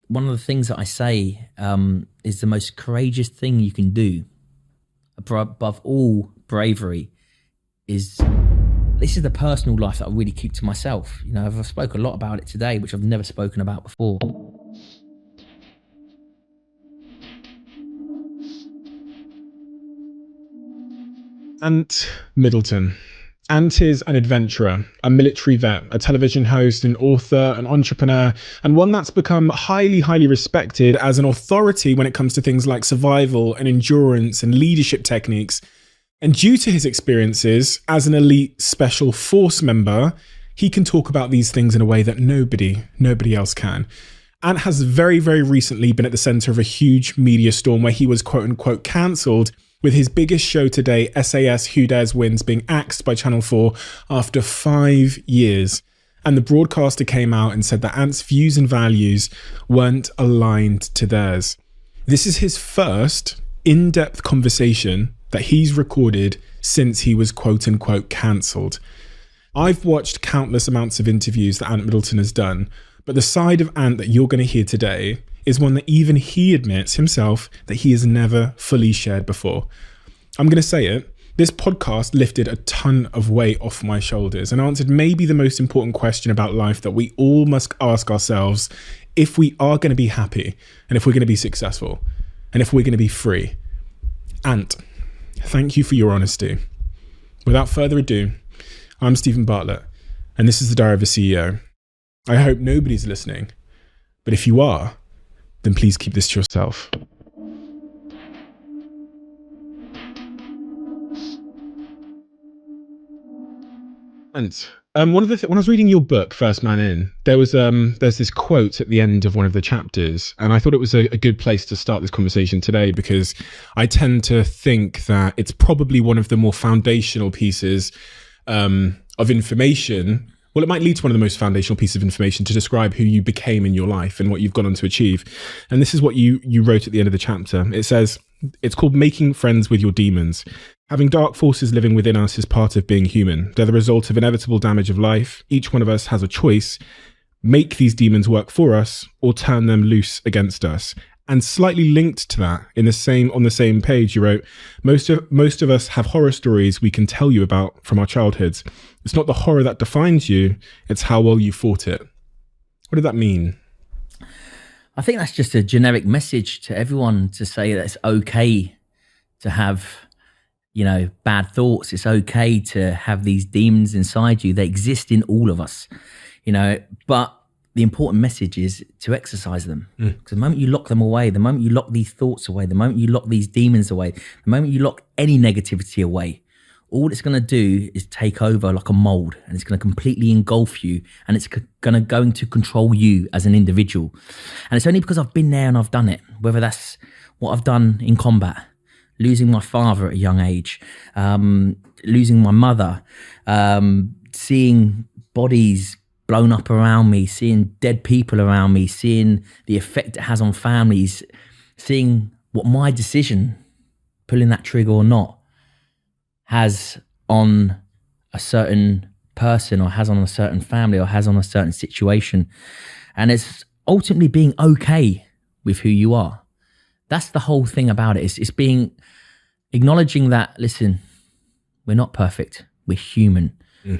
one of the things that I say is the most courageous thing you can do, above all bravery, is this is the personal life that I really keep to myself. I've spoken a lot about it today, which I've never spoken about before. Ant Middleton. Ant is an adventurer, a military vet, a television host, an author, an entrepreneur, and one that's become highly, highly respected as an authority when it comes to things like survival and endurance and leadership techniques. And due to his experiences as an elite special force member, he can talk about these things in a way that nobody else can. Ant has very, very recently been at the center of a huge media storm where he was quote unquote cancelled, with his biggest show today, SAS Who Dares Wins, being axed by Channel 4 after 5 years. And the broadcaster came out and said that Ant's views and values weren't aligned to theirs. This is his first in-depth conversation that he's recorded since he was quote unquote cancelled. I've watched countless amounts of interviews that Ant Middleton has done, but the side of Ant that you're going to hear today is one that even he admits himself that he has never fully shared before. I'm going to say it. This podcast lifted a ton of weight off my shoulders and answered maybe the most important question about life that we all must ask ourselves if we are going to be happy and if we're going to be successful and if we're going to be free. Ant, thank you for your honesty. Without further ado, I'm Stephen Bartlett, and this is the Diary of a CEO. I hope nobody's listening, but if you are, then please keep this to yourself. And when I was reading your book, First Man In, there's this quote at the end of one of the chapters, and I thought it was a good place to start this conversation today, because I tend to think that it's probably one of the more foundational pieces of information. Well, it might lead to one of the most foundational pieces of information to describe who you became in your life and what you've gone on to achieve. And this is what you wrote at the end of the chapter. It says, it's called Making Friends with Your Demons. Having dark forces living within us is part of being human. They're the result of inevitable damage of life. Each one of us has a choice. Make these demons work for us or turn them loose against us. And slightly linked to that, on the same page, you wrote, most of us have horror stories we can tell you about from our childhoods. It's not the horror that defines you, it's how well you fought it. What did that mean? I think that's just a generic message to everyone to say that it's okay to have, bad thoughts. It's okay to have these demons inside you. They exist in all of us, but the important message is to exercise them. Because the moment you lock them away, the moment you lock these thoughts away, the moment you lock these demons away, the moment you lock any negativity away, all it's going to do is take over like a mold, and it's going to completely engulf you, and it's going to control you as an individual. And it's only because I've been there and I've done it, whether that's what I've done in combat, losing my father at a young age, losing my mother, seeing bodies blown up around me, seeing dead people around me, seeing the effect it has on families, seeing what my decision, pulling that trigger or not, has on a certain person, or has on a certain family, or has on a certain situation. And it's ultimately being okay with who you are. That's the whole thing about it. It's acknowledging that, listen, we're not perfect. We're human.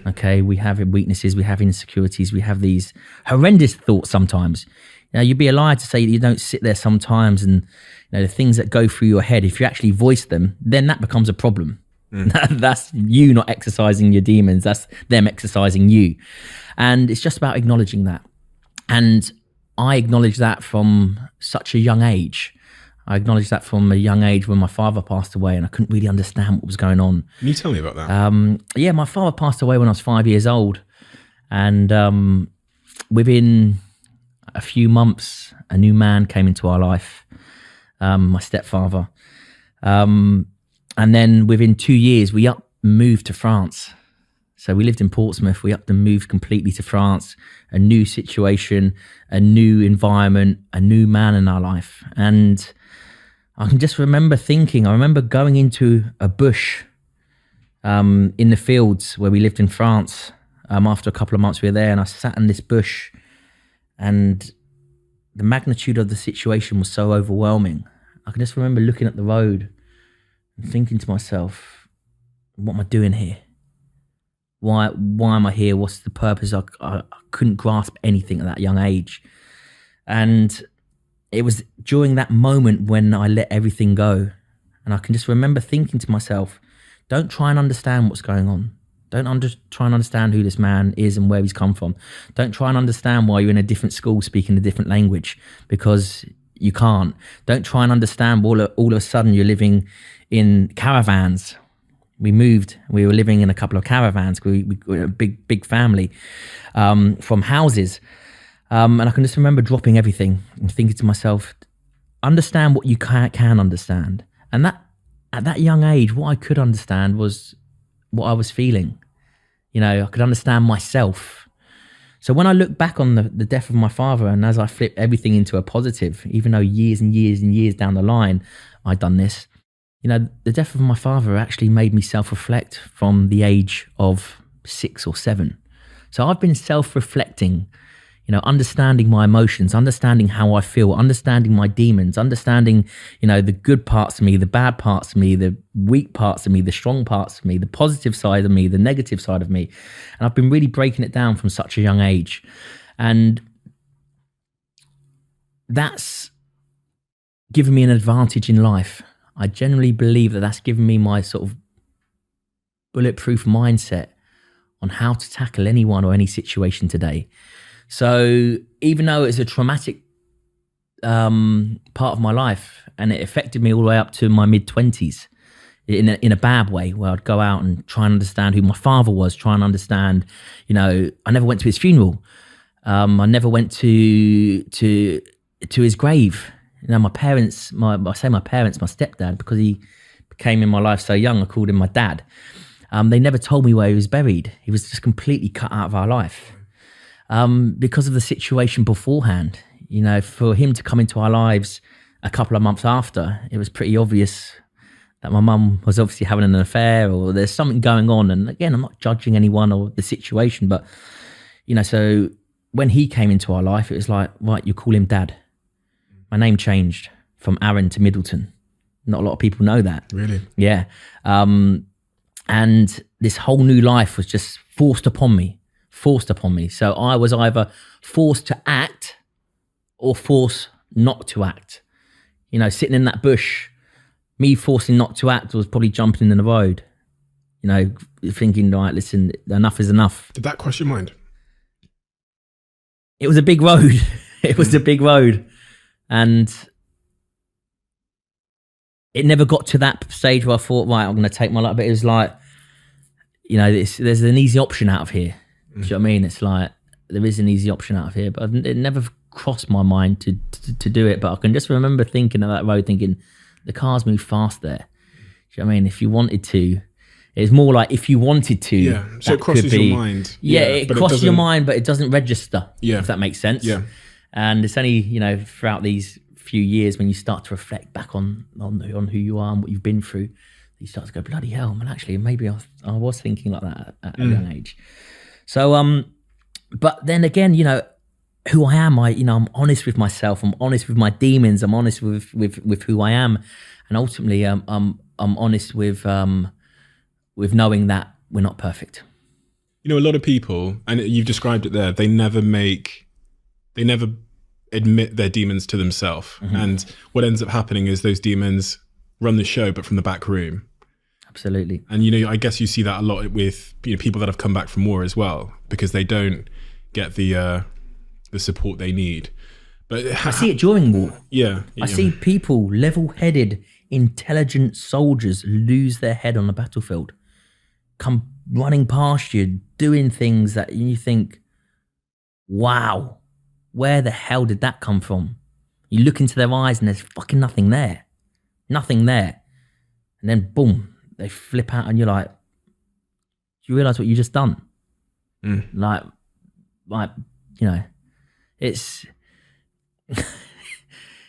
Okay, we have weaknesses, we have insecurities, we have these horrendous thoughts sometimes. You'd be a liar to say that you don't sit there sometimes, and the things that go through your head, if you actually voice them, then that becomes a problem. That's you not exercising your demons, that's them exercising you. And it's just about acknowledging that. And I acknowledge that from such a young age. I acknowledged that from a young age when my father passed away, and I couldn't really understand what was going on. Can you tell me about that? Yeah, my father passed away when I was 5 years old. And within a few months, a new man came into our life, my stepfather. And then within 2 years, we moved to France. So we lived in Portsmouth. We upped and moved completely to France, a new situation, a new environment, a new man in our life. And I can just remember going into a bush in the fields where we lived in France. After a couple of months we were there, and I sat in this bush, and the magnitude of the situation was so overwhelming. I can just remember looking at the road and thinking to myself, what am I doing here? Why am I here? What's the purpose? I couldn't grasp anything at that young age. And it was during that moment when I let everything go. And I can just remember thinking to myself, don't try and understand what's going on. Don't try and understand who this man is and where he's come from. Don't try and understand why you're in a different school speaking a different language, because you can't. Don't try and understand all of a sudden you're living in caravans. We were living in a couple of caravans. We were a big family from houses. And I can just remember dropping everything and thinking to myself, understand what you can understand. And that at that young age, what I could understand was what I was feeling. I could understand myself. So when I look back on the death of my father, and as I flip everything into a positive, even though years and years and years down the line I'd done this, the death of my father actually made me self-reflect from the age of 6 or 7. So I've been self-reflecting, understanding my emotions, understanding how I feel, understanding my demons, understanding, the good parts of me, the bad parts of me, the weak parts of me, the strong parts of me, the positive side of me, the negative side of me. And I've been really breaking it down from such a young age. And that's given me an advantage in life. I generally believe that that's given me my sort of bulletproof mindset on how to tackle anyone or any situation today. So even though it's a traumatic part of my life, and it affected me all the way up to my mid-20s in a bad way, where I'd go out and try and understand who my father was, try and understand, I never went to his funeral. I never went to his grave. My parents, my stepdad, because he came in my life so young, I called him my dad. They never told me where he was buried. He was just completely cut out of our life. Because of the situation beforehand, for him to come into our lives a couple of months after, it was pretty obvious that my mum was obviously having an affair, or there's something going on. And again, I'm not judging anyone or the situation, but, so when he came into our life, it was like, right, you call him Dad. My name changed from Aaron to Middleton. Not a lot of people know that. Really? Yeah. And this whole new life was just forced upon me. So I was either forced to act or forced not to act. Sitting in that bush, me forcing not to act was probably jumping in the road. Thinking, right, listen, enough is enough. Did that cross your mind? It was a big road. It was a big road. And it never got to that stage where I thought, right, I'm going to take my life. But it was like, there's an easy option out of here. Do you know what I mean? It's like, there is an easy option out of here, but it never crossed my mind to do it. But I can just remember thinking of that road, thinking, the cars move fast there. Do you know what I mean? If you wanted to, it's more like if you wanted to. Yeah, so it crosses your mind. Yeah, it crosses your mind, but it doesn't register, yeah, if that makes sense. Yeah. And it's only, throughout these few years when you start to reflect back on who you are and what you've been through, you start to go, bloody hell, man, actually, maybe I was thinking like that at a young age. So, but then again, who I am, I'm honest with myself. I'm honest with my demons. I'm honest with who I am. And ultimately, I'm honest with knowing that we're not perfect. A lot of people, and you've described it there, they never admit their demons to themselves. Mm-hmm. And what ends up happening is those demons run the show, but from the back room. Absolutely. And, I guess you see that a lot with people that have come back from war as well, because they don't get the support they need. But I see it during war. Yeah. I see people, level-headed, intelligent soldiers lose their head on the battlefield, come running past you, doing things that you think, wow, where the hell did that come from? You look into their eyes and there's fucking nothing there. Nothing there. And then boom, they flip out and you're like, do you realize what you just done? Like, it's,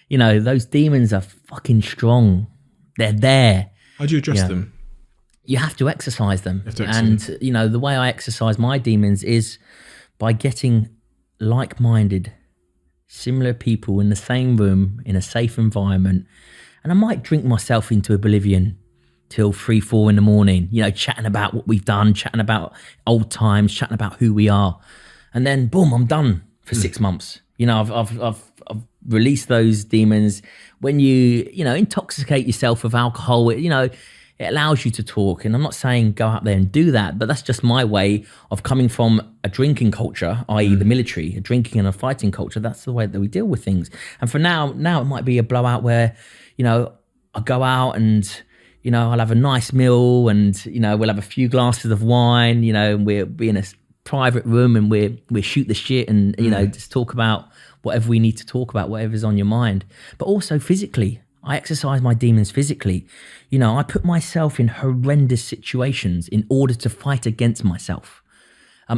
those demons are fucking strong. They're there. How do you address them? You have to exercise them. And, the way I exercise my demons is by getting like-minded, similar people in the same room, in a safe environment, and I might drink myself into oblivion till 3, 4 in the morning, chatting about what we've done, chatting about old times, chatting about who we are. And then boom, I'm done for 6 months. I've released those demons. When you intoxicate yourself with alcohol, it allows you to talk. And I'm not saying go out there and do that, but that's just my way of coming from a drinking culture, i.e. the military, a drinking and a fighting culture. That's the way that we deal with things. And for now it might be a blowout where, I go out and, I'll have a nice meal and, we'll have a few glasses of wine, and we'll be in a private room and we shoot the shit and, just talk about whatever we need to talk about, whatever's on your mind. But also physically, I exercise my demons physically. I put myself in horrendous situations in order to fight against myself.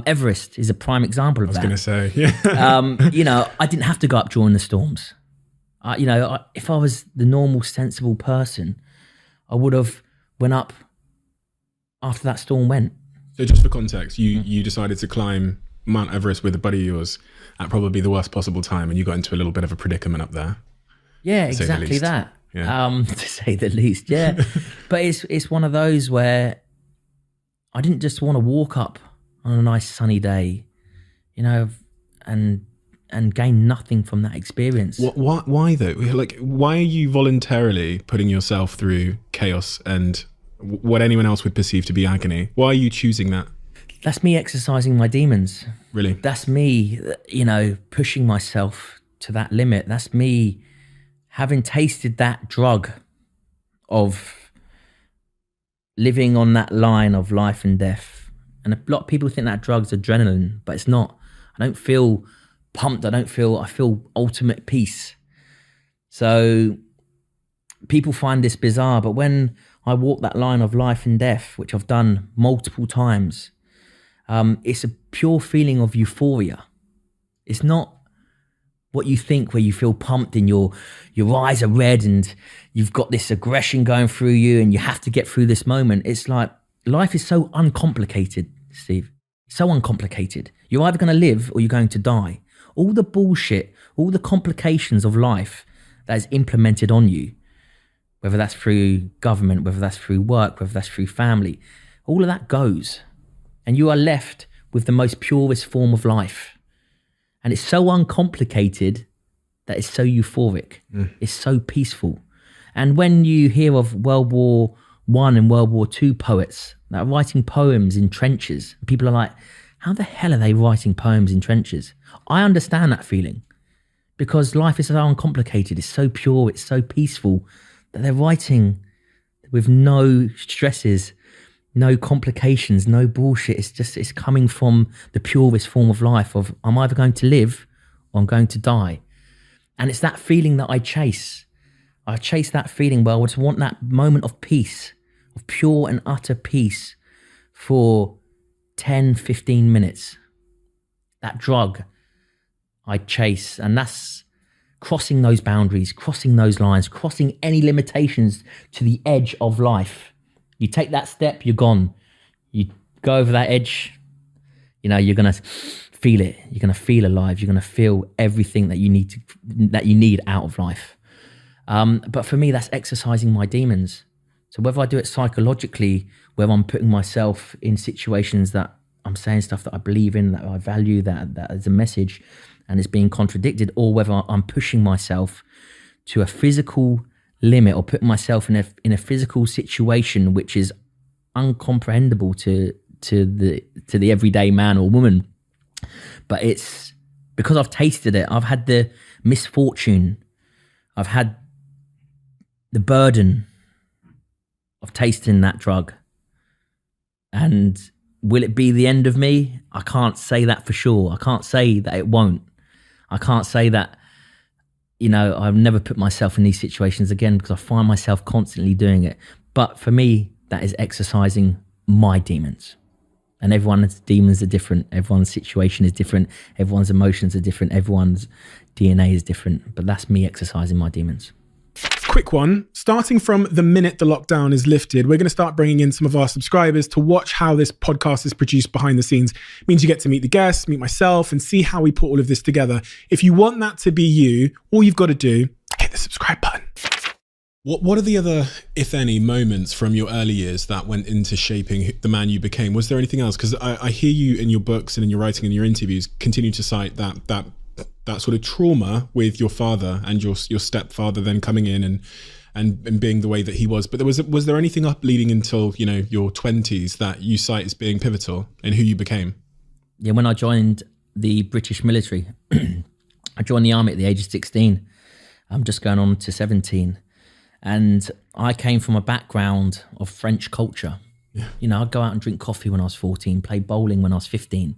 Everest is a prime example of that. I was going to say, yeah. I didn't have to go up during the storms. If I was the normal, sensible person, I would have went up after that storm went. So just for context, you decided to climb Mount Everest with a buddy of yours at probably the worst possible time, and you got into a little bit of a predicament up there. Yeah, exactly that. Yeah. To say the least, yeah. But it's one of those where I didn't just want to walk up on a nice sunny day, and gain nothing from that experience. Why though? Like, why are you voluntarily putting yourself through chaos and what anyone else would perceive to be agony? Why are you choosing that? That's me exercising my demons. Really? That's me, pushing myself to that limit. That's me having tasted that drug of living on that line of life and death. And a lot of people think that drug's adrenaline, but it's not. I don't feel pumped. I feel ultimate peace. So people find this bizarre, but when I walk that line of life and death, which I've done multiple times, it's a pure feeling of euphoria. It's not what you think, where you feel pumped and your eyes are red and you've got this aggression going through you and you have to get through this moment. It's like life is so uncomplicated, Steve. So uncomplicated. You're either going to live or you're going to die. All the bullshit, all the complications of life that is implemented on you, whether that's through government, whether that's through work, whether that's through family, all of that goes. And you are left with the most purest form of life. And it's so uncomplicated that it's so euphoric. It's so peaceful. And when you hear of World War I and World War II poets that are writing poems in trenches, people are like, how the hell are they writing poems in trenches? I understand that feeling because life is so uncomplicated. It's so pure. It's so peaceful that they're writing with no stresses, no complications, no bullshit. It's coming from the purest form of life of I'm either going to live or I'm going to die. And it's that feeling that I chase. I chase that feeling where I just want that moment of peace, of pure and utter peace for 10, 15 minutes. That drug I chase, and that's crossing those boundaries, crossing those lines, crossing any limitations to the edge of life. You take that step, you're gone. You go over that edge, you're going to feel it. You're going to feel alive. You're going to feel everything that you need out of life. But for me, that's exercising my demons. So whether I do it psychologically, whether I'm putting myself in situations that I'm saying stuff that I believe in, that I value, that is a message and it's being contradicted, or whether I'm pushing myself to a physical limit or putting myself in a physical situation which is uncomprehendable to the everyday man or woman. But it's because I've tasted it. I've had the misfortune. I've had the burden of tasting that drug. And will it be the end of me? I can't say that for sure. I can't say that it won't. I can't say that, I've never put myself in these situations again because I find myself constantly doing it. But for me, that is exercising my demons. And everyone's demons are different. Everyone's situation is different. Everyone's emotions are different. Everyone's DNA is different. But that's me exercising my demons. quick one. Starting from the minute the lockdown is lifted, we're going to start bringing in some of our subscribers to watch how this podcast is produced behind the scenes. It means you get to meet the guests, meet myself, and see how we put all of this together. If you want that to be you, all you've got to do, hit the subscribe button. What are the other, if any, moments from your early years that went into shaping the man you became? Was there anything else? Because I hear you in your books and in your writing and your interviews continue to cite that sort of trauma with your father and your stepfather then coming in and being the way that he was. But was there anything up leading until, you know, your 20s that you cite as being pivotal in who you became? Yeah, when I joined the British military, I joined the army at the age of 16. I'm just going on to 17. And I came from a background of French culture. Yeah. You know, I'd go out and drink coffee when I was 14, play bowling when I was 15.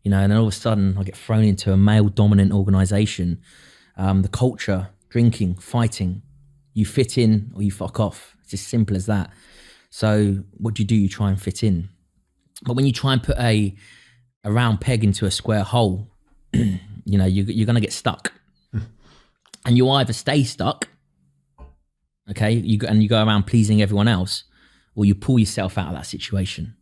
You know, and then all of a sudden I get thrown into a male-dominant organisation. The culture, drinking, fighting, you fit in or you fuck off. It's as simple as that. So what do? You try and fit in. But when you try and put a round peg into a square hole, you know, you're going to get stuck. And you either stay stuck, okay, you go around pleasing everyone else, or you pull yourself out of that situation.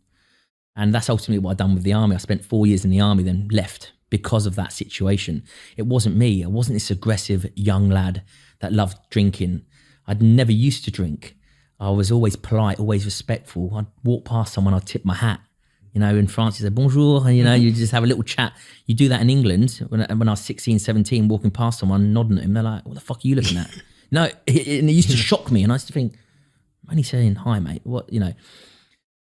And that's ultimately what I've done with the army. I spent 4 years in the army, then left because of that situation. It wasn't me. I wasn't this aggressive young lad that loved drinking. I'd never used to drink. I was always polite, always respectful. I'd walk past someone, I'd tip my hat. You know, in France, you say, bonjour, and, you know, you just have a little chat. You do that in England. When I was 16, 17, walking past someone, nodding at him, they're like, what the fuck are you looking at? No, and it used to shock me. And I used to think, I'm only saying hi, mate. What, you know?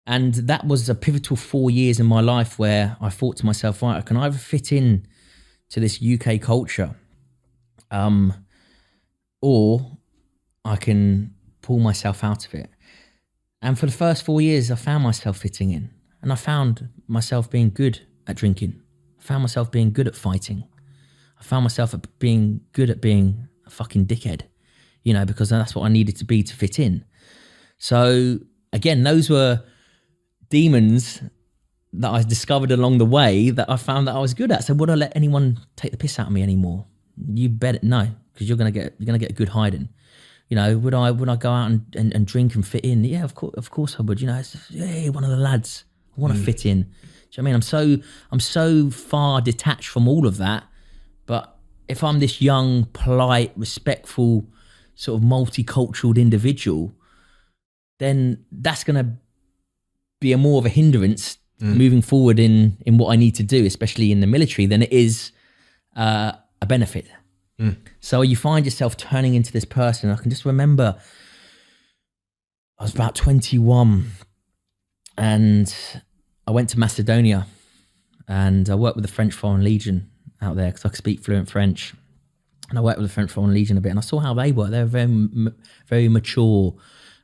And that was a pivotal 4 years in my life where I thought to myself, right, I can either fit in to this UK culture, or I can pull myself out of it. And for the first 4 years, I found myself fitting in. And I found myself being good at drinking. I found myself being good at fighting. I found myself being good at being a fucking dickhead, you know, because that's what I needed to be to fit in. So again, those were demons that I discovered along the way that I found that I was good at. So would I let anyone take the piss out of me anymore? You bet no, because you're gonna get a good hiding. You know, would I go out and drink and fit in? Yeah, of course I would. You know, it's just, hey, one of the lads. I want to fit in. Do you know what I mean? I'm so far detached from all of that. But if I'm this young, polite, respectful, sort of multicultural individual, then that's going to be more of a hindrance moving forward in what I need to do, especially in the military, than it is a benefit. So you find yourself turning into this person. I can just remember I was about 21 and I went to Macedonia and I worked with the French Foreign Legion out there because I could speak fluent French. And I worked with the French Foreign Legion a bit and I saw how they were. They were very, very mature,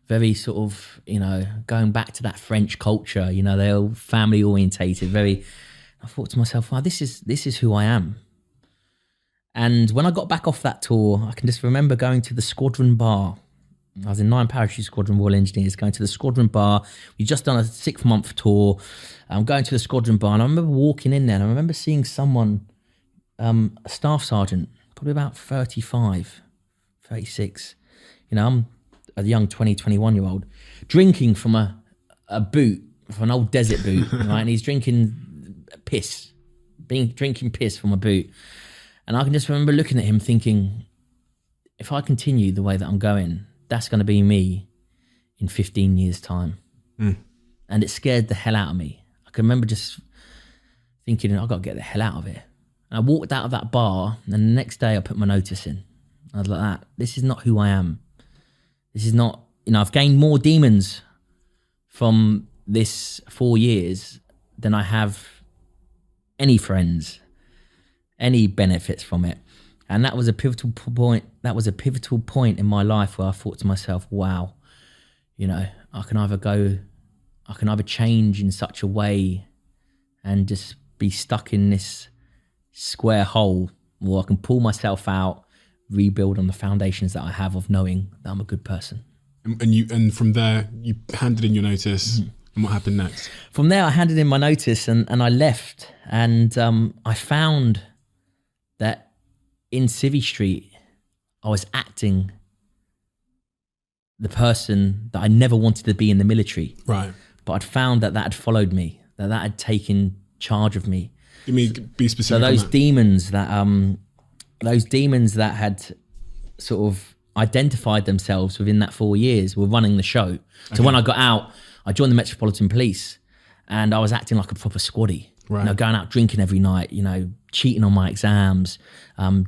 very sort of, you know, going back to that French culture, you know, they're all family orientated, very, I thought to myself, wow, this is who I am. And when I got back off that tour, I can just remember going to the squadron bar. I was in 9 Parachute Squadron Royal Engineers, going to the squadron bar. We'd just done a 6-month tour. I'm going to the squadron bar and I remember walking in there and I remember seeing someone, a staff sergeant, probably about 35, 36. You know, I'm a young 20, 21-year-old, drinking from a boot, from an old desert boot, right? And he's drinking piss, drinking piss from a boot. And I can just remember looking at him thinking, if I continue the way that I'm going, that's going to be me in 15 years' time. And it scared the hell out of me. I can remember just thinking, I've got to get the hell out of it. And I walked out of that bar and the next day I put my notice in. I was like, this is not who I am. This is not, you know, I've gained more demons from this 4 years than I have any friends, any benefits from it. And that was a pivotal point. That was a pivotal point in my life where I thought to myself, wow, you know, I can either change in such a way and just be stuck in this square hole, or I can pull myself out, rebuild on the foundations that I have of knowing that I'm a good person. And from there, you handed in your notice. And what happened next? From there, I handed in my notice and I left. And I found that in Civvy Street, I was acting the person that I never wanted to be in the military. Right. But I'd found that had followed me, that had taken charge of me. You mean, be specific. So those demons that had sort of identified themselves within that 4 years were running the show. So when I got out, I joined the Metropolitan Police, and I was acting like a proper squaddy. Right. You know, going out drinking every night, you know, cheating on my exams,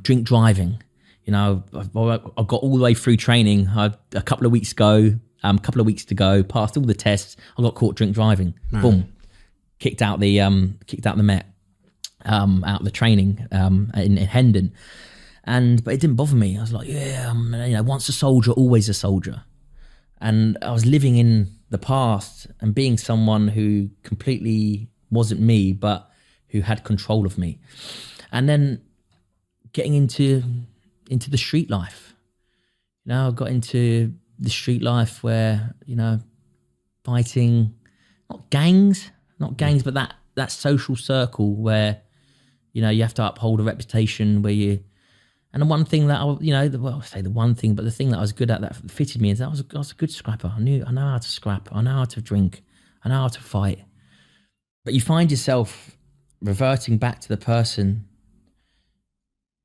drink driving. You know, I got all the way through training. A couple of weeks to go, passed all the tests. I got caught drink driving. Man. Boom, kicked out the Met, out of the training in Hendon. But it didn't bother me. I was like, yeah, you know, once a soldier, always a soldier. And I was living in the past and being someone who completely wasn't me, but who had control of me. And then getting into the street life. You know, I got into the street life where, you know, fighting, not gangs, but that social circle where, you know, you have to uphold a reputation where you. And the one thing that I say the one thing, but the thing that I was good at that fitted me is that I was a good scrapper. I know how to scrap. I know how to drink. I know how to fight. But you find yourself reverting back to the person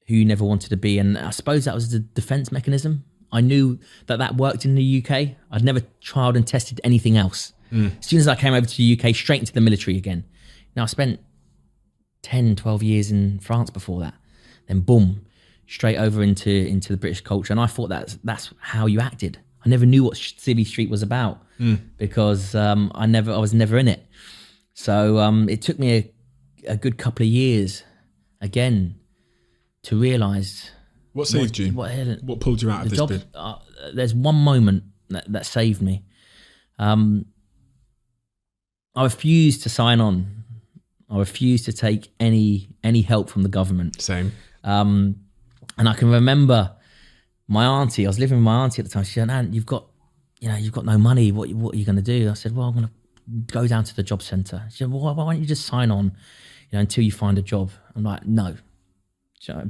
who you never wanted to be. And I suppose that was the defense mechanism. I knew that worked in the UK. I'd never tried and tested anything else. As soon as I came over to the UK, straight into the military again. Now I spent 10, 12 years in France before that. Then boom, straight over into the British culture. And I thought that's how you acted. I never knew what Civvy Street was about because I was never in it. So it took me a good couple of years again to realise. What saved you? What pulled you out of this bit? There's one moment that saved me. I refused to sign on. I refused to take any help from the government. Same. And I can remember my auntie. I was living with my auntie at the time. She said, "Aunt, you've got no money. What are you going to do?" I said, "Well, I'm going to go down to the job centre." She said, "Well, why don't you just sign on, you know, until you find a job?" I'm like, "No." I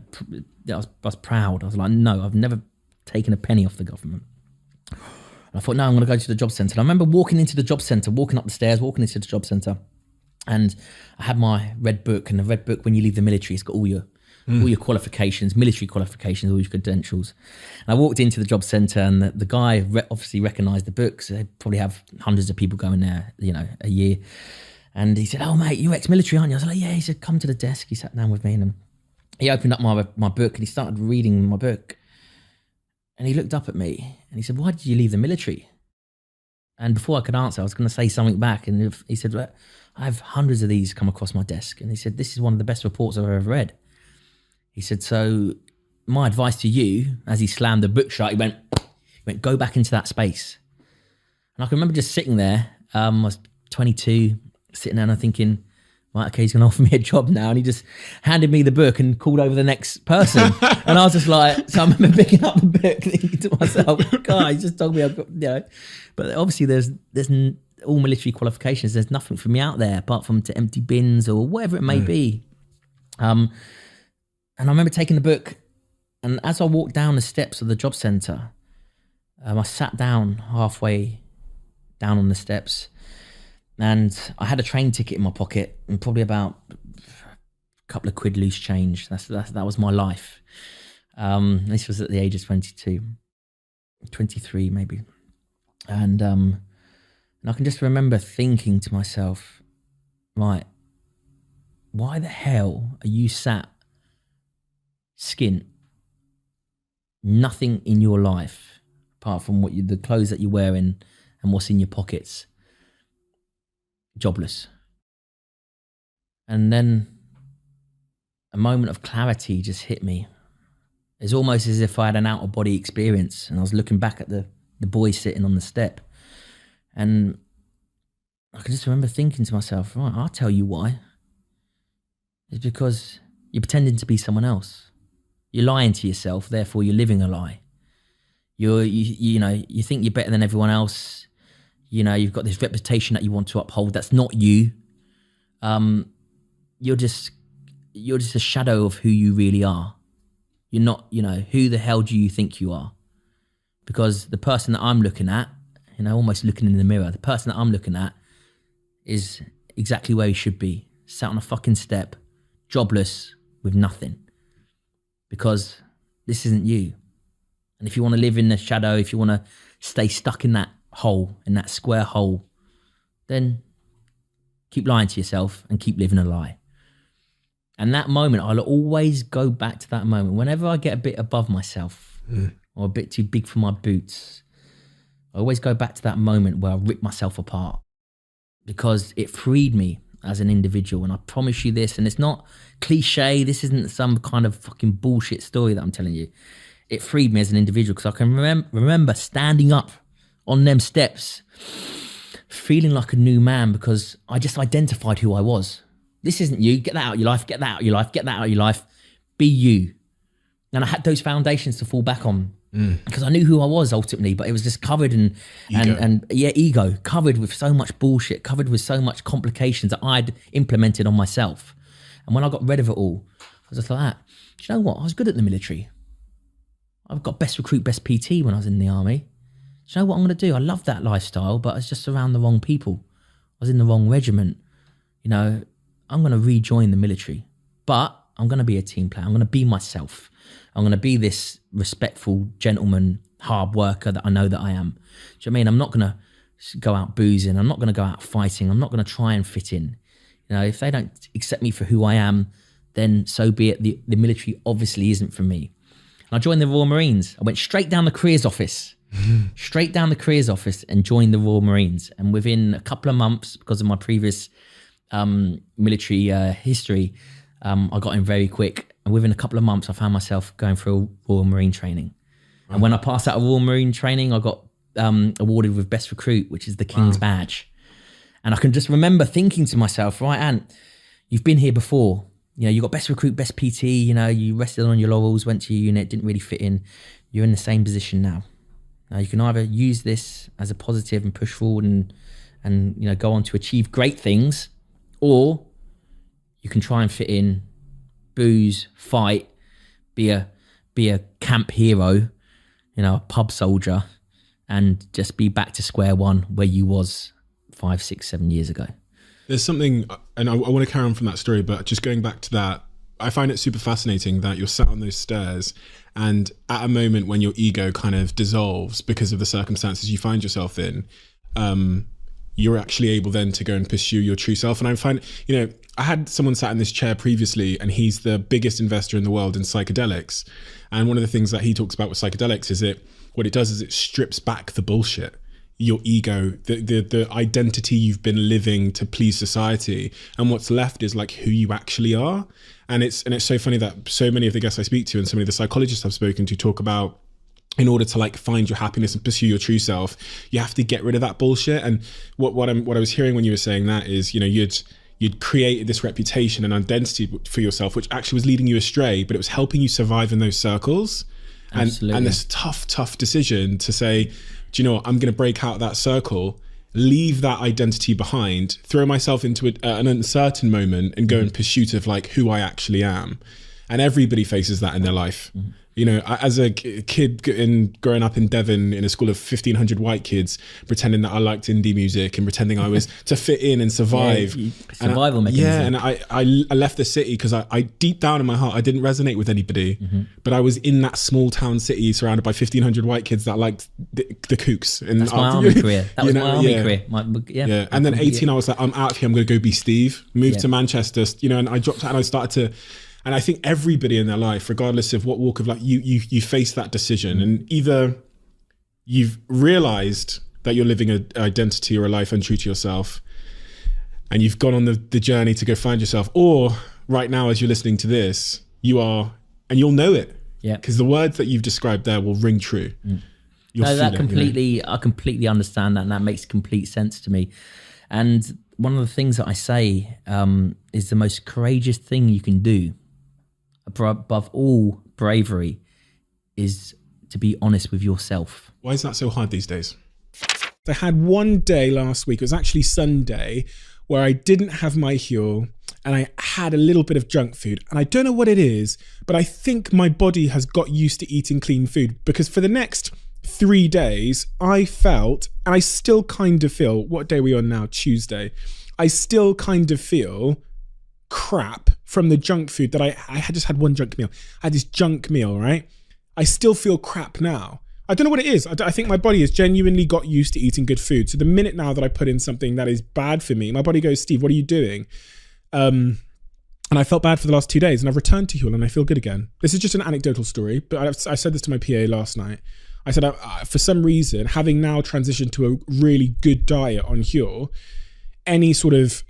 was proud. I was like, "No, I've never taken a penny off the government." And I thought, "No, I'm going to go to the job centre." And I remember walking into the job centre, walking up the stairs, walking into the job centre, and I had my red book. And the red book, when you leave the military, it's got all your qualifications, military qualifications, all your credentials. And I walked into the job centre, and the guy obviously recognised the books. They probably have hundreds of people going there, you know, a year. And he said, "Oh, mate, you're ex-military, aren't you?" I was like, "Yeah." He said, "Come to the desk." He sat down with me, and he opened up my book, and he started reading my book. And he looked up at me, and he said, "Why did you leave the military?" And before I could answer, I was going to say something back. And he said, "Well, I have hundreds of these come across my desk." And he said, "This is one of the best reports I've ever read." He said, "So my advice to you," as he slammed the book shut, he went, "Go back into that space." And I can remember just sitting there. I was 22, sitting there and I'm thinking, right, okay, he's going to offer me a job now. And he just handed me the book and called over the next person. And I was just like, so I remember picking up the book thinking to myself, God, he just told me I've got, you know. But obviously there's all military qualifications. There's nothing for me out there apart from to empty bins or whatever it may be. And I remember taking the book, and as I walked down the steps of the job centre, I sat down halfway down on the steps, and I had a train ticket in my pocket and probably about a couple of quid loose change. That was my life. This was at the age of 22, 23 maybe. And I can just remember thinking to myself, right, why the hell are you sat skint, nothing in your life apart from the clothes that you're wearing and what's in your pockets, jobless? And then a moment of clarity just hit me. It's almost as if I had an out-of-body experience, and I was looking back at the boy sitting on the step, and I can just remember thinking to myself, right, I'll tell you why. It's because you're pretending to be someone else. You're lying to yourself, therefore you're living a lie. You think you're better than everyone else. You know, you've got this reputation that you want to uphold. That's not you. You're just a shadow of who you really are. You're not, who the hell do you think you are? because the person that I'm looking at, almost looking in the mirror, the person that I'm looking at is exactly where he should be, sat on a fucking step, jobless, with nothing. Because this isn't you. And if you want to live in the shadow, if you want to stay stuck in that hole, in that square hole, then keep lying to yourself and keep living a lie. And that moment, I'll always go back to that moment. Whenever I get a bit above myself or a bit too big for my boots, I always go back to that moment where I rip myself apart, because it freed me as an individual. And I promise you this, and it's not cliche, this isn't some kind of fucking bullshit story that I'm telling you. It freed me as an individual, because I can remember standing up on them steps, feeling like a new man, because I just identified who I was. This isn't you. Get that out of your life. Get that out of your life. Get that out of your life. Be you. And I had those foundations to fall back on, because I knew who I was ultimately, but it was just covered in ego, covered with so much bullshit, covered with so much complications that I'd implemented on myself. And when I got rid of it all, I was just like that. Do you know what? I was good at the military. I've got best recruit, best PT when I was in the army. Do you know what I'm going to do? I love that lifestyle, but I was just around the wrong people. I was in the wrong regiment. I'm going to rejoin the military, but I'm going to be a team player. I'm going to be myself. I'm going to be this respectful gentleman, hard worker that I know that I am. Do you know what I mean? I'm not going to go out boozing. I'm not going to go out fighting. I'm not going to try and fit in. If they don't accept me for who I am, then so be it. The military obviously isn't for me. And I joined the Royal Marines. I went straight down the careers office, and joined the Royal Marines. And within a couple of months, because of my previous military history, I got in very quick, and within a couple of months I found myself going through Royal Marine training. And when I passed out of Royal Marine training, I got awarded with Best Recruit, which is the King's Badge. And I can just remember thinking to myself, right, Ant, you've been here before. You got Best Recruit, Best PT, you rested on your laurels, went to your unit, didn't really fit in. You're in the same position now. Now you can either use this as a positive and push forward and go on to achieve great things, or you can try and fit in, booze, fight, be a camp hero, a pub soldier, and just be back to square one where you was 5, 6, 7 years ago. There's something, and I want to carry on from that story, but just going back to that, I find it super fascinating that you're sat on those stairs, and at a moment when your ego kind of dissolves because of the circumstances you find yourself in, you're actually able then to go and pursue your true self. And I find, I had someone sat in this chair previously, and he's the biggest investor in the world in psychedelics. And one of the things that he talks about with psychedelics is what it does is it strips back the bullshit, your ego, the identity you've been living to please society. And what's left is like who you actually are. And it's so funny that so many of the guests I speak to and so many of the psychologists I've spoken to talk about, in order to find your happiness and pursue your true self, you have to get rid of that bullshit. And what I was hearing when you were saying that is, you'd created this reputation and identity for yourself, which actually was leading you astray, but it was helping you survive in those circles. Absolutely. And this tough decision to say, do you know what, I'm going to break out that circle, leave that identity behind, throw myself into an uncertain moment and go in pursuit of who I actually am. And everybody faces that in their life. As a kid growing up in Devon in a school of 1,500 white kids, pretending that I liked indie music and pretending I was to fit in and survive. Survival mechanism. Yeah, and I left the city because I deep down in my heart, I didn't resonate with anybody, but I was in that small town city surrounded by 1,500 white kids that liked the kooks. And that's my army career. That was my army career. Yeah. And then 18, I was like, I'm out of here. I'm going to go be Steve. Moved to Manchester, and I dropped out and I started to. And I think everybody in their life, regardless of what walk of life, you face that decision. And either you've realized that you're living an identity or a life untrue to yourself, and you've gone on the journey to go find yourself, or right now, as you're listening to this, you are, and you'll know it. Yeah. Because the words that you've described there will ring true. I completely understand that, and that makes complete sense to me. And one of the things that I say is the most courageous thing you can do, above all bravery, is to be honest with yourself. Why is that so hard these days? I had one day last week, it was actually Sunday, where I didn't have my Huel and I had a little bit of junk food. And I don't know what it is, but I think my body has got used to eating clean food, because for the next 3 days, I felt, and I still kind of feel, what day are we on now? Tuesday. I still kind of feel crap from the junk food that I had just had one junk meal. I had this junk meal, right? I still feel crap now. I don't know what it is. I think my body has genuinely got used to eating good food. So the minute now that I put in something that is bad for me, my body goes, Steve, what are you doing? And I felt bad for the last 2 days, and I've returned to Huel and I feel good again. This is just an anecdotal story, but I said this to my PA last night. I said, for some reason, having now transitioned to a really good diet on Huel, any sort of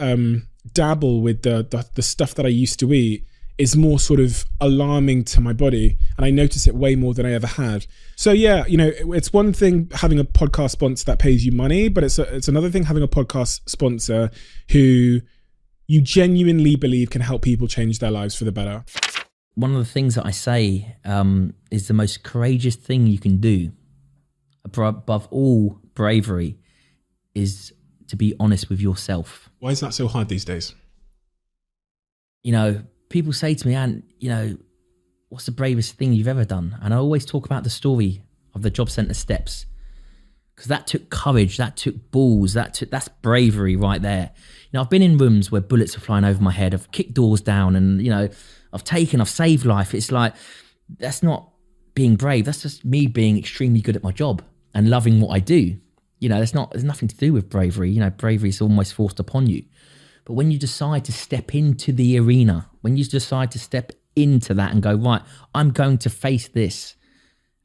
dabble with the stuff that I used to eat is more sort of alarming to my body, and I notice it way more than I ever had. So yeah, you know, it's one thing having a podcast sponsor that pays you money, but it's another thing having a podcast sponsor who you genuinely believe can help people change their lives for the better. One of the things that I say is the most courageous thing you can do, above all bravery, is to be honest with yourself. Why is that so hard these days? You know, people say to me, and you know, what's the bravest thing you've ever done? And I always talk about the story of the job centre steps, because that took courage, that took balls, that's bravery right there. You know, I've been in rooms where bullets are flying over my head. I've kicked doors down, and you know, I've saved life. It's like, that's not being brave. That's just me being extremely good at my job and loving what I do. You know, there's nothing to do with bravery. You know, bravery is almost forced upon you. But when you decide to step into the arena, when you decide to step into that and go, right, I'm going to face this,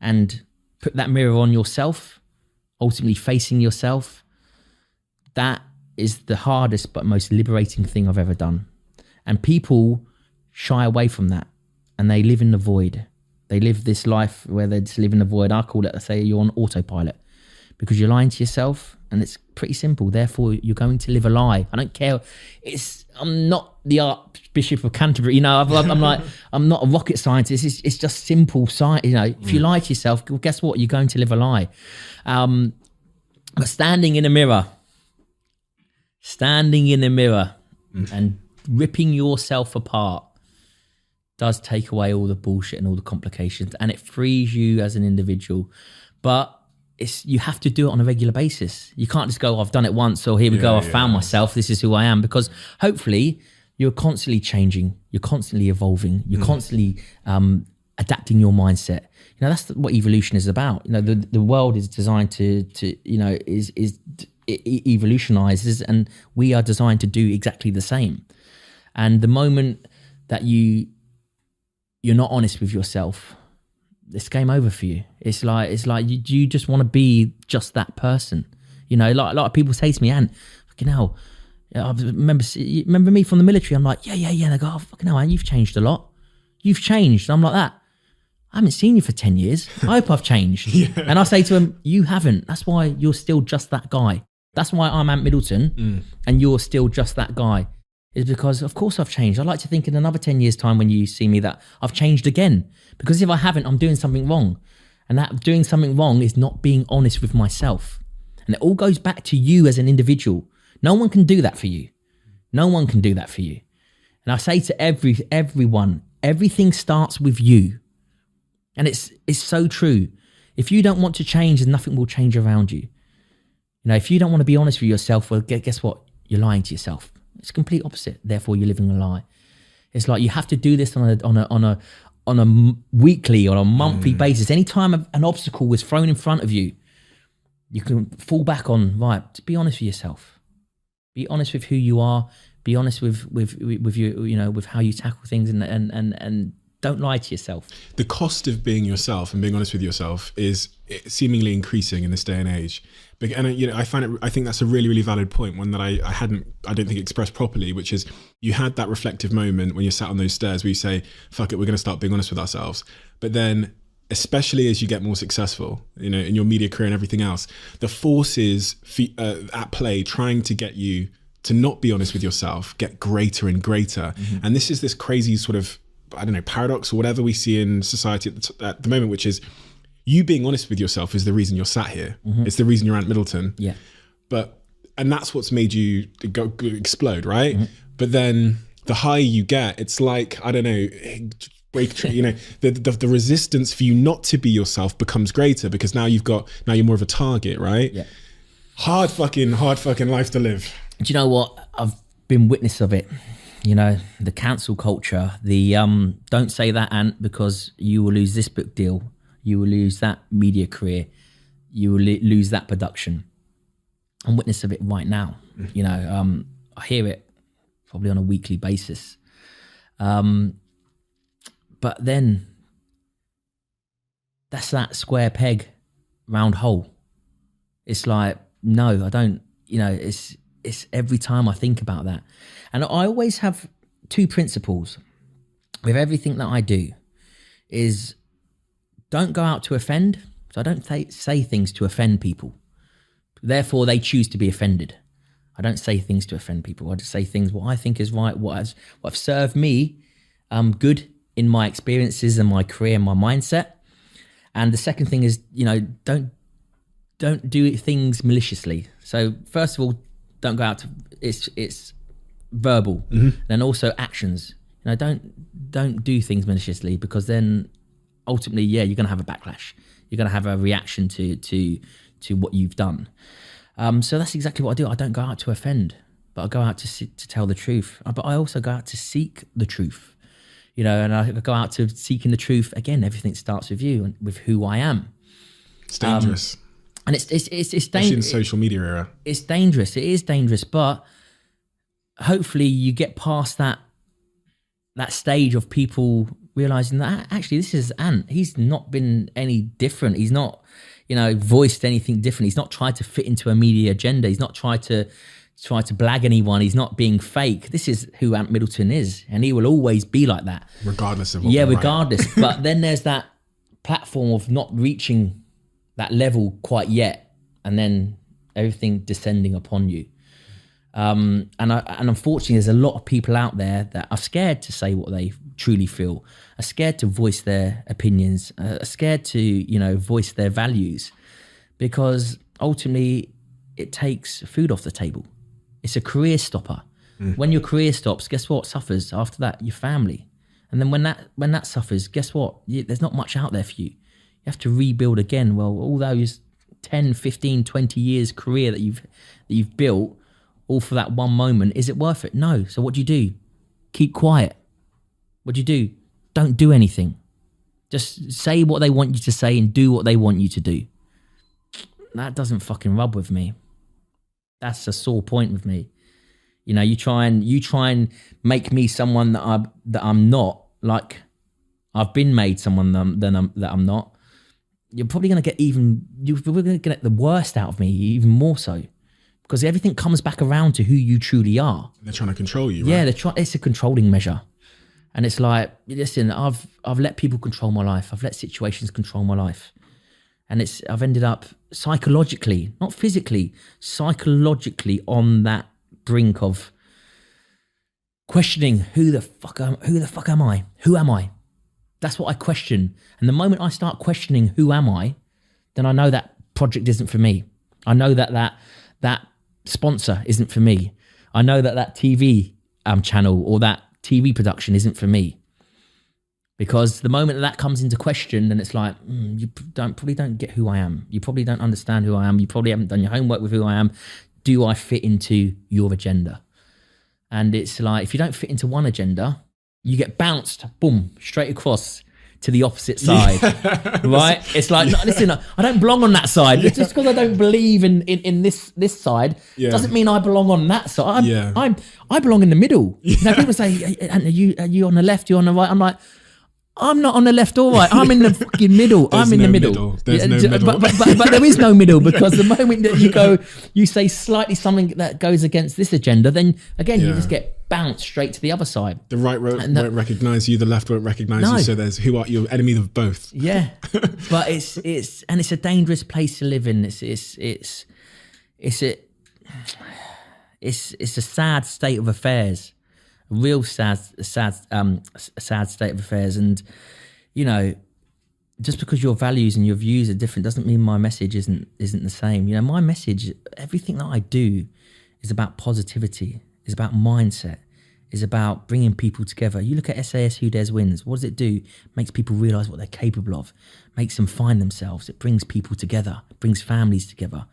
and put that mirror on yourself, ultimately facing yourself, that is the hardest but most liberating thing I've ever done. And people shy away from that, and they live in the void. They live this life where they just live in the void. I call it, I say, you're on autopilot, because you're lying to yourself, and it's pretty simple. Therefore, you're going to live a lie. I don't care. I'm not the Archbishop of Canterbury. You know, I'm not a rocket scientist. It's just simple science. You know, if you lie to yourself, well, guess what? You're going to live a lie. But standing in a mirror and ripping yourself apart does take away all the bullshit and all the complications, and it frees you as an individual. But you have to do it on a regular basis. You can't just go, I've done it once, or here we go, I found myself, this is who I am. Because hopefully you're constantly changing, you're constantly evolving, you're constantly adapting your mindset. You know, that's what evolution is about. You know, the world is designed to you know, it evolutionizes, and we are designed to do exactly the same. And the moment that you're not honest with yourself, it's game over for you. It's like you just want to be just that person. You know, like a lot of people say to me, "Ant, fucking hell, I remember me from the military." I'm like, yeah. And they go, "Oh, fucking hell, Ant, you've changed a lot. You've changed." And I'm like that. I haven't seen you for 10 years. I hope I've changed. And I say to them, you haven't. That's why you're still just that guy. That's why I'm Ant Middleton and you're still just that guy. Is because, of course, I've changed. I like to think in another 10 years' time when you see me that I've changed again. Because if I haven't, I'm doing something wrong. And that doing something wrong is not being honest with myself. And it all goes back to you as an individual. No one can do that for you. No one can do that for you. And I say to everyone, everything starts with you. And it's so true. If you don't want to change, then nothing will change around you. You know, if you don't want to be honest with yourself, well, guess what? You're lying to yourself. It's the complete opposite. Therefore, you're living a lie. It's like you have to do this on a weekly, on a monthly basis. Anytime an obstacle was thrown in front of you, you can fall back on, right, be honest with yourself. Be honest with who you are. Be honest with you, you know, with how you tackle things, and don't lie to yourself. The cost of being yourself and being honest with yourself is seemingly increasing in this day and age. And you know, I think that's a really, really valid point, one that I don't think expressed properly, which is you had that reflective moment when you're sat on those stairs where you say, fuck it, we're going to start being honest with ourselves. But then, especially as you get more successful, you know, in your media career and everything else, the forces at play trying to get you to not be honest with yourself get greater and greater. And this is this crazy sort of, I don't know, paradox or whatever we see in society at the moment, which is you being honest with yourself is the reason you're sat here. It's the reason you're Ant Middleton. Yeah. And that's what's made you go explode, right? But then the higher you get, it's like, I don't know, the resistance for you not to be yourself becomes greater because now you're more of a target, right? Yeah. Hard fucking life to live. Do you know what? I've been witness of it. You know, the cancel culture, the don't say that, Ant, because you will lose this book deal. You will lose that media career. You will lose that production. I'm witness of it right now. You know, I hear it probably on a weekly basis. But then that's that square peg, round hole. It's like, no, I don't, you know, it's every time I think about that. And I always have two principles with everything that I do is don't go out to offend. So I don't say things to offend people. Therefore, they choose to be offended. I don't say things to offend people. I just say things what I think is right, what have served me good in my experiences and my career and my mindset. And the second thing is, you know, don't do things maliciously. So first of all, don't go out to it's verbal. Then also actions. You know, don't do things maliciously because then ultimately, yeah, you're gonna have a backlash. You're gonna have a reaction to what you've done. So that's exactly what I do. I don't go out to offend, but I go out to tell the truth. But I also go out to seek the truth. You know, and I go out to seeking the truth. Again, everything starts with you and with who I am. It's dangerous. And it's dangerous. Especially in the social media era. It's dangerous. It is dangerous. But hopefully you get past that stage of people realizing that actually this is Ant. He's not been any different. He's not, you know, voiced anything different. He's not tried to fit into a media agenda. He's not tried to blag anyone. He's not being fake. This is who Ant Middleton is, and he will always be like that, regardless of what regardless. But then there's that platform of not reaching that level quite yet, and then everything descending upon you. And unfortunately, there's a lot of people out there that are scared to say what they truly feel, are scared to voice their opinions, are scared to, you know, voice their values, because ultimately it takes food off the table. It's a career stopper. When your career stops, guess what suffers after that? Your family. And then when that suffers, guess what? There's not much out there for you. You have to rebuild again. Well, all those 10, 15, 20 years career that you've built, all for that one moment, is it worth it? No. So what do? Keep quiet. What do? Don't do anything. Just say what they want you to say and do what they want you to do. That doesn't fucking rub with me. That's a sore point with me. You know, you try and make me someone that I'm not, like I've been made someone that I'm not. You're probably going to get the worst out of me, even more so, because everything comes back around to who you truly are. They're trying to control you, right? Yeah, it's a controlling measure. And it's like, listen, I've let people control my life. I've let situations control my life. And I've ended up psychologically, not physically, psychologically on that brink of questioning who the fuck am I? Who am I? That's what I question. And the moment I start questioning who am I, then I know that project isn't for me. I know that sponsor isn't for me. I know that TV channel or that TV production isn't for me. Because the moment that comes into question, then it's like, you probably don't get who I am. You probably don't understand who I am. You probably haven't done your homework with who I am. Do I fit into your agenda? And it's like, if you don't fit into one agenda, you get bounced, boom, straight across to the opposite side, right? It's like, no, listen, I don't belong on that side. It's just because I don't believe in this side doesn't mean I belong on that side. I belong in the middle. You know, people say, are you on the left? You're on the right? I'm like, I'm not on the left or right. I'm in the fucking middle. I'm in the middle. There's no middle. But there is no middle, because the moment that you say slightly something that goes against this agenda, then again, you just get bounced straight to the other side. The right won't recognize you. The left won't recognize you. So there's you're enemy of both. Yeah, but it's a dangerous place to live in. It's a sad state of affairs. A real sad state of affairs. And, you know, just because your values and your views are different doesn't mean my message isn't the same. You know, my message, everything that I do is about positivity, is about mindset, is about bringing people together. You look at SAS Who Dares Wins. What does it do? It makes people realize what they're capable of, makes them find themselves. It brings people together, brings families together.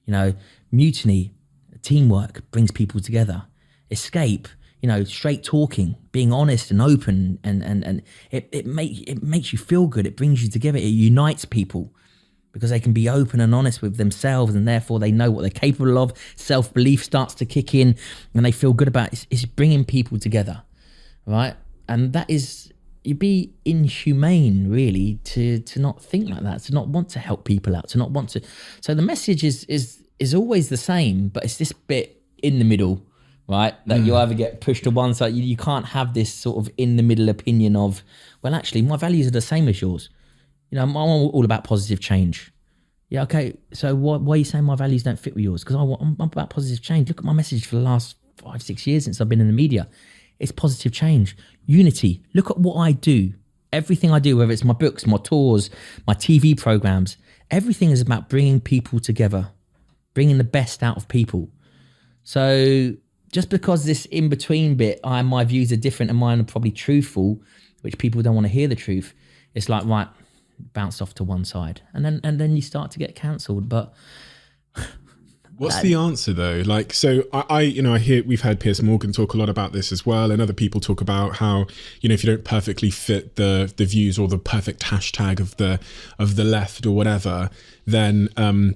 You know, Mutiny, teamwork brings people together. Escape, you know, straight talking, being honest and open, and it makes you feel good. It brings you together. It unites people because they can be open and honest with themselves, and therefore they know what they're capable of. Self-belief starts to kick in, and they feel good about it. It's bringing people together, right? And that is, you'd be inhumane, really, to not think like that, to not want to help people out, to not want to. So the message is always the same, but it's this bit in the middle, right? That you either get pushed to one side. You can't have this sort of in the middle opinion of, well, actually, my values are the same as yours. You know, I'm all about positive change. Yeah, okay. So why are you saying my values don't fit with yours? Because I'm about positive change. Look at my message for the last 5-6 years since I've been in the media. It's positive change, unity. Look at what I do. Everything I do, whether it's my books, my tours, my TV programs, everything is about bringing people together, bringing the best out of people. So just because this in-between bit, my views are different and mine are probably truthful, which people don't want to hear the truth, it's like, right, bounce off to one side, and then you start to get cancelled. But what's the answer though? Like, so I hear, we've heard Piers Morgan talk a lot about this as well, and other people talk about how, you know, if you don't perfectly fit the views or the perfect hashtag of the left or whatever, then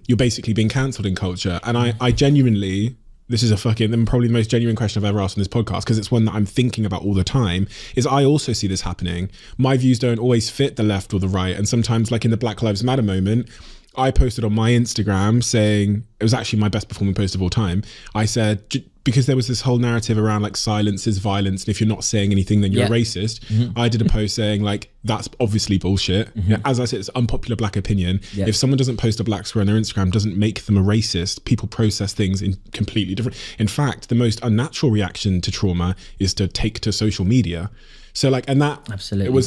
you're basically being cancelled in culture. And I genuinely, this is probably the most genuine question I've ever asked on this podcast, because it's one that I'm thinking about all the time, is I also see this happening. My views don't always fit the left or the right. And sometimes, like in the Black Lives Matter moment, I posted on my Instagram saying, it was actually my best performing post of all time. I said, because there was this whole narrative around like silence is violence, and if you're not saying anything, then you're a racist. I did a post saying like, that's obviously bullshit. As I said, it's unpopular black opinion. If someone doesn't post a black square on their Instagram, doesn't make them a racist. People process things in completely different. In fact, the most unnatural reaction to trauma is to take to social media. So like, and that absolutely,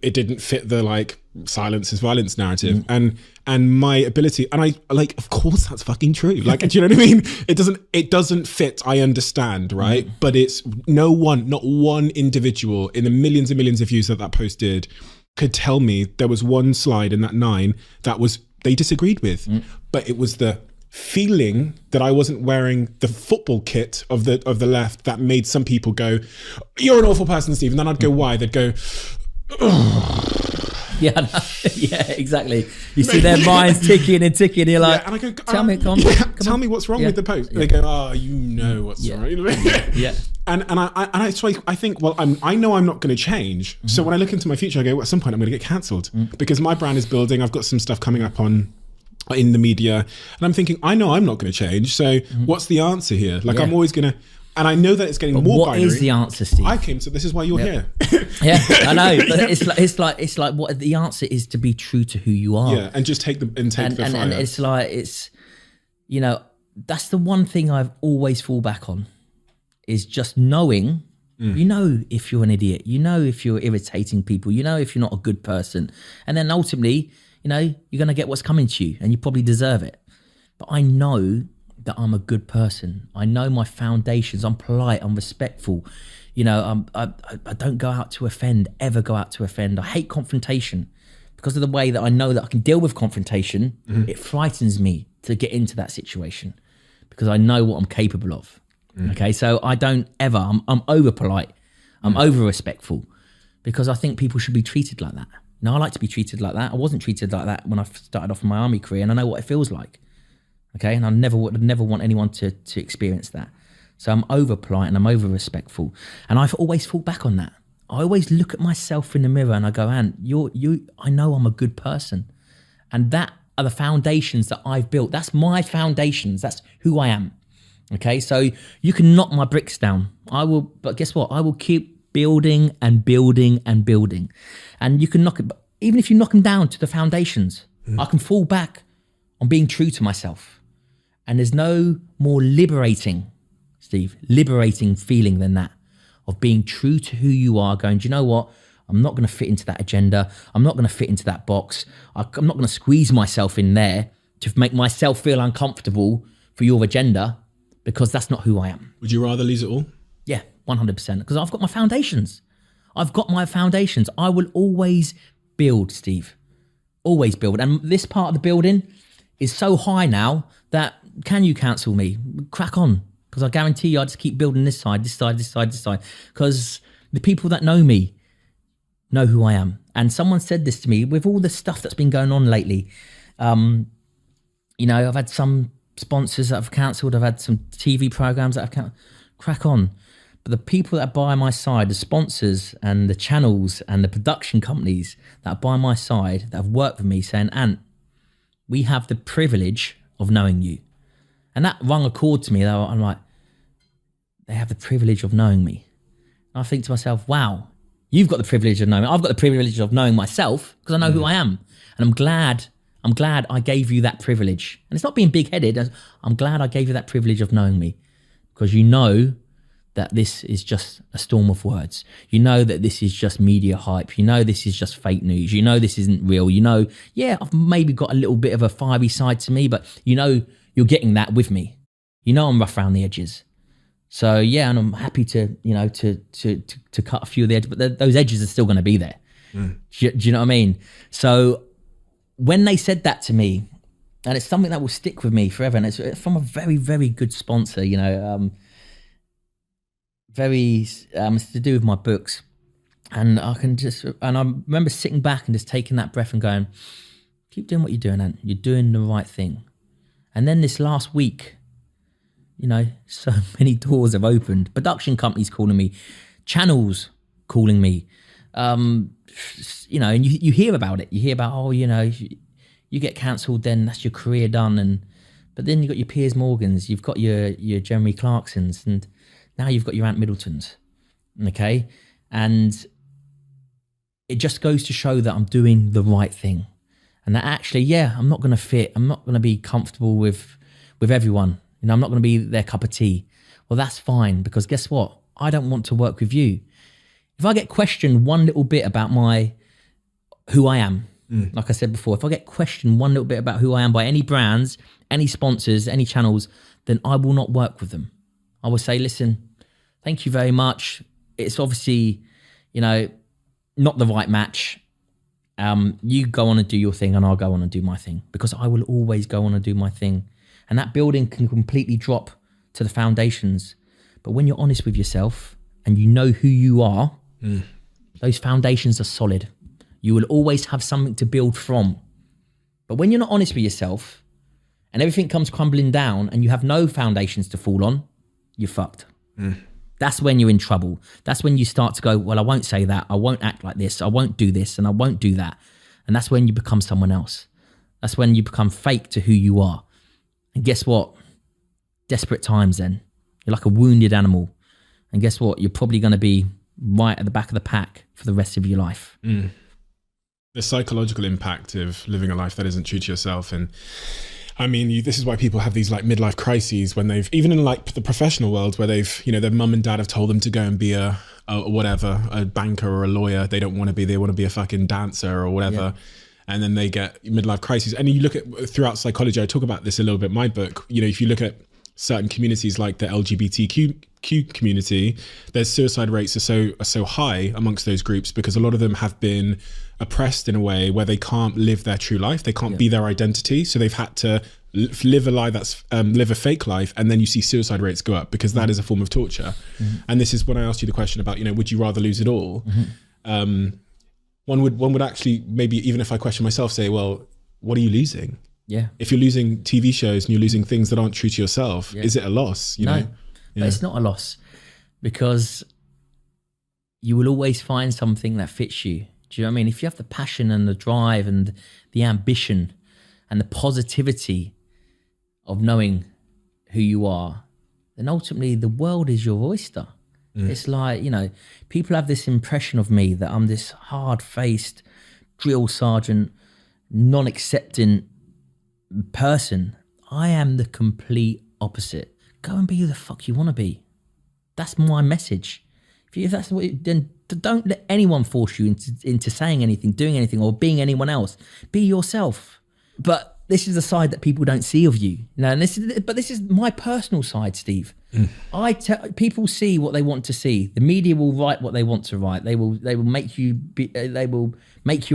it didn't fit the like silence is violence narrative, and my ability, and I like, of course that's fucking true. Like, do you know what I mean? It doesn't fit. I understand, right? But it's not one individual in the millions and millions of views that post did could tell me there was one slide in that 9 that they disagreed with, but it was the feeling that I wasn't wearing the football kit of the left that made some people go, "You're an awful person, Steve." And then I'd go, "Why?" They'd go, yeah, exactly. You see their minds ticking and ticking. You're like, and I go, tell me what's wrong with the post. They go, "Oh, you know what's wrong." And I think, well, I know I'm not going to change. So when I look into my future, I go, well, at some point I'm going to get cancelled because my brand is building. I've got some stuff coming up in the media, and I'm thinking, I know I'm not going to change. So what's the answer here? Like, I'm always going to, and I know that it's getting more binary. What is the answer, Steve? I came, so this is why you're here. Yeah, I know. But it's like what the answer is, to be true to who you are. Yeah, and just take the fire. And it's like, you know, that's the one thing I've always fall back on, is just knowing. You know if you're an idiot, you know if you're irritating people, you know if you're not a good person, and then ultimately, you know, you're going to get what's coming to you, and you probably deserve it. But I know that I'm a good person. I know my foundations. I'm polite. I'm respectful. You know, I don't go out to offend, ever go out to offend. I hate confrontation because of the way that I know that I can deal with confrontation. It frightens me to get into that situation because I know what I'm capable of. Okay, so I don't ever, I'm over polite. I'm over respectful because I think people should be treated like that. Now, I like to be treated like that. I wasn't treated like that when I started off in my army career, and I know what it feels like. Okay, and I would never want anyone to experience that. So I'm over polite and I'm over respectful, and I've always fall back on that. I always look at myself in the mirror and I go, "Ant, I know I'm a good person," and that are the foundations that I've built. That's my foundations. That's who I am. Okay, so you can knock my bricks down. But guess what? I will keep building and building and building. And you can knock it, but even if you knock them down to the foundations, I can fall back on being true to myself. And there's no more liberating feeling than that, of being true to who you are, going, do you know what? I'm not going to fit into that agenda. I'm not going to fit into that box. I'm not going to squeeze myself in there to make myself feel uncomfortable for your agenda, because that's not who I am. Would you rather lose it all? Yeah. 100%, because I've got my foundations. I will always build, Steve. Always build. And this part of the building is so high now that can you cancel me? Crack on. Because I guarantee you, I just keep building this side. Because the people that know me know who I am. And someone said this to me with all the stuff that's been going on lately. I've had some sponsors that have cancelled. I've had some TV programs that have cancelled. Crack on. But the people that are by my side, the sponsors and the channels and the production companies that are by my side, that have worked with me, saying, Ant, we have the privilege of knowing you. And that rung a chord to me. I'm like, they have the privilege of knowing me. And I think to myself, wow, you've got the privilege of knowing me. I've got the privilege of knowing myself because I know who I am. And I'm glad I gave you that privilege. And it's not being big-headed. I'm glad I gave you that privilege of knowing me, because you know that this is just a storm of words. You know that this is just media hype. You know this is just fake news. You know this isn't real. You know, yeah, I've maybe got a little bit of a fiery side to me, but you know you're getting that with me. You know I'm rough around the edges. So yeah, and I'm happy to cut a few of the edges, but those edges are still going to be there. Do you know what I mean? So when they said that to me, and it's something that will stick with me forever, and it's from a very, very good sponsor, it's to do with my books. And I remember sitting back and just taking that breath and going, keep doing what you're doing, Ant. You're doing the right thing. And then this last week, so many doors have opened. Production companies calling me, channels calling me, and you hear about it. You hear about, you get cancelled, then that's your career done. But then you've got your Piers Morgans, you've got your Jeremy Clarksons, and now you've got your Ant Middletons, okay? And it just goes to show that I'm doing the right thing. And that actually, I'm not going to fit. I'm not going to be comfortable with everyone. I'm not going to be their cup of tea. Well, that's fine, because guess what? I don't want to work with you. If I get questioned one little bit about who I am, like I said before, if I get questioned one little bit about who I am by any brands, any sponsors, any channels, then I will not work with them. I will say, listen, thank you very much. It's obviously, not the right match. You go on and do your thing and I'll go on and do my thing, because I will always go on and do my thing. And that building can completely drop to the foundations. But when you're honest with yourself and you know who you are, those foundations are solid. You will always have something to build from. But when you're not honest with yourself and everything comes crumbling down and you have no foundations to fall on, you're fucked. That's when you're in trouble. That's when you start to go, well, I won't say that. I won't act like this. I won't do this and I won't do that. And that's when you become someone else. That's when you become fake to who you are. And guess what? Desperate times then. You're like a wounded animal. And guess what? You're probably going to be right at the back of the pack for the rest of your life. The psychological impact of living a life that isn't true to yourself. And I mean, this is why people have these like midlife crises when they've, even in like the professional world where they've, their mum and dad have told them to go and be a banker or a lawyer. They don't want to be, they want to be a fucking dancer or whatever. Yeah. And then they get midlife crises. And you look at, throughout psychology, I talk about this a little bit in my book, if you look at certain communities like the LGBTQ community, their suicide rates are so high amongst those groups because a lot of them have been oppressed in a way where they can't live their true life. They can't be their identity. So they've had to live a life that's live a fake life. And then you see suicide rates go up because that is a form of torture. And this is when I asked you the question about, would you rather lose it all? One would actually, maybe even if I question myself, say, well, what are you losing? Yeah. If you're losing TV shows and you're losing things that aren't true to yourself, is it a loss? No, but it's not a loss, because you will always find something that fits you. Do you know what I mean? If you have the passion and the drive and the ambition and the positivity of knowing who you are, then ultimately the world is your oyster. It's like, people have this impression of me that I'm this hard-faced drill sergeant, non-accepting person. I am the complete opposite. Go and be who the fuck you want to be. That's my message. If that's what, then don't let anyone force you into saying anything, doing anything, or being anyone else. Be yourself. But this is the side that people don't see of you. And this is my personal side, Steve. People see what they want to see. The media will write what they want to write. They will make you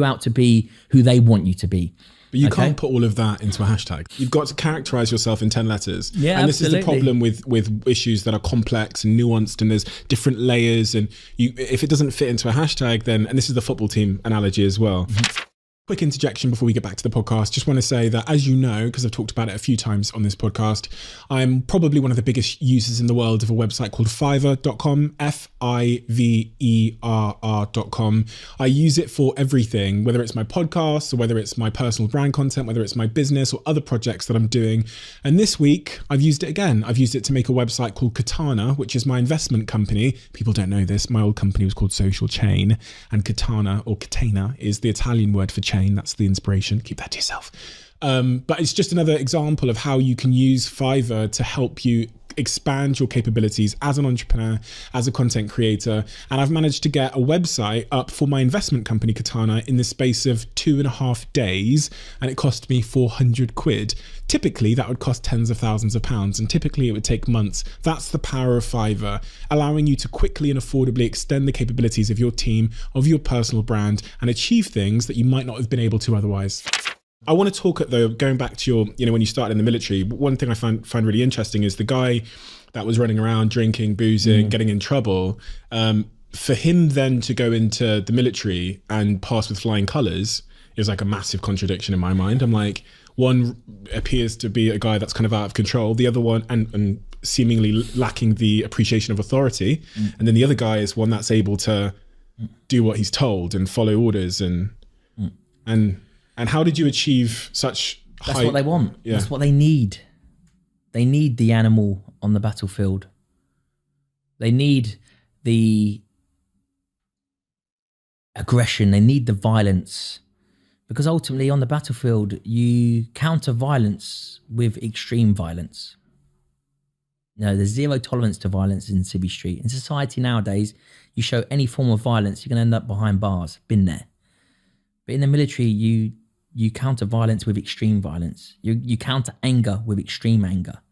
out to be who they want you to be. But you can't put all of that into a hashtag. You've got to characterize yourself in 10 letters. Yeah, and this absolutely. is the problem with issues that are complex and nuanced, and there's different layers. And if it doesn't fit into a hashtag, then, and this is the football team analogy as well. Quick interjection before we get back to the podcast. Just want to say that, as you know, because I've talked about it a few times on this podcast, I'm probably one of the biggest users in the world of a website called Fiverr.com, Fiverr.com. I use it for everything, whether it's my podcast or whether it's my personal brand content, whether it's my business or other projects that I'm doing. And this week, I've used it again. I've used it to make a website called Katana, which is my investment company. People don't know this. My old company was called Social Chain, and Katana or Catena is the Italian word for chain. That's the inspiration. Keep that to yourself. But it's just another example of how you can use Fiverr to help you expand your capabilities as an entrepreneur, as a content creator. And I've managed to get a website up for my investment company, Katana, in the space of 2.5 days. And it cost me 400 quid. Typically, that would cost tens of thousands of pounds. And typically, it would take months. That's the power of Fiverr, allowing you to quickly and affordably extend the capabilities of your team, of your personal brand, and achieve things that you might not have been able to otherwise. I want to talk, though, going back to your, when you started in the military, one thing I find really interesting is the guy that was running around drinking, boozing, getting in trouble. For him then to go into the military and pass with flying colours is like a massive contradiction in my mind. I'm like, one appears to be a guy that's kind of out of control. The other one, and seemingly lacking the appreciation of authority. And then the other guy is one that's able to do what he's told and follow orders and how did you achieve such That's high... what they want. Yeah. That's what they need. They need the animal on the battlefield. They need the aggression. They need the violence. Because ultimately on the battlefield, you counter violence with extreme violence. There's zero tolerance to violence in Civvy Street. In society nowadays, you show any form of violence, you're going to end up behind bars. Been there. But in the military, you counter violence with extreme violence. You counter anger with extreme anger.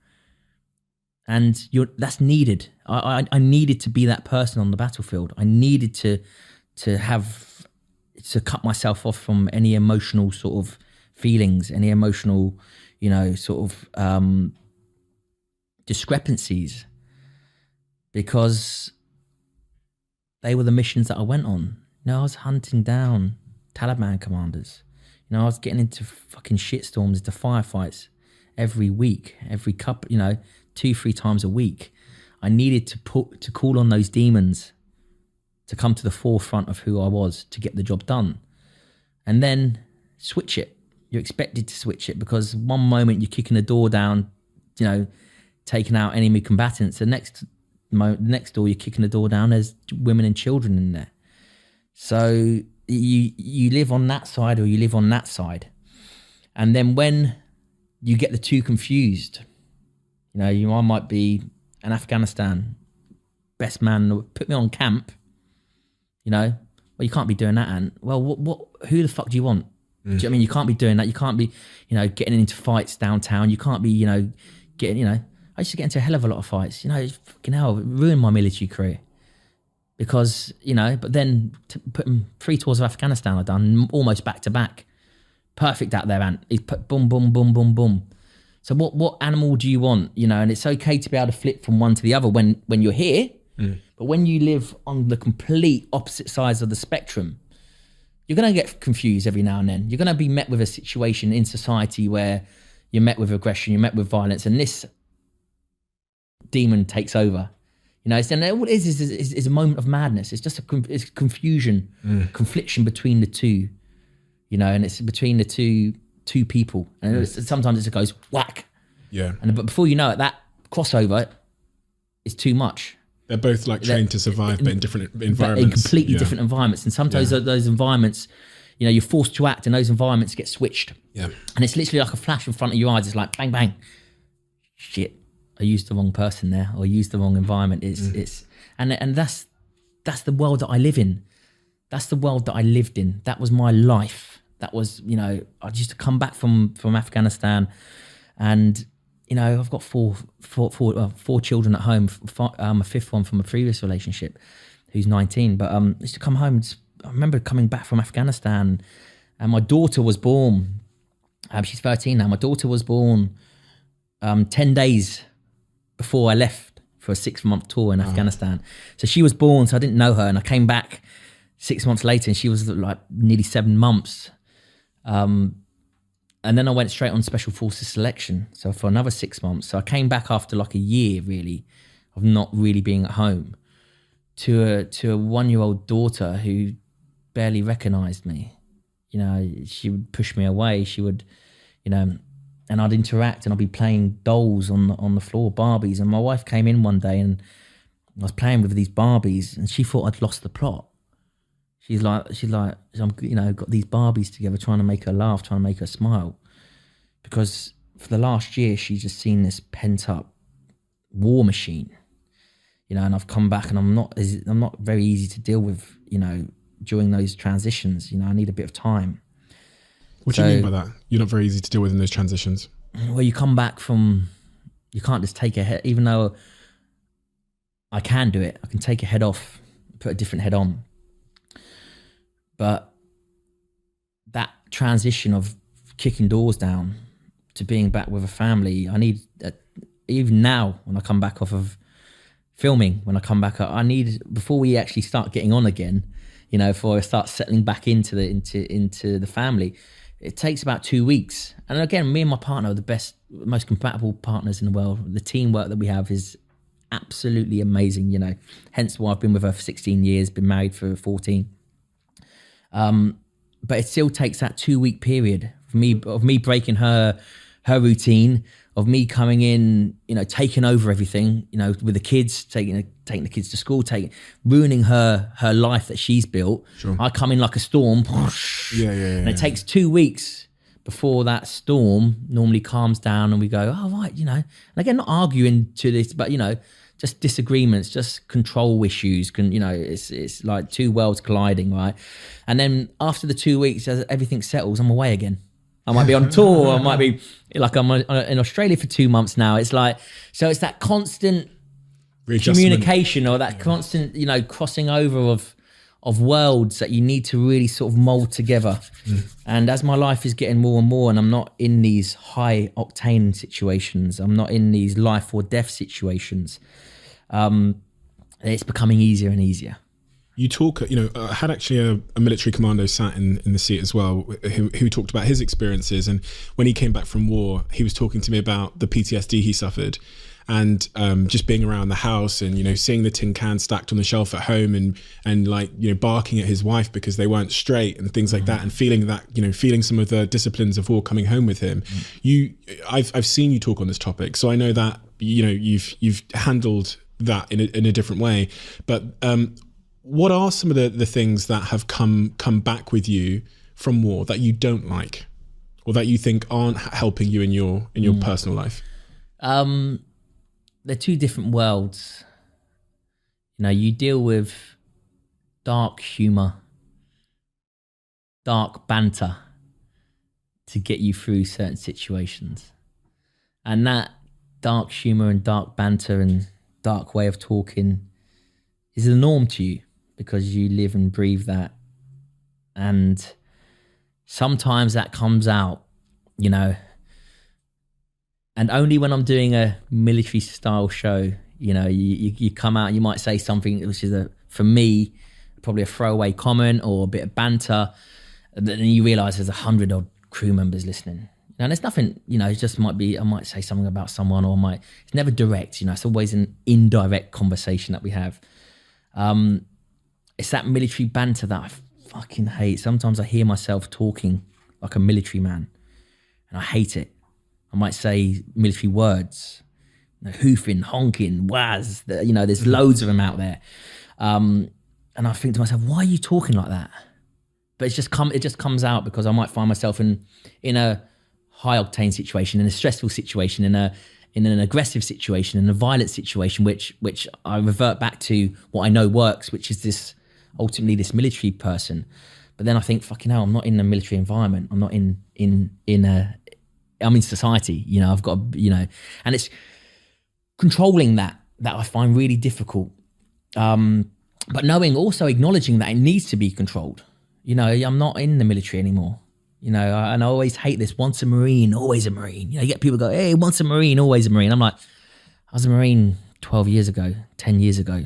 And that's needed. I needed to be that person on the battlefield. I needed to cut myself off from any emotional sort of feelings, any emotional, discrepancies, because they were the missions that I went on. I was hunting down Taliban commanders. I was getting into fucking shitstorms, into firefights every week, every couple, 2-3 times a week. I needed to call on those demons to come to the forefront of who I was to get the job done. And then switch it. You're expected to switch it because one moment you're kicking the door down, taking out enemy combatants. The next door you're kicking the door down, there's women and children in there. So you live on that side or you live on that side. And then when you get the two confused, I might be in Afghanistan, best man, put me on camp, well, you can't be doing that, Ant. Well, who the fuck do you want? Do you know what I mean? You can't be doing that. You can't be, getting into fights downtown. You can't be, getting, I used to get into a hell of a lot of fights, fucking hell, it ruined my military career. Because, but then putting 3 tours of Afghanistan I've done almost back to back. Perfect out there, Ant. He's put boom, boom, boom, boom, boom. So what animal do you want? And it's okay to be able to flip from one to the other when you're here. But when you live on the complete opposite sides of the spectrum, you're going to get confused every now and then. You're going to be met with a situation in society where you're met with aggression, you're met with violence, and this demon takes over. And all it is a moment of madness. It's just it's confusion, confliction between the two, and it's between the two people. And sometimes it just goes whack. Yeah. But before you know it, that crossover is too much. They're both like trained to survive, but in different environments. In completely different environments. And sometimes those environments, you're forced to act and those environments get switched. Yeah. And it's literally like a flash in front of your eyes. It's like bang, bang. Shit. I used the wrong person there, or used the wrong environment. And that's the world that I live in. That's the world that I lived in. That was my life. That was, you know, I used to come back from Afghanistan, and you know, I've got four children at home. A fifth one from a previous relationship, who's 19. But I used to come home. I remember coming back from Afghanistan, and my daughter was born. She's 13 now. My daughter was born 10 days before I left for a 6-month tour in Afghanistan. So she was born, so I didn't know her, and I came back 6 months later, and she was like nearly 7 months. And then I went straight on Special Forces selection, so for another 6 months. So I came back after like a year, really, of not really being at home, to a 1-year-old daughter who barely recognised me. You know, she would push me away. She would, you know, and I'd interact, and I'd be playing dolls on the floor, Barbies. And my wife came in one day, and I was playing with these Barbies, and she thought I'd lost the plot. She's like, I'm, you know, got these Barbies together, trying to make her laugh, trying to make her smile, because for the last year she's just seen this pent up war machine, you know. And I've come back, and I'm not very easy to deal with, you know, during those transitions. You know, I need a bit of time. What do you mean by that? You're not very easy to deal with in those transitions? Well, you come back from, you can't just take a head, even though I can do it. I can take a head off, put a different head on. But that transition of kicking doors down to being back with a family, I need, even now when I come back off of filming, when I come back, I need, before we actually start getting on again, you know, before I start settling back into the family, it takes about 2 weeks. And again, me and my partner are the most compatible partners in the world. The teamwork that we have is absolutely amazing, you know, hence why I've been with her for 16 years, been married for 14. But it still takes that 2-week period of me breaking her routine, of me coming in, you know, taking over everything, you know, with the kids, taking the kids to school, ruining her life that she's built. Sure. I come in like a storm. And it takes 2 weeks before that storm normally calms down, and we go, oh, right, you know. And again, not arguing to this, but, you know, just disagreements, just control issues. You know, it's like two worlds colliding, right? And then after the 2 weeks, as everything settles, I'm away again. I might be on tour. I might be like, I'm in Australia for 2 months now. It's like, so it's that constant communication, or that constant, you know, crossing over of worlds that you need to really sort of mold together. And as my life is getting more and more, and I'm not in these high octane situations, I'm not in these life or death situations, it's becoming easier and easier. You talk, you know, I had actually a military commando sat in the seat as well, who talked about his experiences. And when he came back from war, he was talking to me about the PTSD he suffered, and just being around the house, and, you know, seeing the tin cans stacked on the shelf at home, and like, you know, barking at his wife because they weren't straight and things like that, and feeling that, you know, feeling some of the disciplines of war coming home with him. I've seen you talk on this topic, so I know that, you know, you've handled that in a different way. But what are some of the things that have come back with you from war that you don't like, or that you think aren't helping you in your personal life? They're two different worlds. You know, you deal with dark humor, dark banter to get you through certain situations. And that dark humor and dark banter and dark way of talking is the norm to you, because you live and breathe that. And sometimes that comes out, you know, and only when I'm doing a military style show, you know, you come out, you might say something which is, for me, probably a throwaway comment or a bit of banter, and then you realize there's 100 odd crew members listening. And there's nothing, you know, it just might be, I might say something about someone, or it's never direct, you know, it's always an indirect conversation that we have. It's that military banter that I fucking hate. Sometimes I hear myself talking like a military man, and I hate it. I might say military words, you know, hoofing, honking, waz, you know, there's loads of them out there. And I think to myself, why are you talking like that? But it just comes out because I might find myself in a high octane situation, in a stressful situation, in an aggressive situation, in a violent situation, which I revert back to what I know works, which is ultimately this military person. But then I think, fucking hell, I'm not in a military environment. I'm not I'm in society, you know, I've got, you know, and it's controlling that I find really difficult. But also acknowledging that it needs to be controlled. You know, I'm not in the military anymore. You know, and I always hate this. Once a Marine, always a Marine. You know, you get people go, hey, once a Marine, always a Marine. I'm like, I was a Marine 12 years ago, 10 years ago.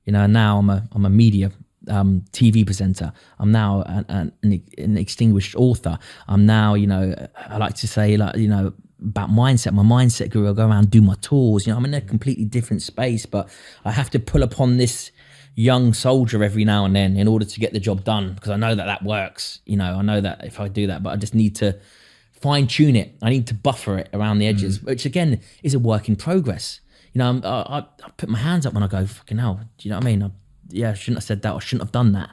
You know, and now I'm a media TV presenter. I'm now an extinguished author. I'm now, you know, I like to say, like, you know, about mindset. My mindset guru. I go around and do my tours. You know, I'm in a completely different space, but I have to pull upon this young soldier every now and then in order to get the job done, because I know that works. You know, I know that if I do that, but I just need to fine tune it. I need to buffer it around the edges, which again is a work in progress. You know, I put my hands up when I go, fucking hell, do you know what I mean? I shouldn't have said that, or shouldn't have done that.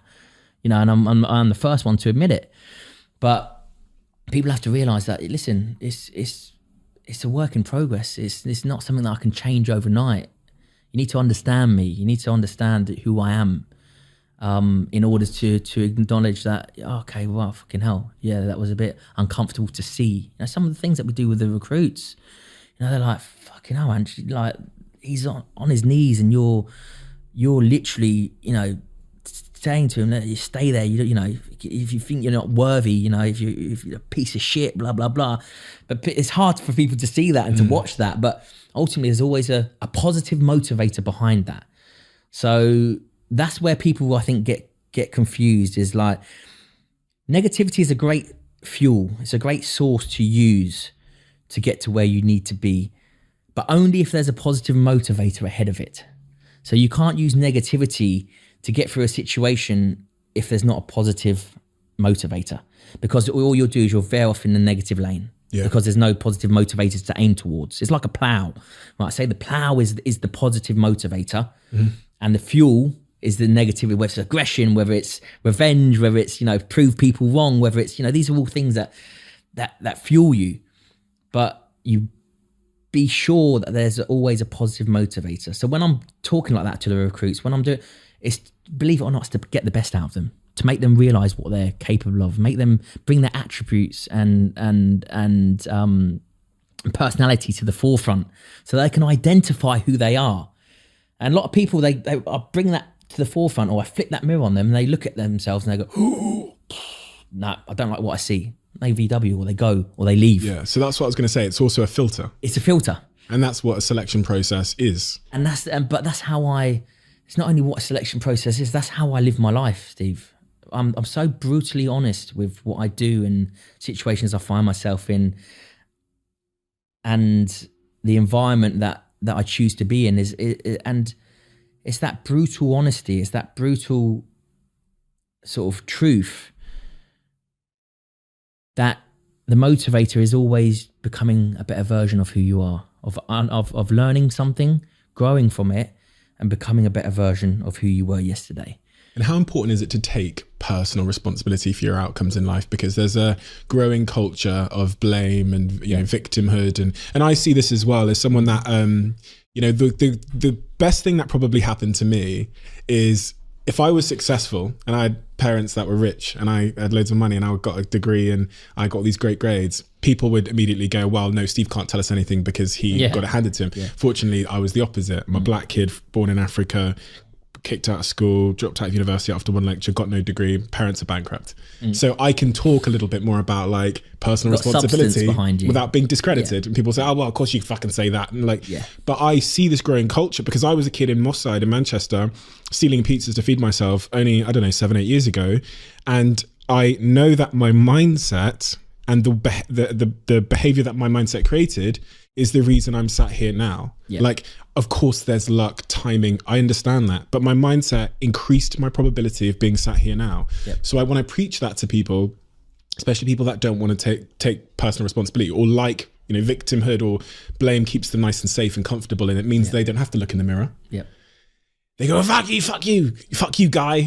You know, and I'm the first one to admit it. But people have to realise that, listen, it's a work in progress. It's not something that I can change overnight. You need to understand me. You need to understand who I am, in order to acknowledge that, okay, well, fucking hell, yeah, that was a bit uncomfortable to see. You know, some of the things that we do with the recruits, you know, they're like, fucking hell, man, like, he's on his knees and you're literally, you know, saying to him that you stay there. You know, if you think you're not worthy, you know, if you're a piece of shit, blah blah blah. But it's hard for people to see that and to watch that. But ultimately, there's always a positive motivator behind that. So that's where people, I think, get confused. Is like, negativity is a great fuel. It's a great source to use to get to where you need to be, but only if there's a positive motivator ahead of it. So you can't use negativity to get through a situation if there's not a positive motivator, because all you'll do is you'll veer off in the negative lane, because there's no positive motivators to aim towards. It's like a plow. Right? I say the plow is the positive motivator, and the fuel is the negativity, whether it's aggression, whether it's revenge, whether it's, you know, prove people wrong, whether it's, you know, these are all things that fuel you. But you be sure that there's always a positive motivator. So when I'm talking like that to the recruits, when I'm doing, it's, believe it or not, it's to get the best out of them, to make them realize what they're capable of, make them bring their attributes and personality to the forefront, so they can identify who they are. And a lot of people, they bring that to the forefront, or I flip that mirror on them and they look at themselves and they go, no, I don't like what I see. They VW, or they go, or they leave. Yeah, so that's what I was going to say. It's also a filter. It's a filter. And that's what a selection process is. And but that's how it's not only what a selection process is, that's how I live my life, Steve. I'm so brutally honest with what I do and situations I find myself in, and the environment that I choose to be in and it's that brutal honesty, it's that brutal sort of truth, that the motivator is always becoming a better version of who you are, of learning something, growing from it, and becoming a better version of who you were yesterday. And how important is it to take personal responsibility for your outcomes in life? Because there's a growing culture of blame and, you know, victimhood. And I see this as well as someone that, you know, the best thing that probably happened to me is, if I was successful and I had parents that were rich and I had loads of money and I got a degree and I got these great grades, people would immediately go, well, no, Steve can't tell us anything because he got it handed to him. Yeah. Fortunately, I was the opposite. I'm a black kid born in Africa, kicked out of school, dropped out of university after one lecture, got no degree, parents are bankrupt. So I can talk a little bit more about like personal responsibility without being discredited. And people say, oh, well, of course you fucking say that. And like, but I see this growing culture because I was a kid in Moss Side in Manchester stealing pizzas to feed myself only, I don't know, 7-8 years ago. And I know that my mindset and the behavior that my mindset created is the reason I'm sat here now. Like, of course there's luck, timing, I understand that, but my mindset increased my probability of being sat here now. So when I preach that to people, especially people that don't want to take personal responsibility, or like, you know, victimhood or blame keeps them nice and safe and comfortable, and it means they don't have to look in the mirror. They go, fuck you, guy.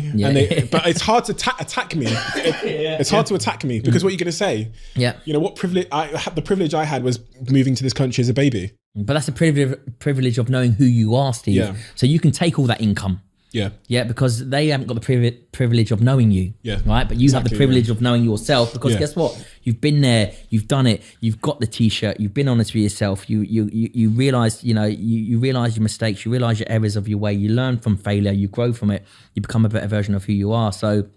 But it's hard to attack me. It's hard to attack me because what are you going to say? You know, what privilege the privilege I had was moving to this country as a baby. But that's the privilege of knowing who you are, Steve. So you can take all that income. Yeah, because they haven't got the privilege of knowing you. Yeah. Right. But you have the privilege of knowing yourself, because Yeah. guess what? You've been there, you've done it, you've got the t-shirt, you've been honest with yourself, you realize, you realize your mistakes, you realize your errors of your way, you learn from failure, you grow from it, you become a better version of who you are. So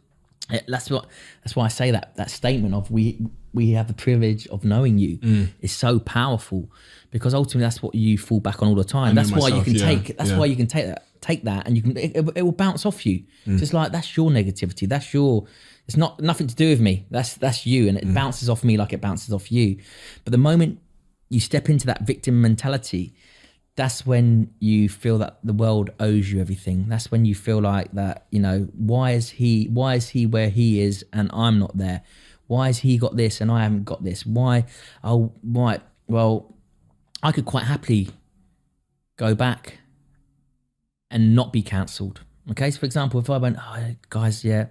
that's why I say that statement of we have the privilege of knowing you is so powerful, because ultimately that's what you fall back on all the time. That's why you can why you can take that and you can it will bounce off you. Just like, that's your negativity, it's not nothing to do with me, that's you, and it bounces off me like it bounces off you. But the moment you step into that victim mentality, that's when you feel that the world owes you everything. That's when you feel like that, why is he where he is and I'm not there? Why has he got this and I haven't got this? Why? Oh, right. Well, I could quite happily go back and not be cancelled. Okay, so for example, if I went, oh, guys, yeah,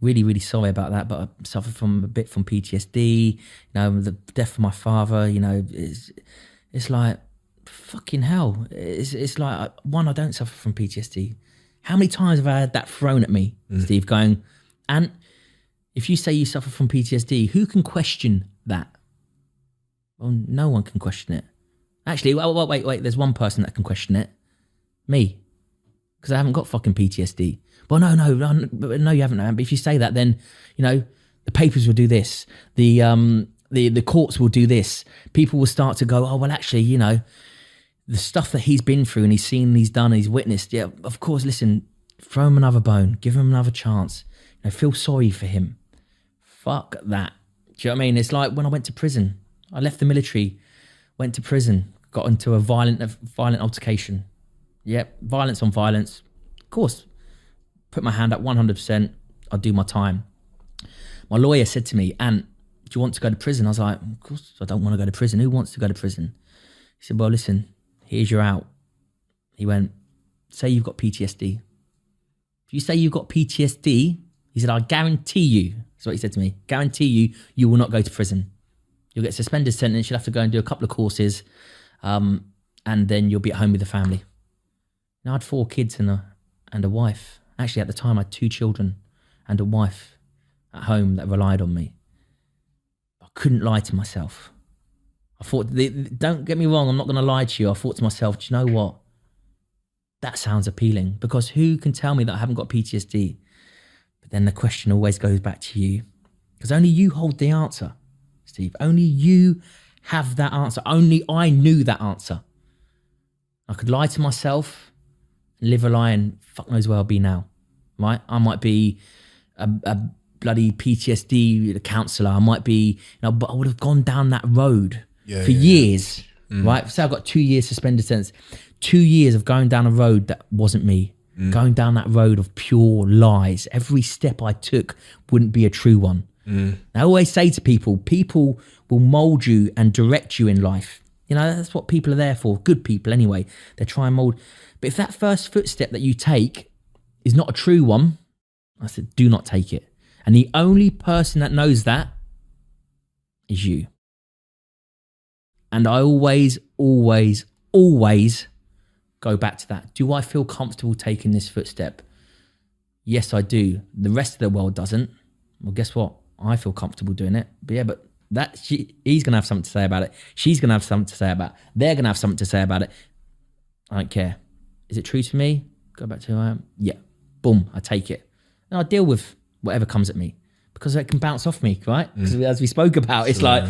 really, really sorry about that, but I suffer from PTSD, the death of my father, it's like, fucking hell. It's like, one, I don't suffer from PTSD. How many times have I had that thrown at me, Steve, going, and if you say you suffer from PTSD, who can question that? Well, no one can question it. Actually, wait, there's one person that can question it. Me. Because I haven't got fucking PTSD. Well, no, you haven't. But if you say that, then, the papers will do this. The courts will do this. People will start to go, oh, well, actually, the stuff that he's been through and he's seen, he's done, he's witnessed. Yeah, of course, listen, throw him another bone, give him another chance. Feel sorry for him. Fuck that. Do you know what I mean? It's like when I went to prison. I left the military, went to prison, got into a violent altercation. Yep, violence on violence. Of course, put my hand up 100%. I'll do my time. My lawyer said to me, Ant, do you want to go to prison? I was like, of course I don't want to go to prison. Who wants to go to prison? He said, well, listen, here's your out. He went, say you've got PTSD. If you say you've got PTSD, he said, I guarantee you, that's what he said to me, guarantee you will not go to prison. You'll get suspended sentence, you'll have to go and do a couple of courses, and then you'll be at home with the family. Now, I had 4 kids and a wife. Actually, at the time, I had 2 children and a wife at home that relied on me. I couldn't lie to myself. I thought, don't get me wrong, I'm not going to lie to you. I thought to myself, do you know what? That sounds appealing, because who can tell me that I haven't got PTSD? But then the question always goes back to you, because only you hold the answer, Steve. Only you have that answer. Only I knew that answer. I could lie to myself, live a lie, and fuck knows where I'll be now, right? I might be a bloody PTSD counsellor. I might be, but I would have gone down that road for years, right? So I've got 2 years suspended sentence, 2 years of going down a road that wasn't me, going down that road of pure lies. Every step I took wouldn't be a true one. I always say to people will mold you and direct you in life. That's what people are there for. Good people anyway. They try and mold. But if that first footstep that you take is not a true one, I said, do not take it. And the only person that knows that is you. And I always go back to that. Do I feel comfortable taking this footstep? Yes, I do. The rest of the world doesn't. Well, guess what? I feel comfortable doing it. But he's going to have something to say about it. She's going to have something to say about it. They're going to have something to say about it. I don't care. Is it true to me? Go back to who I am. Yeah. Boom. I take it. And I deal with whatever comes at me, because it can bounce off me, right? Because as we spoke about, it's like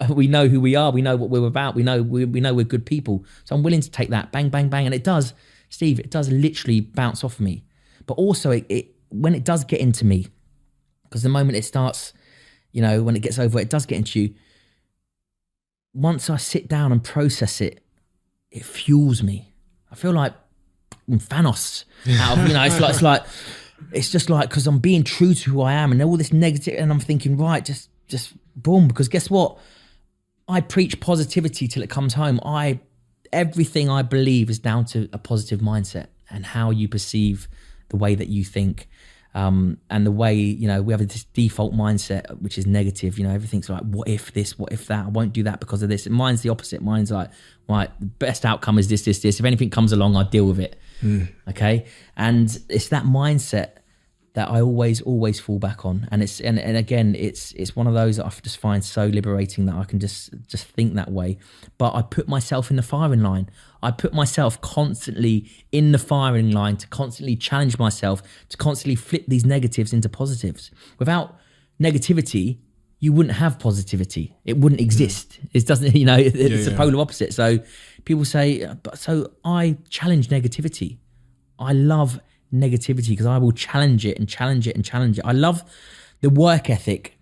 we know who we are. We know what we're about. We know we're good people. So I'm willing to take that. Bang, bang, bang. And it does, Steve, it does literally bounce off me. But also it when it does get into me, because the moment it starts, when it gets over, it does get into you. Once I sit down and process it, it fuels me. I feel like Thanos. It's just like, because I'm being true to who I am, and all this negative, and I'm thinking, right, just boom. Because guess what? I preach positivity till it comes home. Everything I believe is down to a positive mindset and how you perceive the way that you think. And the way, you know, we have this default mindset, which is negative, you know, everything's like, what if this, what if that, I won't do that because of this. And mine's the opposite. Mine's like, right, the best outcome is this. If anything comes along, I deal with it. Okay. And it's that mindset that I always fall back on. And again, it's one of those that I just find so liberating that I can just think that way. But I put myself in the firing line. I put myself constantly in the firing line to constantly challenge myself, to constantly flip these negatives into positives. Without negativity, you wouldn't have positivity. It wouldn't exist. It doesn't, you know, it's a polar opposite. So people say, so I challenge negativity. I love negativity because I will challenge it and challenge it and challenge it. I love the work ethic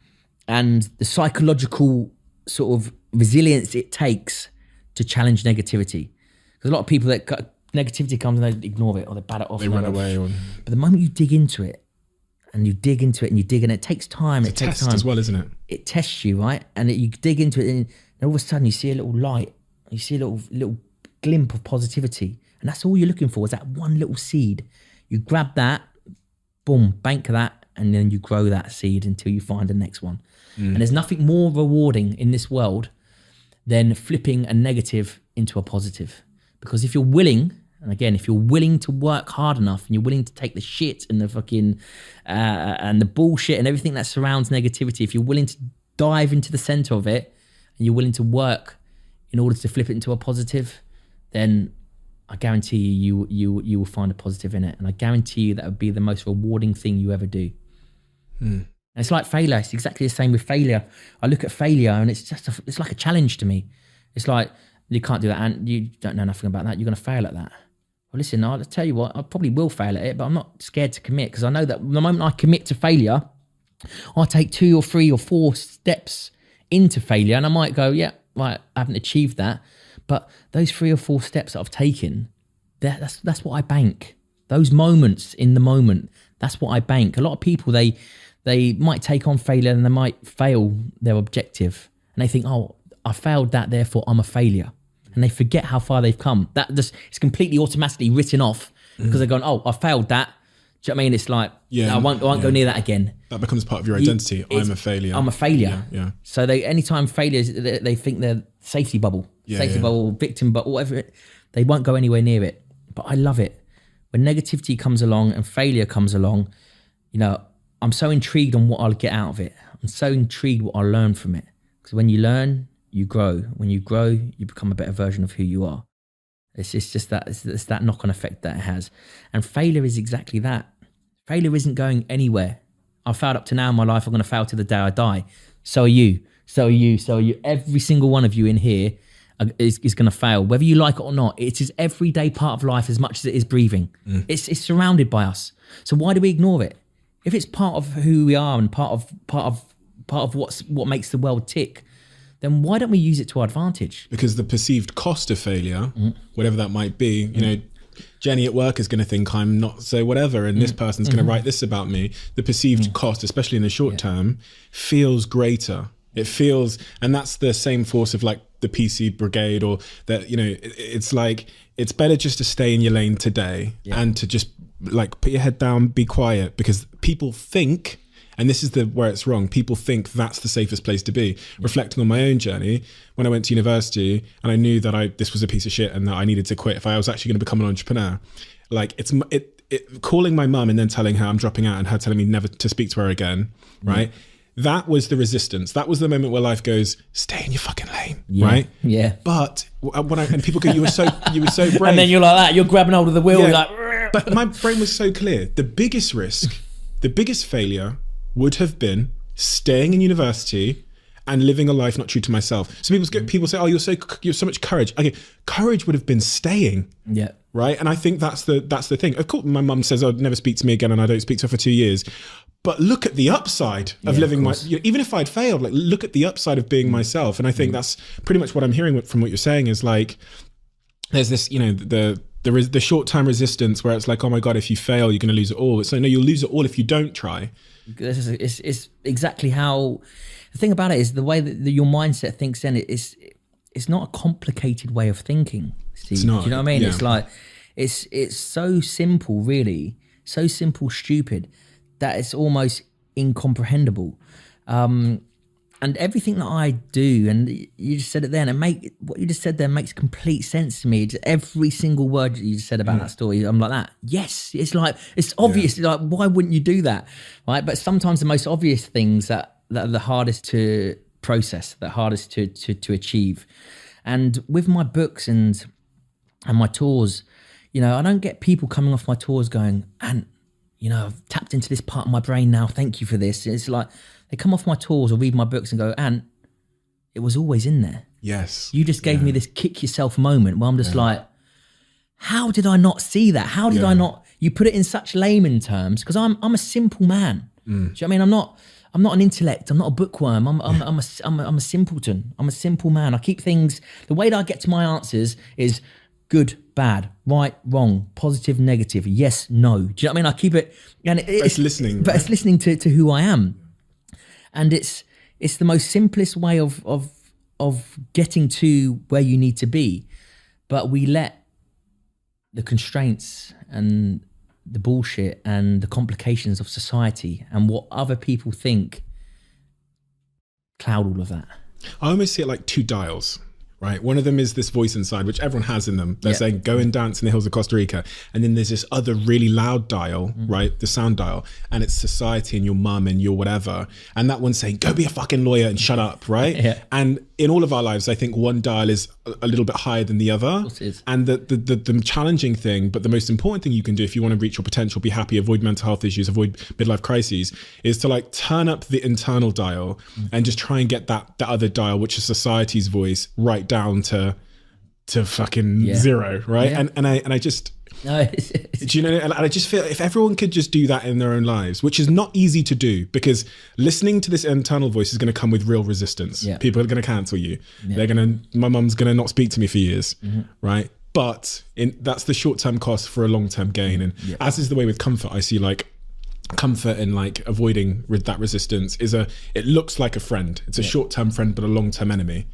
and the psychological sort of resilience it takes to challenge negativity. Because a lot of people that negativity comes and they ignore it or they bat it off. They run away. But the moment you dig into it and you dig into it and you dig, and it takes time. It takes time as well, isn't it? It tests you, right? And you dig into it, and all of a sudden you see a little light. You see a little glint of positivity, and that's all you're looking for, is that one little seed. You grab that, boom, bank that, and then you grow that seed until you find the next one. And there's nothing more rewarding in this world than flipping a negative into a positive. Because if you're willing, and again, if you're willing to work hard enough and you're willing to take the shit and the fucking, and the bullshit and everything that surrounds negativity, if you're willing to dive into the center of it and you're willing to work in order to flip it into a positive, then I guarantee you will find a positive in it. And I guarantee you that would be the most rewarding thing you ever do. And it's like failure. It's exactly the same with failure. I look at failure and it's like a challenge to me. It's like, you can't do that and you don't know nothing about that. You're going to fail at that. Well, listen, I'll tell you what, I probably will fail at it, but I'm not scared to commit, because I know that the moment I commit to failure, I'll take 2 or 3 or 4 steps into failure and I might go, yeah, right, I haven't achieved that. But those 3 or 4 steps that I've taken, that's what I bank. Those moments in the moment, that's what I bank. A lot of people, they might take on failure and they might fail their objective. And they think, oh, I failed that, therefore I'm a failure. And they forget how far they've come. That just is completely automatically written off because they're going, oh, I failed that. Do you know what I mean? It's like, I won't go near that again. That becomes part of your identity. I'm a failure. I'm a failure. Yeah. So anytime failures, they think they're safety bubble, bubble, victim, but whatever, they won't go anywhere near it. But I love it. When negativity comes along and failure comes along, you know, I'm so intrigued on what I'll get out of it. I'm so intrigued what I'll learn from it. Because when you learn, you grow. When you grow, you become a better version of who you are. It's just that, it's that knock-on effect that it has. And failure is exactly that. Failure isn't going anywhere. I've failed up to now in my life. I'm going to fail to the day I die. So are you. So are you. So are you. Every single one of you in here is going to fail. Whether you like it or not, it is everyday part of life as much as it is breathing. It's surrounded by us. So why do we ignore it? If it's part of who we are and part of what makes the world tick, then why don't we use it to our advantage? Because the perceived cost of failure, whatever that might be, you know, Jenny at work is going to think I'm not so whatever, and this person's going to write this about me. The perceived cost, especially in the short term, feels greater. It feels, and that's the same force of like the PC brigade, or that, you know, it's like, it's better just to stay in your lane today and to just like put your head down, be quiet, because people think, and this is where it's wrong, people think that's the safest place to be. Reflecting on my own journey, when I went to university and I knew that this was a piece of shit and that I needed to quit if I was actually going to become an entrepreneur, like calling my mum and then telling her I'm dropping out and her telling me never to speak to her again, right? That was the resistance. That was the moment where life goes, stay in your fucking lane, right? Yeah. But and people go, you were so brave. And then you're like that, you're grabbing hold of the wheel, you're like, but my brain was so clear. The biggest risk, the biggest failure would have been staying in university and living a life not true to myself. So people say, oh, you have so much courage. Okay, courage would have been staying. Yeah. Right. And I think that's the thing. Of course, my mum says, oh, never speak to me again, and I don't speak to her for 2 years. But look at the upside of living even if I'd failed, like look at the upside of being myself. And I think that's pretty much what I'm hearing from what you're saying is like, there's this, you know, the short-term resistance where it's like, oh my God, if you fail, you're going to lose it all. So no, you'll lose it all if you don't try. It's exactly how, the thing about it is the way that your mindset thinks then it's not a complicated way of thinking. Steve. It's not. Do you know what I mean? Yeah. It's like, it's so simple, really. So simple, stupid. that it's almost incomprehensible. And everything that I do, and you just said it then, what you just said there makes complete sense to me. Just every single word that you just said about that story, I'm like that. Yes, it's like, it's obvious. Like, why wouldn't you do that, right? But sometimes the most obvious things that are the hardest to process, the hardest to achieve. And with my books and my tours, you know, I don't get people coming off my tours going, and you know, I've tapped into this part of my brain now. Thank you for this. It's like they come off my tours or read my books and go, and it was always in there. Yes. You just gave me this kick yourself moment where I'm just like, how did I not see that? How did I not? You put it in such layman terms, because I'm a simple man. Do you know what I mean? I'm not an intellect. I'm not a bookworm. I'm a simpleton. I'm a simple man. I keep things. The way that I get to my answers is good, bad, right, wrong, positive, negative, yes, no. Do you know what I mean? I keep it, and it's listening, but right? It's listening to who I am, and it's the most simplest way of getting to where you need to be, but we let the constraints and the bullshit and the complications of society and what other people think cloud all of that. I almost see it like two dials, right? One of them is this voice inside, which everyone has in them. They're saying, go and dance in the hills of Costa Rica. And then there's this other really loud dial, right? The sound dial. And it's society and your mum and your whatever. And that one's saying, go be a fucking lawyer and shut up, right? Yeah. And in all of our lives, I think one dial is a little bit higher than the other. Of course it is. And the challenging thing, but the most important thing you can do if you want to reach your potential, be happy, avoid mental health issues, avoid midlife crises, is to like turn up the internal dial and just try and get that other dial, which is society's voice, right down to fucking zero, right? Yeah. And I just, No, do you know? And I just feel if everyone could just do that in their own lives, which is not easy to do, because listening to this internal voice is going to come with real resistance. Yeah. People are going to cancel you. Yeah. My mum's going to not speak to me for years, right? But that's the short-term cost for a long-term gain. And as is the way with comfort, I see like comfort in like avoiding that resistance it looks like a friend. It's a short-term friend, but a long-term enemy.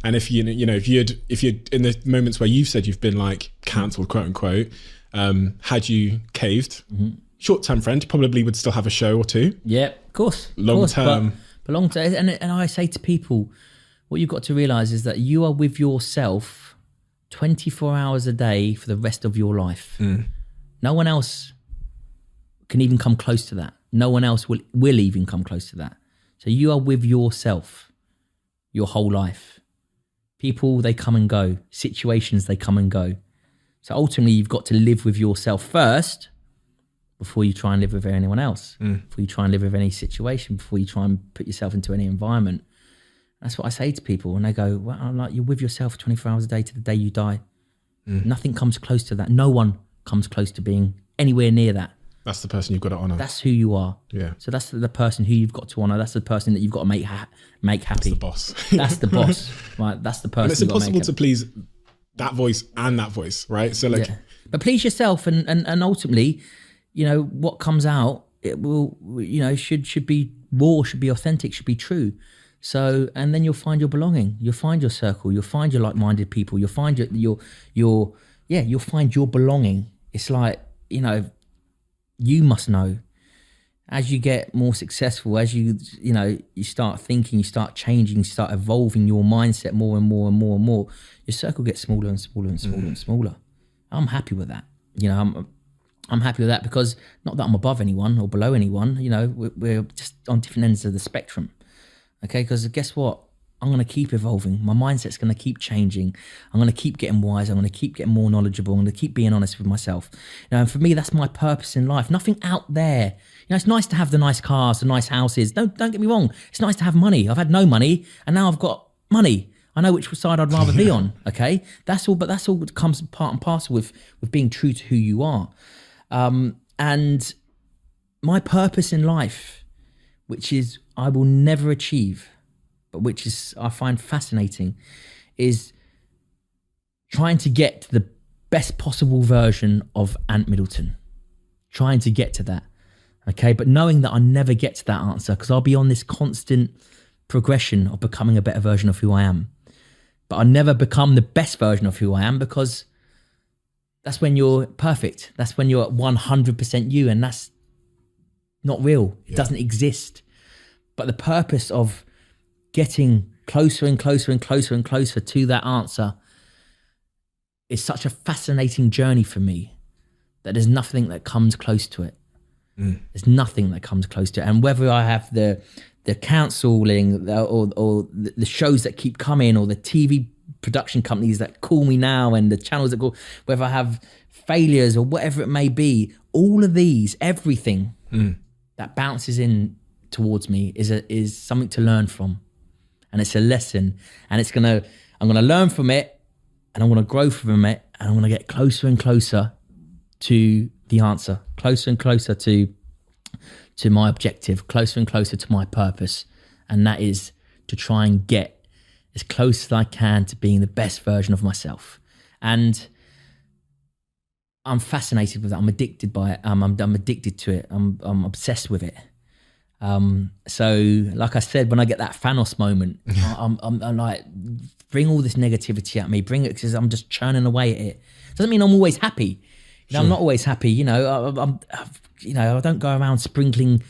And if you're in the moments where you've said you've been like cancelled, quote unquote, had you caved, short-term friend probably would still have a show or two. Yeah, of course. Long-term. But long-term, and I say to people, what you've got to realize is that you are with yourself 24 hours a day for the rest of your life. No one else can even come close to that. No one else will even come close to that. So you are with yourself your whole life. People, they come and go. Situations, they come and go. So ultimately, you've got to live with yourself first before you try and live with anyone else, before you try and live with any situation, before you try and put yourself into any environment. That's what I say to people. And they go, well, I'm like, you're with yourself 24 hours a day to the day you die. Nothing comes close to that. No one comes close to being anywhere near that. That's the person you've got to honor. That's who you are. Yeah. So that's the person who you've got to honor. That's the person that you've got to make happy. That's the boss. That's the boss, right? That's the person. And it's impossible to please that voice and that voice, right? So like, but please yourself, and ultimately, you know, what comes out, it will, you know, should be raw, should be authentic, should be true. So, and then you'll find your belonging. You'll find your circle. You'll find your like-minded people. You'll find you'll find your belonging. It's like, you know, you must know, as you get more successful, as you start thinking, you start changing, you start evolving your mindset more and more and more and more, your circle gets smaller and smaller and smaller and smaller. I'm happy with that. You know, I'm happy with that, because not that I'm above anyone or below anyone, you know, we're just on different ends of the spectrum. Okay, because guess what? I'm going to keep evolving. My mindset's going to keep changing. I'm going to keep getting wiser. I'm going to keep getting more knowledgeable. I'm going to keep being honest with myself. You know, and for me, that's my purpose in life. Nothing out there. You know, it's nice to have the nice cars, the nice houses. Don't get me wrong. It's nice to have money. I've had no money, and now I've got money. I know which side I'd rather be on. Okay, that's all. But that's all that comes part and parcel with being true to who you are. And my purpose in life, which is I will never achieve, but which is I find fascinating, is trying to get to the best possible version of Ant Middleton. Trying to get to that, okay? But knowing that I never get to that answer, because I'll be on this constant progression of becoming a better version of who I am. But I never become the best version of who I am, because that's when you're perfect. That's when you're at 100% you, and that's not real. It doesn't exist. But the purpose of getting closer and closer and closer and closer to that answer is such a fascinating journey for me that there's nothing that comes close to it. There's nothing that comes close to it. And whether I have the counselling or the shows that keep coming, or the TV production companies that call me now, and the channels that call, whether I have failures or whatever it may be, all of these, everything that bounces in towards me is something to learn from. And it's a lesson, and I'm gonna learn from it, and I'm gonna grow from it, and I'm gonna get closer and closer to the answer, closer and closer to my objective, closer and closer to my purpose. And that is to try and get as close as I can to being the best version of myself. And I'm fascinated with that. I'm addicted by it. I'm addicted to it. I'm obsessed with it. So like I said, when I get that Thanos moment, I'm like, bring all this negativity at me, bring it, because I'm just churning away at it. Doesn't mean I'm always happy. I'm not always happy. I don't go around sprinkling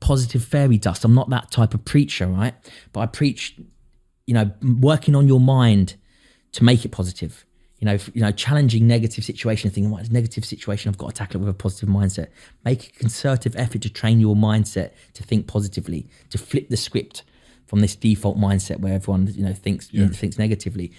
positive fairy dust. I'm not that type of preacher, right? But I preach, working on your mind to make it positive. Challenging negative situation, thinking, what is negative situation? I've got to tackle it with a positive mindset. Make a concerted effort to train your mindset to think positively, to flip the script from this default mindset where everyone, thinks negatively.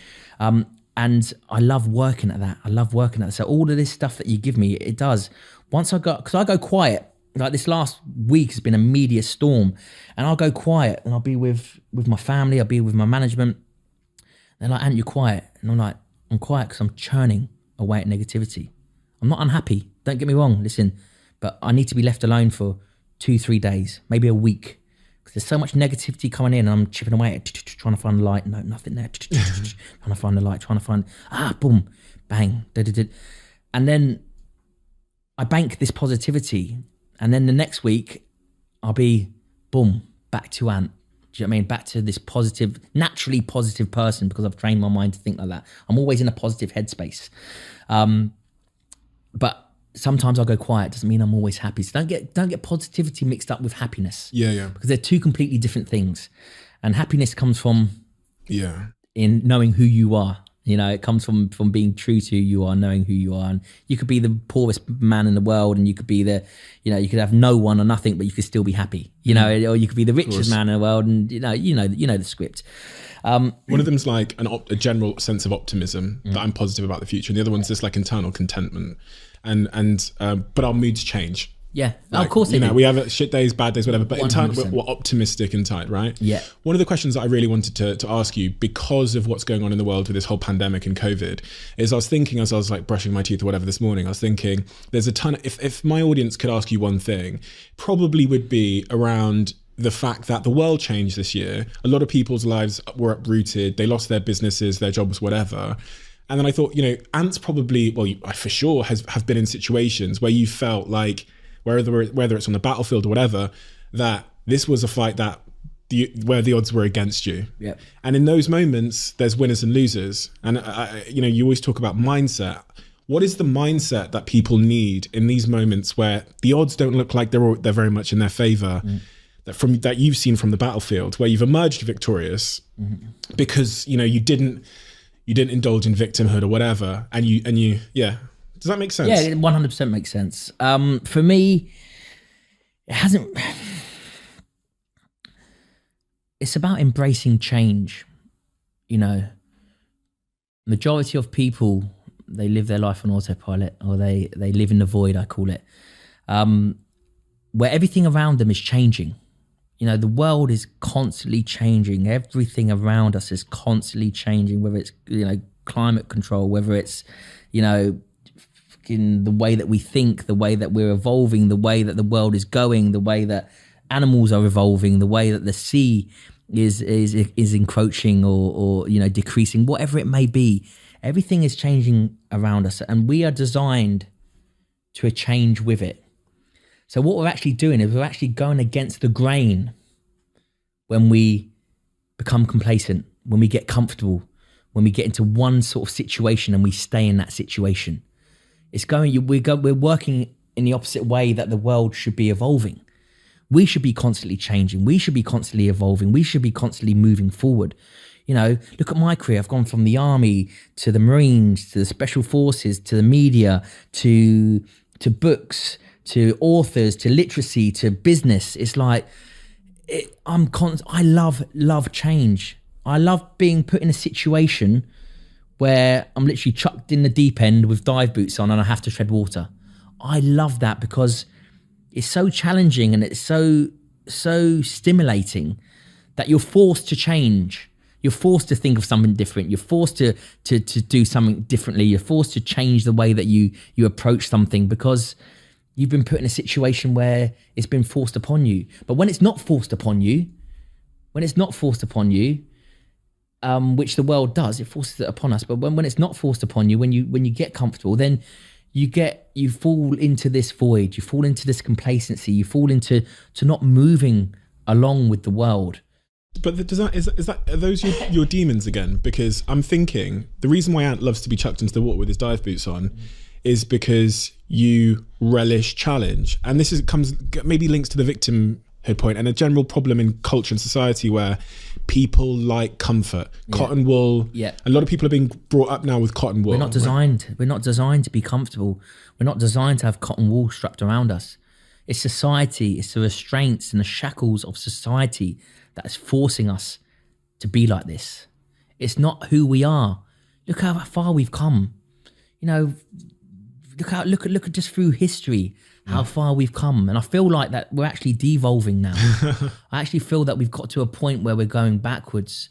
And I love working at that. So all of this stuff that you give me, it does. Once because I go quiet, like this last week has been a media storm, and I'll go quiet and I'll be with my family, I'll be with my management. They're like, Ant, you're quiet. And I'm like, I'm quiet because I'm churning away at negativity. I'm not unhappy, don't get me wrong, listen, but I need to be left alone for 2-3 days, maybe a week. There's so much negativity coming in, and I'm chipping away at trying to find the light. No, nothing there. Trying to find the light, boom, bang. And then I bank this positivity, and then the next week I'll be, boom, back to Ant. Do you know what I mean? Back to this positive, naturally positive person, because I've trained my mind to think like that. I'm always in a positive headspace. But sometimes I'll go quiet. Doesn't mean I'm always happy. So don't get positivity mixed up with happiness. Yeah. Because they're two completely different things. And happiness comes from in knowing who you are. It comes from being true to who you are, knowing who you are. And you could be the poorest man in the world, and you could be you could have no one or nothing, but you could still be happy. Or you could be the richest man in the world, and you know the script. One of them's like a general sense of optimism that I'm positive about the future, and the other one's just like internal contentment. But our moods change. Yeah, of course they do. We have shit days, bad days, whatever. But in time, 100%. we're optimistic and tight, right? Yeah. One of the questions that I really wanted to ask you, because of what's going on in the world with this whole pandemic and COVID, is I was thinking, as I was like brushing my teeth or whatever this morning, I was thinking, there's a ton. If my audience could ask you one thing, probably would be around the fact that the world changed this year. A lot of people's lives were uprooted. They lost their businesses, their jobs, whatever. And then I thought, Ant's probably, I for sure have been in situations where you felt like, whether it's on the battlefield or whatever, that this was a fight where the odds were against you. Yeah. And in those moments, there's winners and losers. And you always talk about mindset. What is the mindset that people need in these moments where the odds don't look like they're very much in their favor? That you've seen from the battlefield, where you've emerged victorious because you didn't indulge in victimhood or whatever, and you does that make sense? Yeah, it 100% makes sense. For me, it hasn't. It's about embracing change. Majority of people, they live their life on autopilot, or they live in the void, I call it, where everything around them is changing. The world is constantly changing. Everything around us is constantly changing, whether it's, climate control, whether it's, in the way that we think, the way that we're evolving, the way that the world is going, the way that animals are evolving, the way that the sea is encroaching or decreasing, whatever it may be. Everything is changing around us, and we are designed to change with it. So what we're actually doing is we're actually going against the grain when we become complacent, when we get comfortable, when we get into one sort of situation and we stay in that situation. We're working in the opposite way that the world should be evolving. We should be constantly changing. We should be constantly evolving. We should be constantly moving forward. You know, look at my career. I've gone from the army to the Marines, to the special forces, to the media, to books, to authors, to literacy, to business. It's like, I love change. I love being put in a situation where I'm literally chucked in the deep end with dive boots on and I have to tread water. I love that because it's so challenging and it's so stimulating that you're forced to change. You're forced to think of something different. You're forced to do something differently. You're forced to change the way that you approach something because you've been put in a situation where it's been forced upon you. But when it's not forced upon you, which the world does, it forces it upon us. But when it's not forced upon you, when you get comfortable, then you fall into this void, you fall into this complacency, you fall into not moving along with the world. But are those your demons again? Because I'm thinking the reason why Ant loves to be chucked into the water with his dive boots on is because you relish challenge. And this comes maybe links to the victimhood point and a general problem in culture and society where people like comfort, cotton wool. Yeah. A lot of people are being brought up now with cotton wool. We're not designed to be comfortable. We're not designed to have cotton wool strapped around us. It's society, it's the restraints and the shackles of society that is forcing us to be like this. It's not who we are. Look how far we've come. You know, look at just through history, how far we've come. And I feel like that we're actually devolving now. I actually feel that we've got to a point where we're going backwards,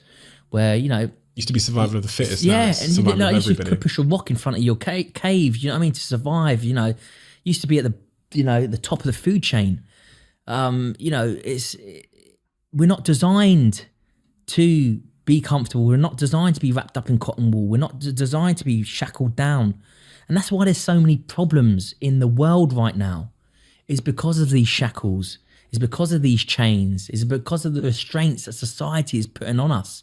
where, you know, used to be survival of the fittest. Yeah, and you could push a rock in front of your cave, you know what I mean, to survive. You know, used to be at the top of the food chain. You know, we're not designed to be comfortable. We're not designed to be wrapped up in cotton wool. We're not designed to be shackled down. And that's why there's so many problems in the world right now, is because of these shackles, is because of these chains, is because of the restraints that society is putting on us.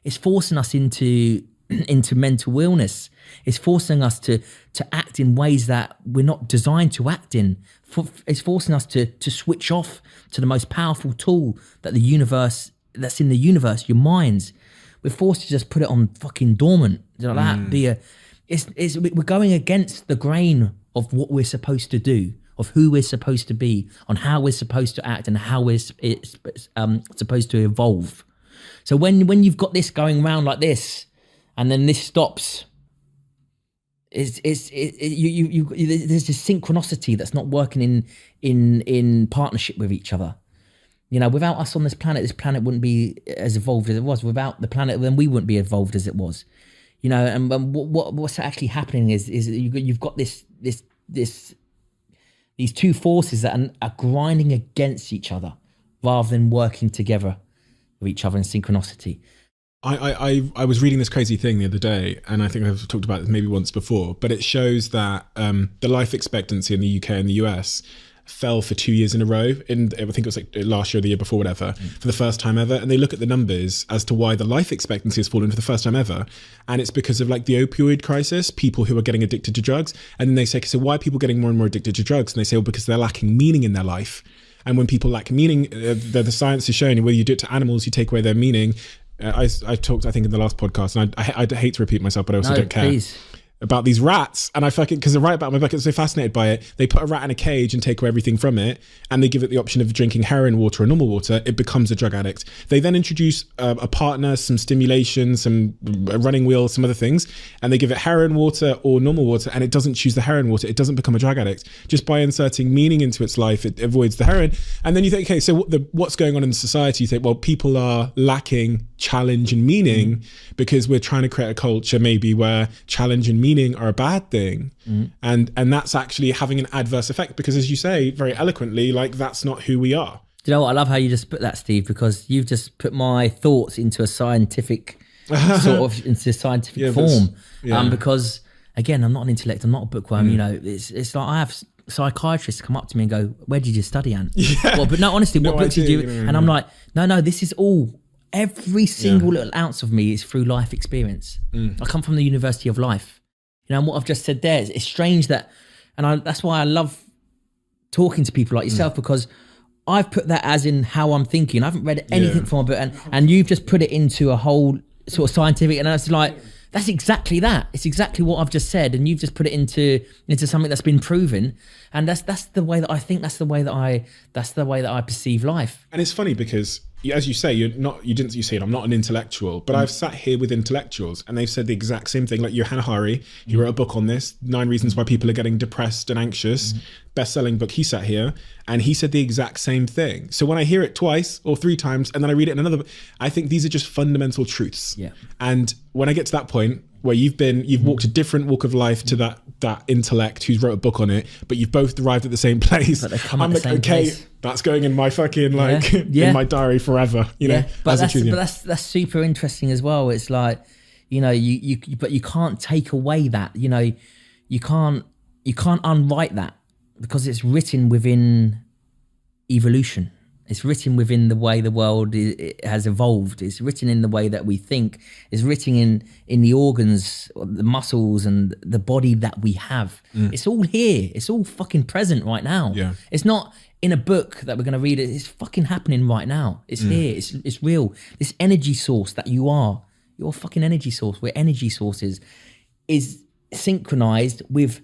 It's forcing us into mental illness. It's forcing us to act in ways that we're not designed to act in. It's forcing us to switch off to the most powerful tool that's in the universe, your minds. We're forced to just put it on fucking dormant. You know, we're going against the grain of what we're supposed to do, of who we're supposed to be, on how we're supposed to act and how we're supposed to evolve. So when you've got this going around like this, and then this stops, there's this synchronicity that's not working in partnership with each other. You know, without us on this planet wouldn't be as evolved as it was. Without the planet, then we wouldn't be evolved as it was. You know, and what's actually happening is you've got these two forces that are grinding against each other rather than working together with each other in synchronicity. I was reading this crazy thing the other day, and I think I've talked about this maybe once before, but it shows that the life expectancy in the UK and the US fell for 2 years in a row. I think it was like last year or the year before, whatever, for the first time ever. And they look at the numbers as to why the life expectancy has fallen for the first time ever. And it's because of like the opioid crisis, people who are getting addicted to drugs. And then they say, so why are people getting more and more addicted to drugs? And they say, well, because they're lacking meaning in their life. And when people lack meaning, the science is showing, whether you do it to animals, you take away their meaning. I talked, I think, in the last podcast, and I hate to repeat myself, but I also don't care. Please. About these rats, and I fucking, because they're right about my back, I'm so fascinated by it. They put a rat in a cage and take away everything from it, and they give it the option of drinking heroin water or normal water. It becomes a drug addict. They then introduce a partner, some stimulation, a running wheel, some other things, and they give it heroin water or normal water, and it doesn't choose the heroin water. It doesn't become a drug addict. Just by inserting meaning into its life, it avoids the heroin. And then you think, okay, so what's going on in society? You think, well, people are lacking challenge and meaning because we're trying to create a culture maybe where challenge and meaning are a bad thing. And that's actually having an adverse effect because, as you say very eloquently, like, that's not who we are. Do you know what? I love how you just put that, Steve, because you've just put my thoughts into a scientific form. Because again, I'm not an intellect, I'm not a bookworm. You know, it's like I have psychiatrists come up to me and go, "Where did you study, Ant?" Well, but no, honestly, what books did you? And I'm like, no, this is all. Every single little ounce of me is through life experience. I come from the University of Life. You know, and what I've just said there, it's strange that, and that's why I love talking to people like yourself, because I've put that as in how I'm thinking. I haven't read anything from a book, and you've just put it into a whole sort of scientific, and it's like, that's exactly that. It's exactly what I've just said, and you've just put it into something that's been proven, and that's the way that I think. That's the way that I perceive life. And it's funny because, as you say, you say I'm not an intellectual, but I've sat here with intellectuals and they've said the exact same thing. Like Johann Hari, he wrote a book on this, 9 Reasons Why People Are Getting Depressed and Anxious, best-selling book. He sat here and he said the exact same thing. So when I hear it twice or 3 times and then I read it in another book, I think these are just fundamental truths. Yeah. And when I get to that point where you've walked a different walk of life to that intellect who's wrote a book on it, but you've both arrived at the same place. I'm like, okay, that's going in my fucking in my diary forever. You know, but that's super interesting as well. It's like, you know, but you can't take away that. You know, you can't unwrite that because it's written within evolution. It's written within the way the world it has evolved. It's written in the way that we think. It's written in the organs, the muscles, and the body that we have. It's all here. It's all fucking present right now. Yeah. It's not in a book that we're going to read. It's fucking happening right now. It's here. It's real. This energy source that you are, your fucking energy source, we're energy sources, is synchronized with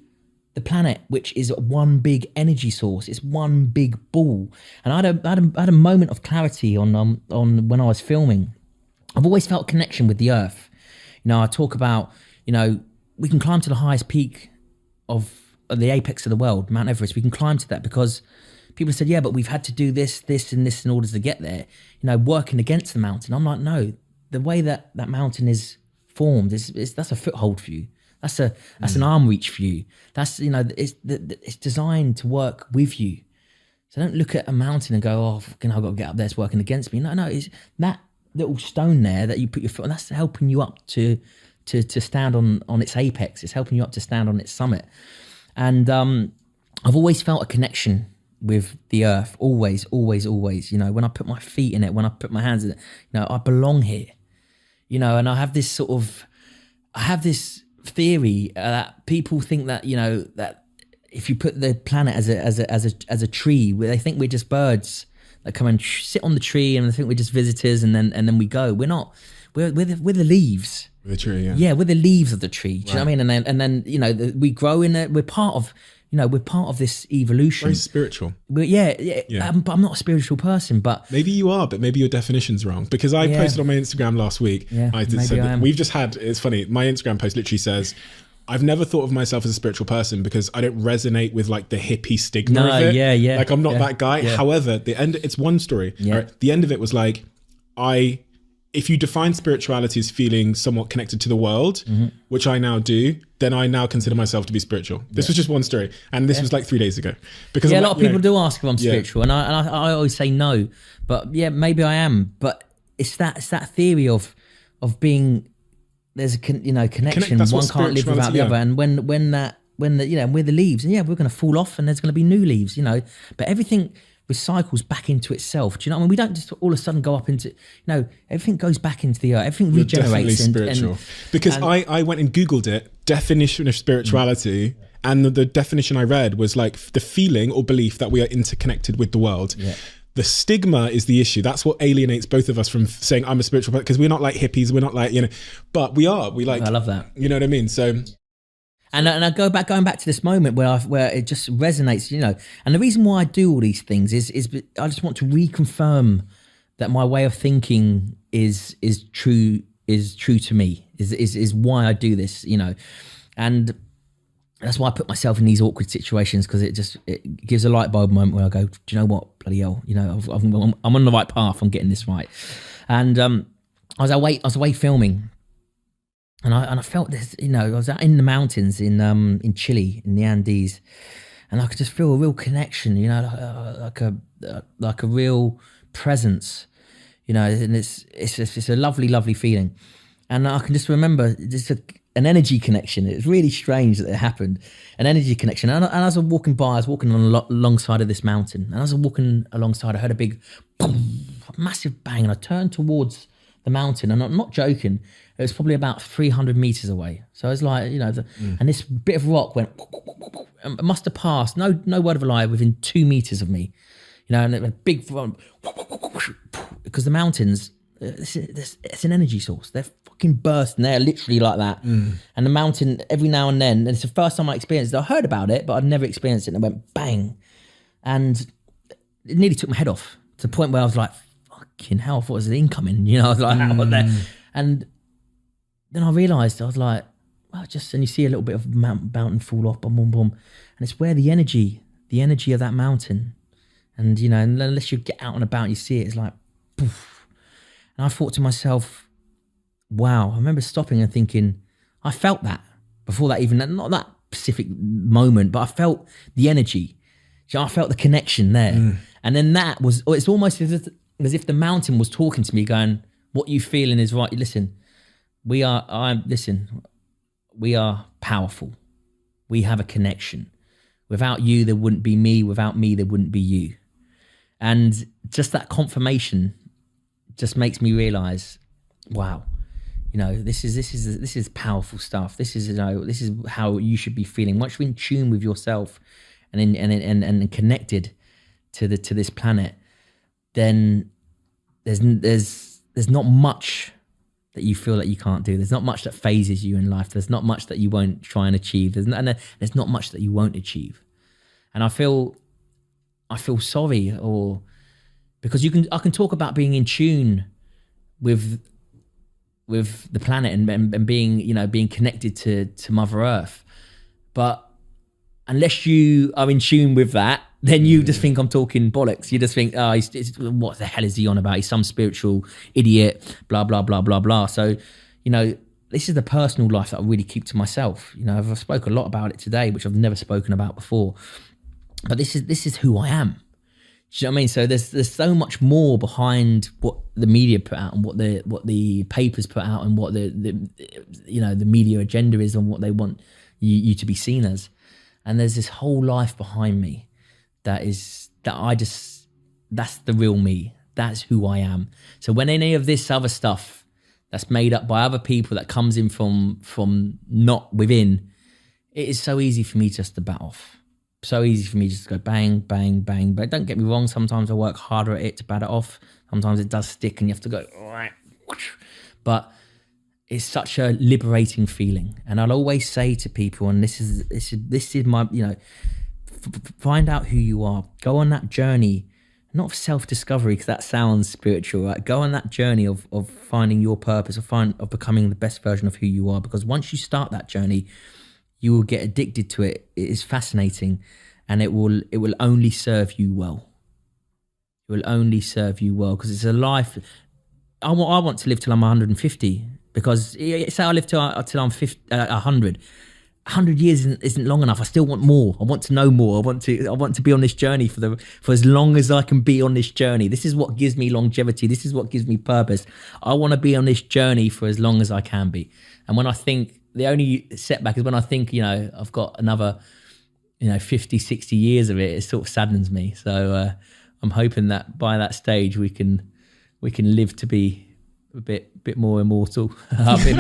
the planet, which is one big energy source. It's one big ball. And I had a moment of clarity on when I was filming. I've always felt a connection with the earth. You know, I talk about, you know, we can climb to the highest peak of the apex of the world, Mount Everest. We can climb to that because people said, yeah, but we've had to do this, and this in order to get there. You know, working against the mountain. I'm like, no, the way that mountain is formed that's a foothold for you. That's an arm reach for you. That's, you know, it's designed to work with you. So don't look at a mountain and go, oh, fucking, I've got to get up there. It's working against me. No, it's that little stone there that you put your foot on. That's helping you up to stand on its apex. It's helping you up to stand on its summit. And I've always felt a connection with the earth. Always, always, always. You know, when I put my feet in it, when I put my hands in it, you know, I belong here. You know, and I have this theory that people think that, you know, that if you put the planet as a tree, where they think we're just birds that come and sit on the tree, and they think we're just visitors, and then we go. We're not. We're the leaves. The tree, yeah. Yeah, we're the leaves of the tree. Do you know what I mean? And then you know, we grow in it. We're part of. You know, we're part of this evolution. Very spiritual. Yeah. But I'm not a spiritual person, but... Maybe you are, but maybe your definition's wrong. Because I posted on my Instagram last week. Yeah, we've just had, it's funny, my Instagram post literally says, I've never thought of myself as a spiritual person because I don't resonate with like the hippie stigma of it. Yeah. Like I'm not that guy. Yeah. However, the end, it's one story. Yeah. Right? The end of it was like, if you define spirituality as feeling somewhat connected to the world, which I now do, then I now consider myself to be spiritual. This was just one story. And this was like 3 days ago. Because a lot of people do ask if I'm spiritual, and I always say no. But yeah, maybe I am. But it's that theory of being, there's a connection. One can't live without the other. And when you know, we're the leaves, and we're going to fall off, and there's going to be new leaves. You know, but everything recycles back into itself. Do you know what I mean? We don't just all of a sudden go up into, everything goes back into the earth. Everything regenerates. Definitely spiritual. Because I went and Googled it, definition of spirituality, and the definition I read was like the feeling or belief that we are interconnected with the world. Yeah. The stigma is the issue. That's what alienates both of us from saying I'm a spiritual person, because we're not like hippies. We're not like, but we are. We like. I love that. You know what I mean? So. And I going back to this moment where it just resonates, And the reason why I do all these things is I just want to reconfirm that my way of thinking is true to me. Is why I do this, And that's why I put myself in these awkward situations, because it gives a light bulb moment where I go, do you know what, bloody hell, I'm on the right path. I'm getting this right. And I was away filming. And I felt this, I was out in the mountains in Chile, in the Andes, and I could just feel a real connection, like a real presence, and it's a lovely, lovely feeling. And I can just remember just an energy connection. It was really strange that it happened, an energy connection. And as I was walking by, I was walking alongside of this mountain, and as I was walking alongside, I heard a big, boom, massive bang, and I turned towards the mountain, and I'm not joking. It was probably about 300 meters away. So I was like, and this bit of rock went, it must have passed, no word of a lie, within 2 meters of me. you know, and a big, because the mountains, it's an energy source. They're fucking bursting. They're literally like that. And the mountain, every now and then, and it's the first time I experienced it. I heard about it, but I'd never experienced it. And it went bang. And it nearly took my head off to the point where I was like, fucking hell, I thought it was an incoming. You know, I was like, what there? And then I realised, I was like, well, and you see a little bit of mountain fall off, boom, boom, boom. And it's where the energy of that mountain, and, you know, unless you get out and about and you see it, it's like, poof. And I thought to myself, wow, I remember stopping and thinking, I felt that before that, even not that specific moment, but I felt the energy. I felt the connection there. And then that was, it's almost as if the mountain was talking to me going, what you feeling is right. Listen, we are powerful. We have a connection. Without you, there wouldn't be me. Without me, there wouldn't be you. And just that confirmation just makes me realize, wow, you know, this is powerful stuff. This is, you know, this is how you should be feeling. Once you're in tune with yourself and connected to this planet, then there's not much that you feel that you can't do. There's not much that phases you in life. There's not much that you won't try and achieve. There's not much that you won't achieve. And I feel sorry, or because I can talk about being in tune with the planet and being, you know, being connected to Mother Earth, but unless you are in tune with that, then you just think I'm talking bollocks. You just think, oh, what the hell is he on about? He's some spiritual idiot, blah, blah, blah, blah, blah. So, you know, this is the personal life that I really keep to myself. You know, I've spoken a lot about it today, which I've never spoken about before. But this is who I am. Do you know what I mean? So there's so much more behind what the media put out and what the papers put out and what the you know, the media agenda is and what they want you to be seen as. And there's this whole life behind me that's the real me. That's who I am. So when any of this other stuff that's made up by other people that comes in from not within, it is so easy for me just to bat off. So easy for me just to go bang, bang, bang. But don't get me wrong, sometimes I work harder at it to bat it off. Sometimes it does stick and you have to go, but it's such a liberating feeling. And I'll always say to people, and this is my, you know, find out who you are. Go on that journey, not of self-discovery, because that sounds spiritual, right? Go on that journey of finding your purpose, of becoming the best version of who you are. Because once you start that journey, you will get addicted to it. It is fascinating, and it will only serve you well. It will only serve you well, because it's a life. I want to live till I'm 150, because say I live till I'm 100. 100 years isn't long enough. I still want more. I want to know more. I want to be on this journey for as long as I can be on this journey. This is what gives me longevity. This is what gives me purpose. I want to be on this journey for as long as I can be. And when I think, the only setback is when I think, you know, I've got another, you know, 50, 60 years of it, it sort of saddens me. So I'm hoping that by that stage we can live to be a bit more immortal, a bit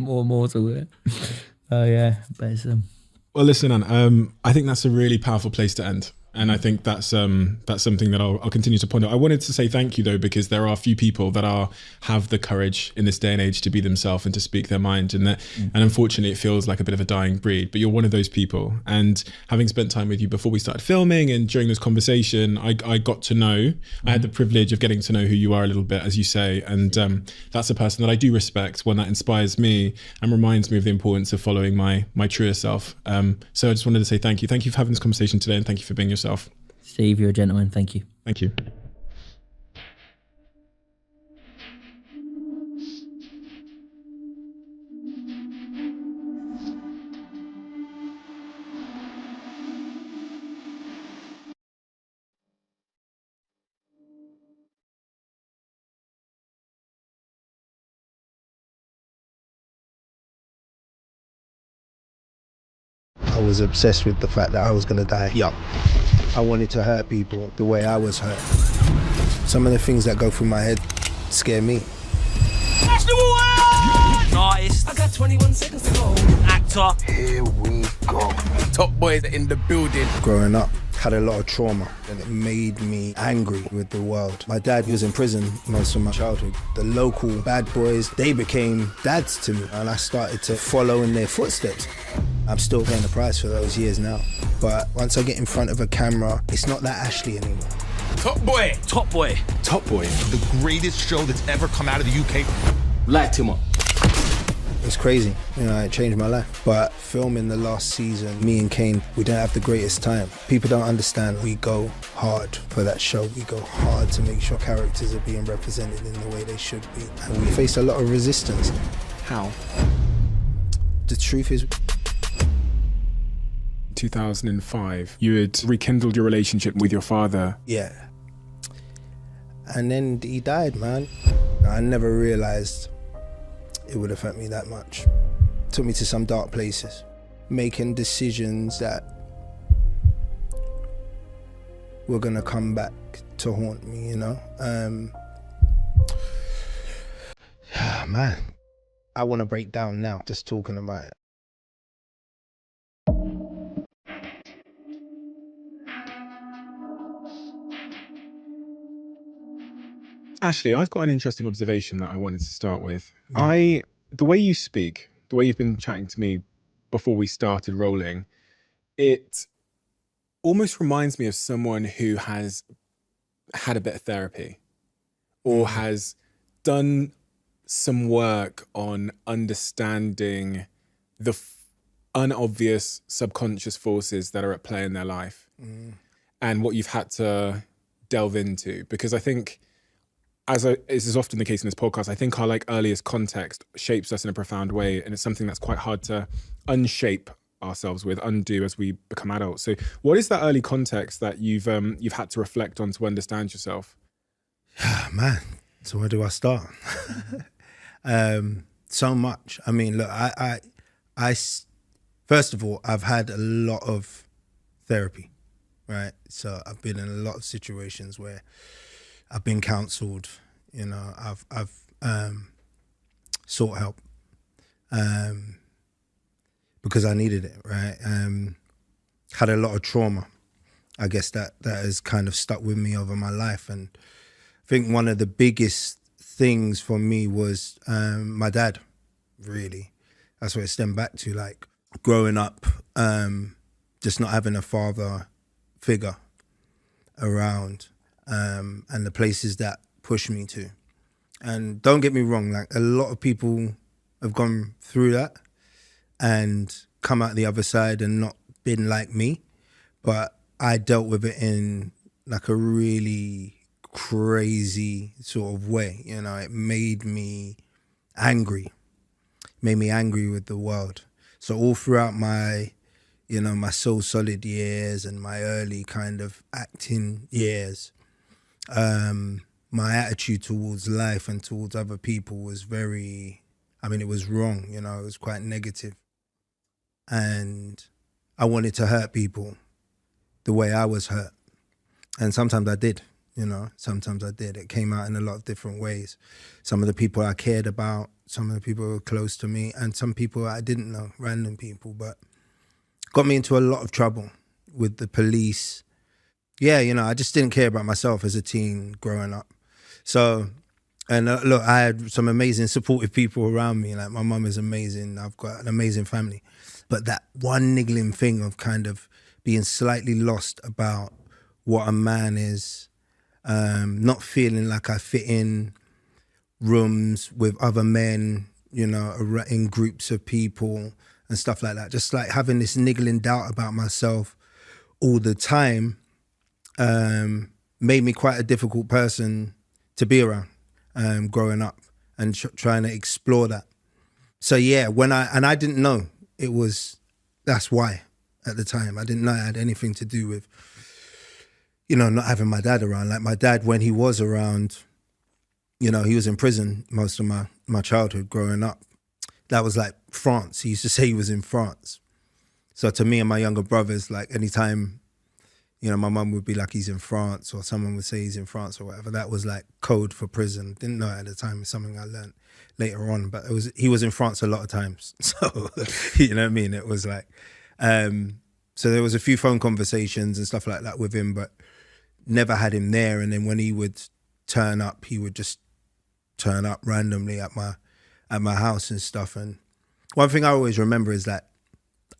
more immortal. Oh yeah, but it's Well, listen, Anne, I think that's a really powerful place to end. And I think that's something that I'll continue to ponder. I wanted to say thank you though, because there are a few people that have the courage in this day and age to be themselves and to speak their mind, and unfortunately it feels like a bit of a dying breed. But you're one of those people. And having spent time with you before we started filming and during this conversation, I got to know. I had the privilege of getting to know who you are a little bit, as you say, and that's a person that I do respect, one that inspires me and reminds me of the importance of following my truer self. So I just wanted to say thank you. Thank you for having this conversation today, and thank you for being yourself. Steve, you're a gentleman. Thank you. Thank you. I was obsessed with the fact that I was going to die young. I wanted to hurt people the way I was hurt. Some of the things that go through my head scare me. Artist. I got 21 seconds to go. Actor. Here we go. Top boys in the building. Growing up, had a lot of trauma, and it made me angry with the world. My dad was in prison most of my childhood. The local bad boys, they became dads to me, and I started to follow in their footsteps. I'm still paying the price for those years now. But once I get in front of a camera, it's not that Ashley anymore. Top boy. Top boy. Top Boy. The greatest show that's ever come out of the UK. Latimer. It's crazy, you know, it changed my life. But filming the last season, me and Kane, we didn't have the greatest time. People don't understand, we go hard for that show. We go hard to make sure characters are being represented in the way they should be. And we faced a lot of resistance. How? The truth is, 2005, you had rekindled your relationship with your father. yeah. And then he died, man. I never realized it would affect me that much. Took me to some dark places, making decisions that were gonna come back to haunt me, you know? Man, I wanna break down now, just talking about it. Ashley, I've got an interesting observation that I wanted to start with. The way you speak, the way you've been chatting to me before we started rolling, it almost reminds me of someone who has had a bit of therapy or has done some work on understanding the unobvious subconscious forces that are at play in their life and what you've had to delve into. Because I think, as is often the case in this podcast, I think our earliest context shapes us in a profound way, and it's something that's quite hard to unshape ourselves with, undo as we become adults. So, what is that early context that you've had to reflect on to understand yourself? Man, so where do I start? So much. I mean, look, I first of all, I've had a lot of therapy, right? So I've been in a lot of situations where I've been counseled, you know, I've sought help because I needed it, right? Had a lot of trauma. I guess that has kind of stuck with me over my life. And I think one of the biggest things for me was my dad, really. That's what it stemmed back to, like growing up, just not having a father figure around. And the places that push me to. And don't get me wrong, like a lot of people have gone through that and come out the other side and not been like me, but I dealt with it in like a really crazy sort of way. You know, it made me angry with the world. So all throughout my, you know, my Soul Solid years and my early kind of acting years, my attitude towards life and towards other people was it was wrong, you know, it was quite negative. And I wanted to hurt people the way I was hurt. And sometimes I did, you know, It came out in a lot of different ways. Some of the people I cared about, some of the people who were close to me, and some people I didn't know, random people, but got me into a lot of trouble with the police. Yeah, you know, I just didn't care about myself as a teen growing up. So, and look, I had some amazing supportive people around me. Like my mum is amazing. I've got an amazing family. But that one niggling thing of kind of being slightly lost about what a man is, not feeling like I fit in rooms with other men, you know, in groups of people and stuff like that. Just like having this niggling doubt about myself all the time. Made me quite a difficult person to be around growing up and trying to explore that. So yeah, I didn't know that's why at the time. I didn't know it had anything to do with, you know, not having my dad around. Like my dad, when he was around, you know, he was in prison most of my childhood growing up. That was like France. He used to say he was in France. So to me and my younger brothers, like anytime, you know, my mum would be like, he's in France, or someone would say he's in France or whatever. That was like code for prison. Didn't know it at the time. It's something I learned later on, but he was in France a lot of times. So, you know what I mean? It was like, so So there was a few phone conversations and stuff like that with him, but never had him there. And then when he would turn up, he would just turn up randomly at my house and stuff. And one thing I always remember is that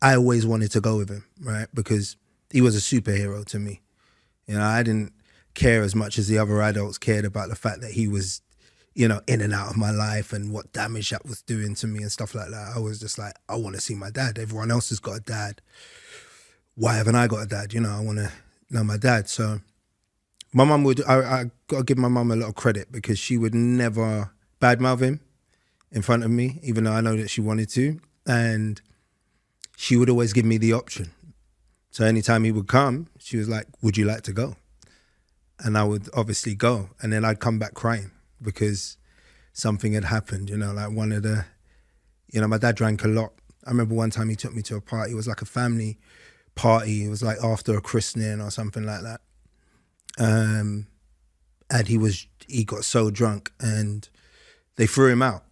I always wanted to go with him, right? Because he was a superhero to me. You know, I didn't care as much as the other adults cared about the fact that he was, you know, in and out of my life and what damage that was doing to me and stuff like that. I was just like, I want to see my dad. Everyone else has got a dad. Why haven't I got a dad? You know, I want to know my dad. So my mum would, I got to give my mum a lot of credit because she would never badmouth him in front of me, even though I know that she wanted to. And she would always give me the option. So anytime he would come, she was like, would you like to go? And I would obviously go. And then I'd come back crying because something had happened, you know, like one of the, you know, my dad drank a lot. I remember one time he took me to a party. It was like a family party. It was like after a christening or something like that. And he got so drunk and they threw him out.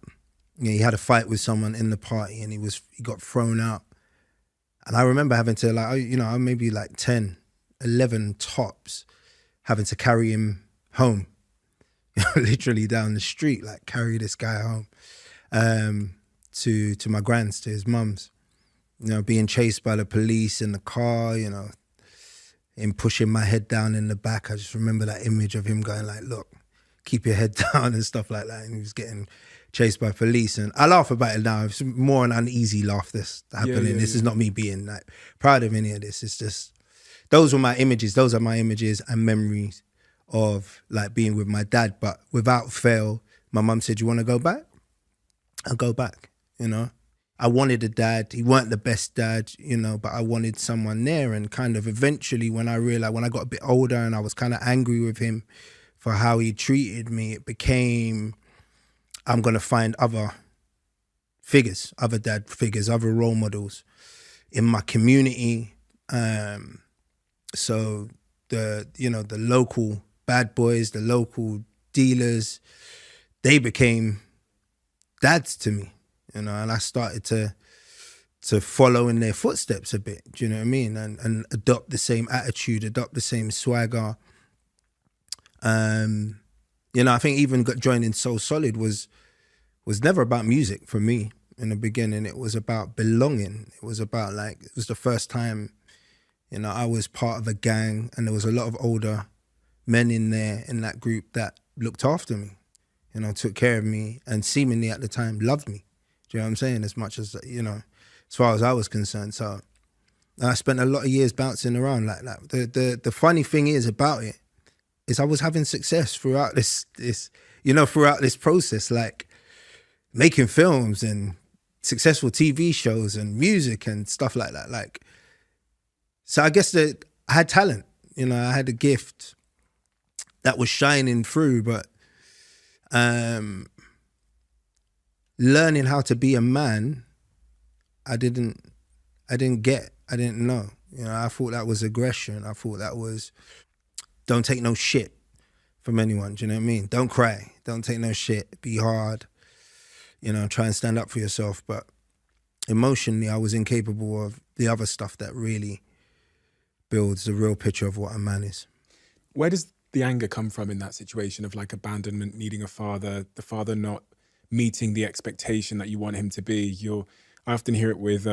You know, he had a fight with someone in the party and he got thrown out. And I remember having to, like, you know, maybe like 10, 11 tops, having to carry him home, literally down the street, like carry this guy home to my grand's, to his mum's. You know, being chased by the police in the car, you know, him pushing my head down in the back. I just remember that image of him going like, look, keep your head down and stuff like that. And he was getting chased by police. And I laugh about it now. It's more an uneasy laugh that's happening. This is not me being like proud of any of this. It's just, those were my images. Those are my images and memories of like being with my dad. But without fail, my mum said, you want to go back? I'll go back, you know. I wanted a dad. He weren't the best dad, you know, but I wanted someone there. And kind of eventually when I realized, when I got a bit older and I was kind of angry with him for how he treated me, it became, I'm going to find other figures, other dad figures, other role models in my community. So the, you know, the local bad boys, the local dealers, they became dads to me. You know, and I started to follow in their footsteps a bit, do you know what I mean? And adopt the same attitude, adopt the same swagger. You know, I think even joining So Solid was never about music for me in the beginning. It was about belonging. It was about like, it was the first time, you know, I was part of a gang and there was a lot of older men in there in that group that looked after me, you know, took care of me and seemingly at the time loved me. Do you know what I'm saying? As much as, you know, as far as I was concerned. So I spent a lot of years bouncing around like that. The funny thing is about it is I was having success throughout this, you know, throughout this process, like making films and successful TV shows and music and stuff like that. Like, so I guess that I had talent, you know, I had a gift that was shining through, but learning how to be a man, I didn't know. You know, I thought that was aggression. I thought that was, don't take no shit from anyone. Do you know what I mean? Don't cry. Don't take no shit. Be hard. You know, try and stand up for yourself. But emotionally, I was incapable of the other stuff that really builds the real picture of what a man is. Where does the anger come from in that situation of like abandonment, needing a father, the father not meeting the expectation that you want him to be? I often hear it with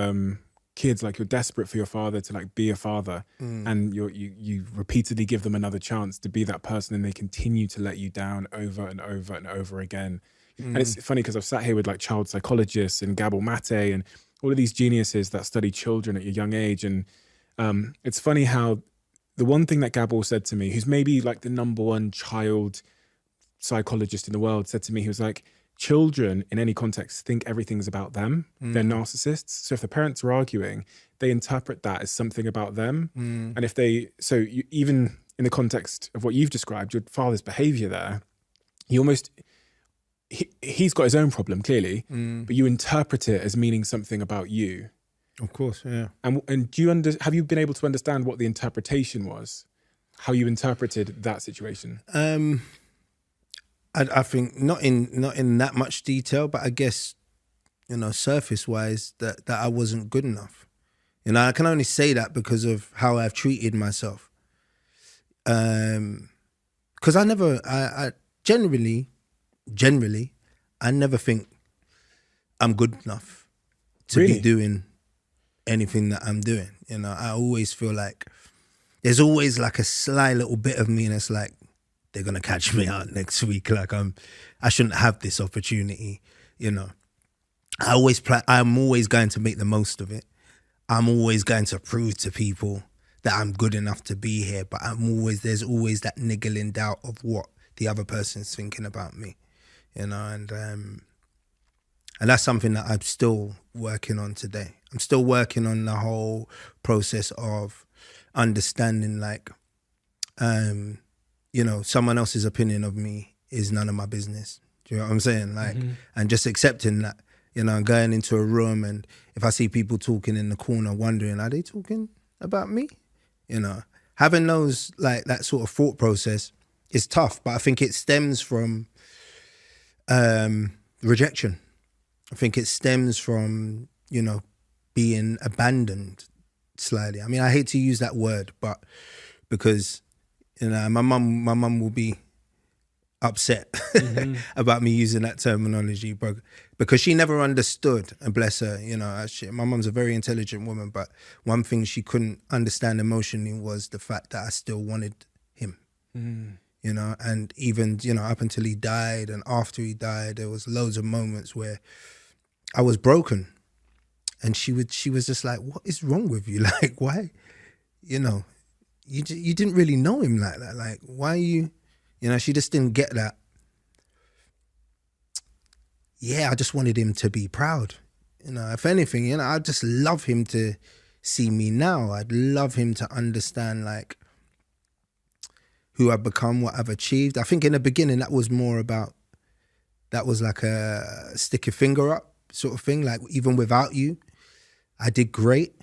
kids, like you're desperate for your father to like be a father, and you repeatedly give them another chance to be that person, and they continue to let you down over and over and over again. And it's funny because I've sat here with like child psychologists and Gabor Mate and all of these geniuses that study children at a young age, and it's funny how the one thing that Gabor said to me, who's maybe like the number one child psychologist in the world, said to me, he was like, children in any context think everything's about them. They're narcissists. So if the parents are arguing, they interpret that as something about them. And if even in the context of what you've described, your father's behavior there, he's got his own problem clearly, but you interpret it as meaning something about you. Of course, yeah. And do have you been able to understand what the interpretation was? How you interpreted that situation? I think not in that much detail, but I guess, you know, surface wise that I wasn't good enough. You know, I can only say that because of how I've treated myself. Because I generally, I never think I'm good enough to Really? be doing anything that I'm doing. You know, I always feel like there's always like a sly little bit of me that's like, they're gonna catch me out next week. Like I shouldn't have this opportunity. You know, I'm always going to make the most of it. I'm always going to prove to people that I'm good enough to be here. But there's always that niggling doubt of what the other person's thinking about me. You know, and that's something that I'm still working on today. I'm still working on the whole process of understanding, like, you know, someone else's opinion of me is none of my business. Do you know what I'm saying? Like, and just accepting that, you know, going into a room and if I see people talking in the corner, wondering, are they talking about me? You know, having those, like, that sort of thought process is tough, but I think it stems from rejection. I think it stems from, you know, being abandoned slightly. I mean, I hate to use that word, but because, you know, my mum will be upset about me using that terminology, but because she never understood, and bless her, you know, my mum's a very intelligent woman, but one thing she couldn't understand emotionally was the fact that I still wanted him. You know, and even, you know, up until he died and after he died, there was loads of moments where I was broken, and she was just like, what is wrong with you? Like, why, you know, you didn't really know him like that. Like, why are you know, she just didn't get that. Yeah, I just wanted him to be proud. You know, if anything, you know, I'd just love him to see me now. I'd love him to understand, like, who I've become, what I've achieved. I think in the beginning that was like a stick your finger up sort of thing. Like, even without you, I did great,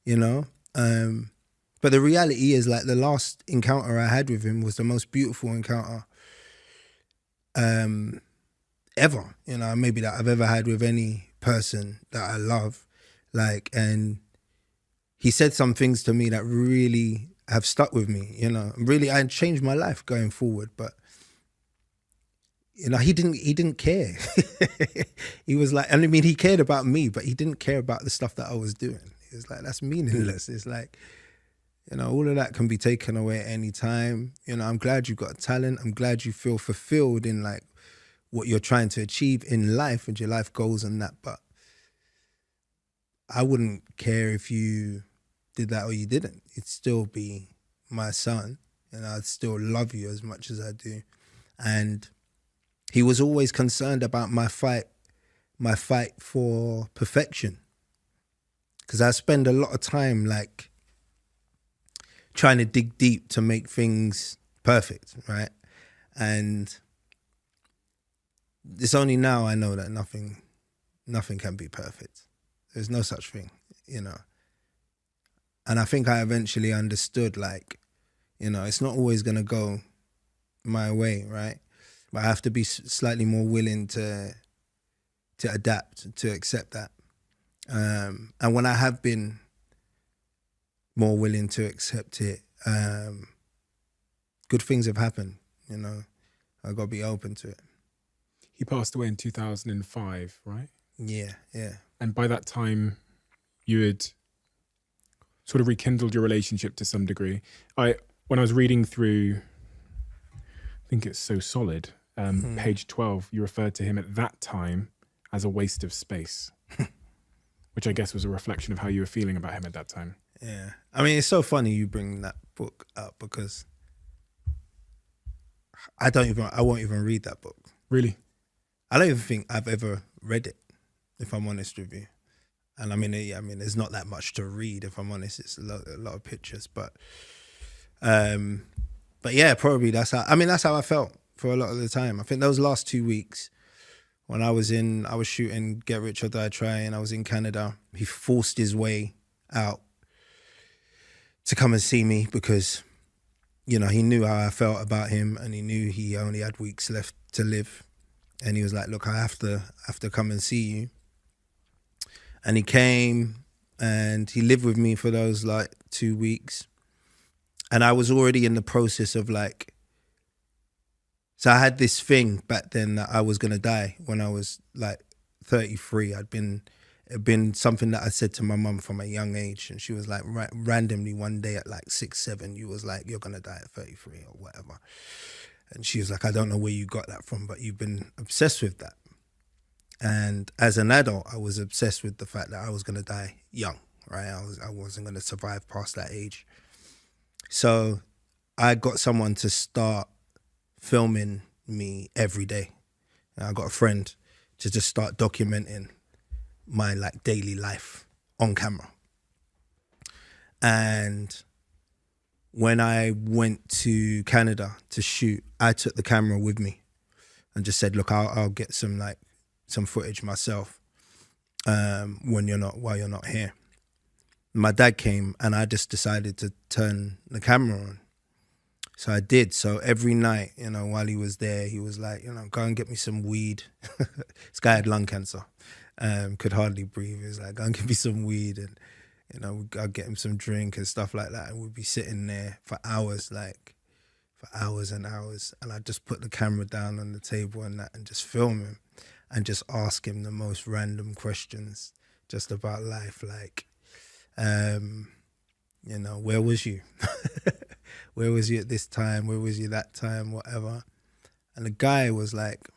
you know. But the reality is, like, the last encounter I had with him was the most beautiful encounter ever, you know, maybe that I've ever had with any person that I love. Like, and he said some things to me that really have stuck with me, you know. Really, I changed my life going forward, but, you know, he didn't care. He was like, and I mean, he cared about me, but he didn't care about the stuff that I was doing. He was like, that's meaningless. It's like, you know, all of that can be taken away at any time. You know, I'm glad you got a talent. I'm glad you feel fulfilled in, like, what you're trying to achieve in life and your life goals and that. But I wouldn't care if you did that or you didn't. It'd still be my son, and I'd still love you as much as I do. And he was always concerned about my fight for perfection. Because I spend a lot of time, like, trying to dig deep to make things perfect, right? And it's only now I know that nothing can be perfect. There's no such thing, you know. And I think I eventually understood, like, you know, it's not always going to go my way, right? But I have to be slightly more willing to adapt, to accept that. And when I have been more willing to accept it, good things have happened, you know. I got to be open to it. He passed away in 2005, right? Yeah. And by that time, you had sort of rekindled your relationship to some degree. When I was reading through, I think it's So Solid, page 12, you referred to him at that time as a waste of space, which I guess was a reflection of how you were feeling about him at that time. Yeah. I mean, it's so funny you bring that book up because I won't even read that book. Really? I don't even think I've ever read it, if I'm honest with you. And I mean, there's not that much to read, if I'm honest. It's a lot of pictures, but yeah, probably that's how I felt for a lot of the time. I think those last 2 weeks when I was shooting Get Rich or Die Trying, I was in Canada. He forced his way out to come and see me because, you know, he knew how I felt about him and he knew he only had weeks left to live. And he was like, look, I have to come and see you. And he came, and he lived with me for those like 2 weeks. And I was already in the process of like, so I had this thing back then that I was gonna die when I was like 33. It'd been something that I said to my mum from a young age, and she was like, randomly one day at like 6, 7, you was like, you're gonna die at 33 or whatever. And she was like, I don't know where you got that from, but you've been obsessed with that. And as an adult, I was obsessed with the fact that I was gonna die young, right? I wasn't gonna survive past that age. So I got someone to start filming me every day. And I got a friend to just start documenting my like daily life on camera. And when I went to Canada to shoot, I took the camera with me and just said, look, I'll get some footage myself while you're not here. My dad came and I just decided to turn the camera on. So I did. So every night, while he was there, he was like, go and get me some weed. This guy had lung cancer, could hardly breathe. He was like, go and get me some weed, and I'd get him some drink and stuff like that. And we'd be sitting there for hours and hours. And I'd just put the camera down on the table and that, and just film him and just ask him the most random questions just about life. Like, where was you? Where was you at this time? Where was you that time? Whatever. And the guy was like,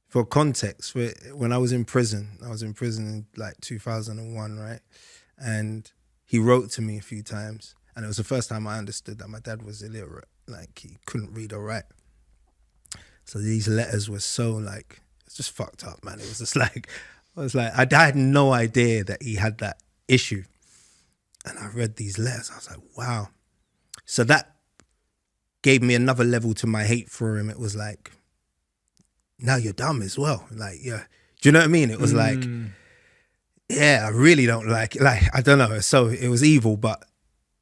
for context, when I was in prison in like 2001, right? And he wrote to me a few times. And it was the first time I understood that my dad was illiterate. Like, he couldn't read or write. So these letters were so like, it's just fucked up, man. It was just like, I had no idea that he had that issue. And I read these letters. I was like, wow. So that gave me another level to my hate for him. It was like, now you're dumb as well. Like, yeah. Do you know what I mean? It was like, yeah, I really don't like it. Like, I don't know. So it was evil, but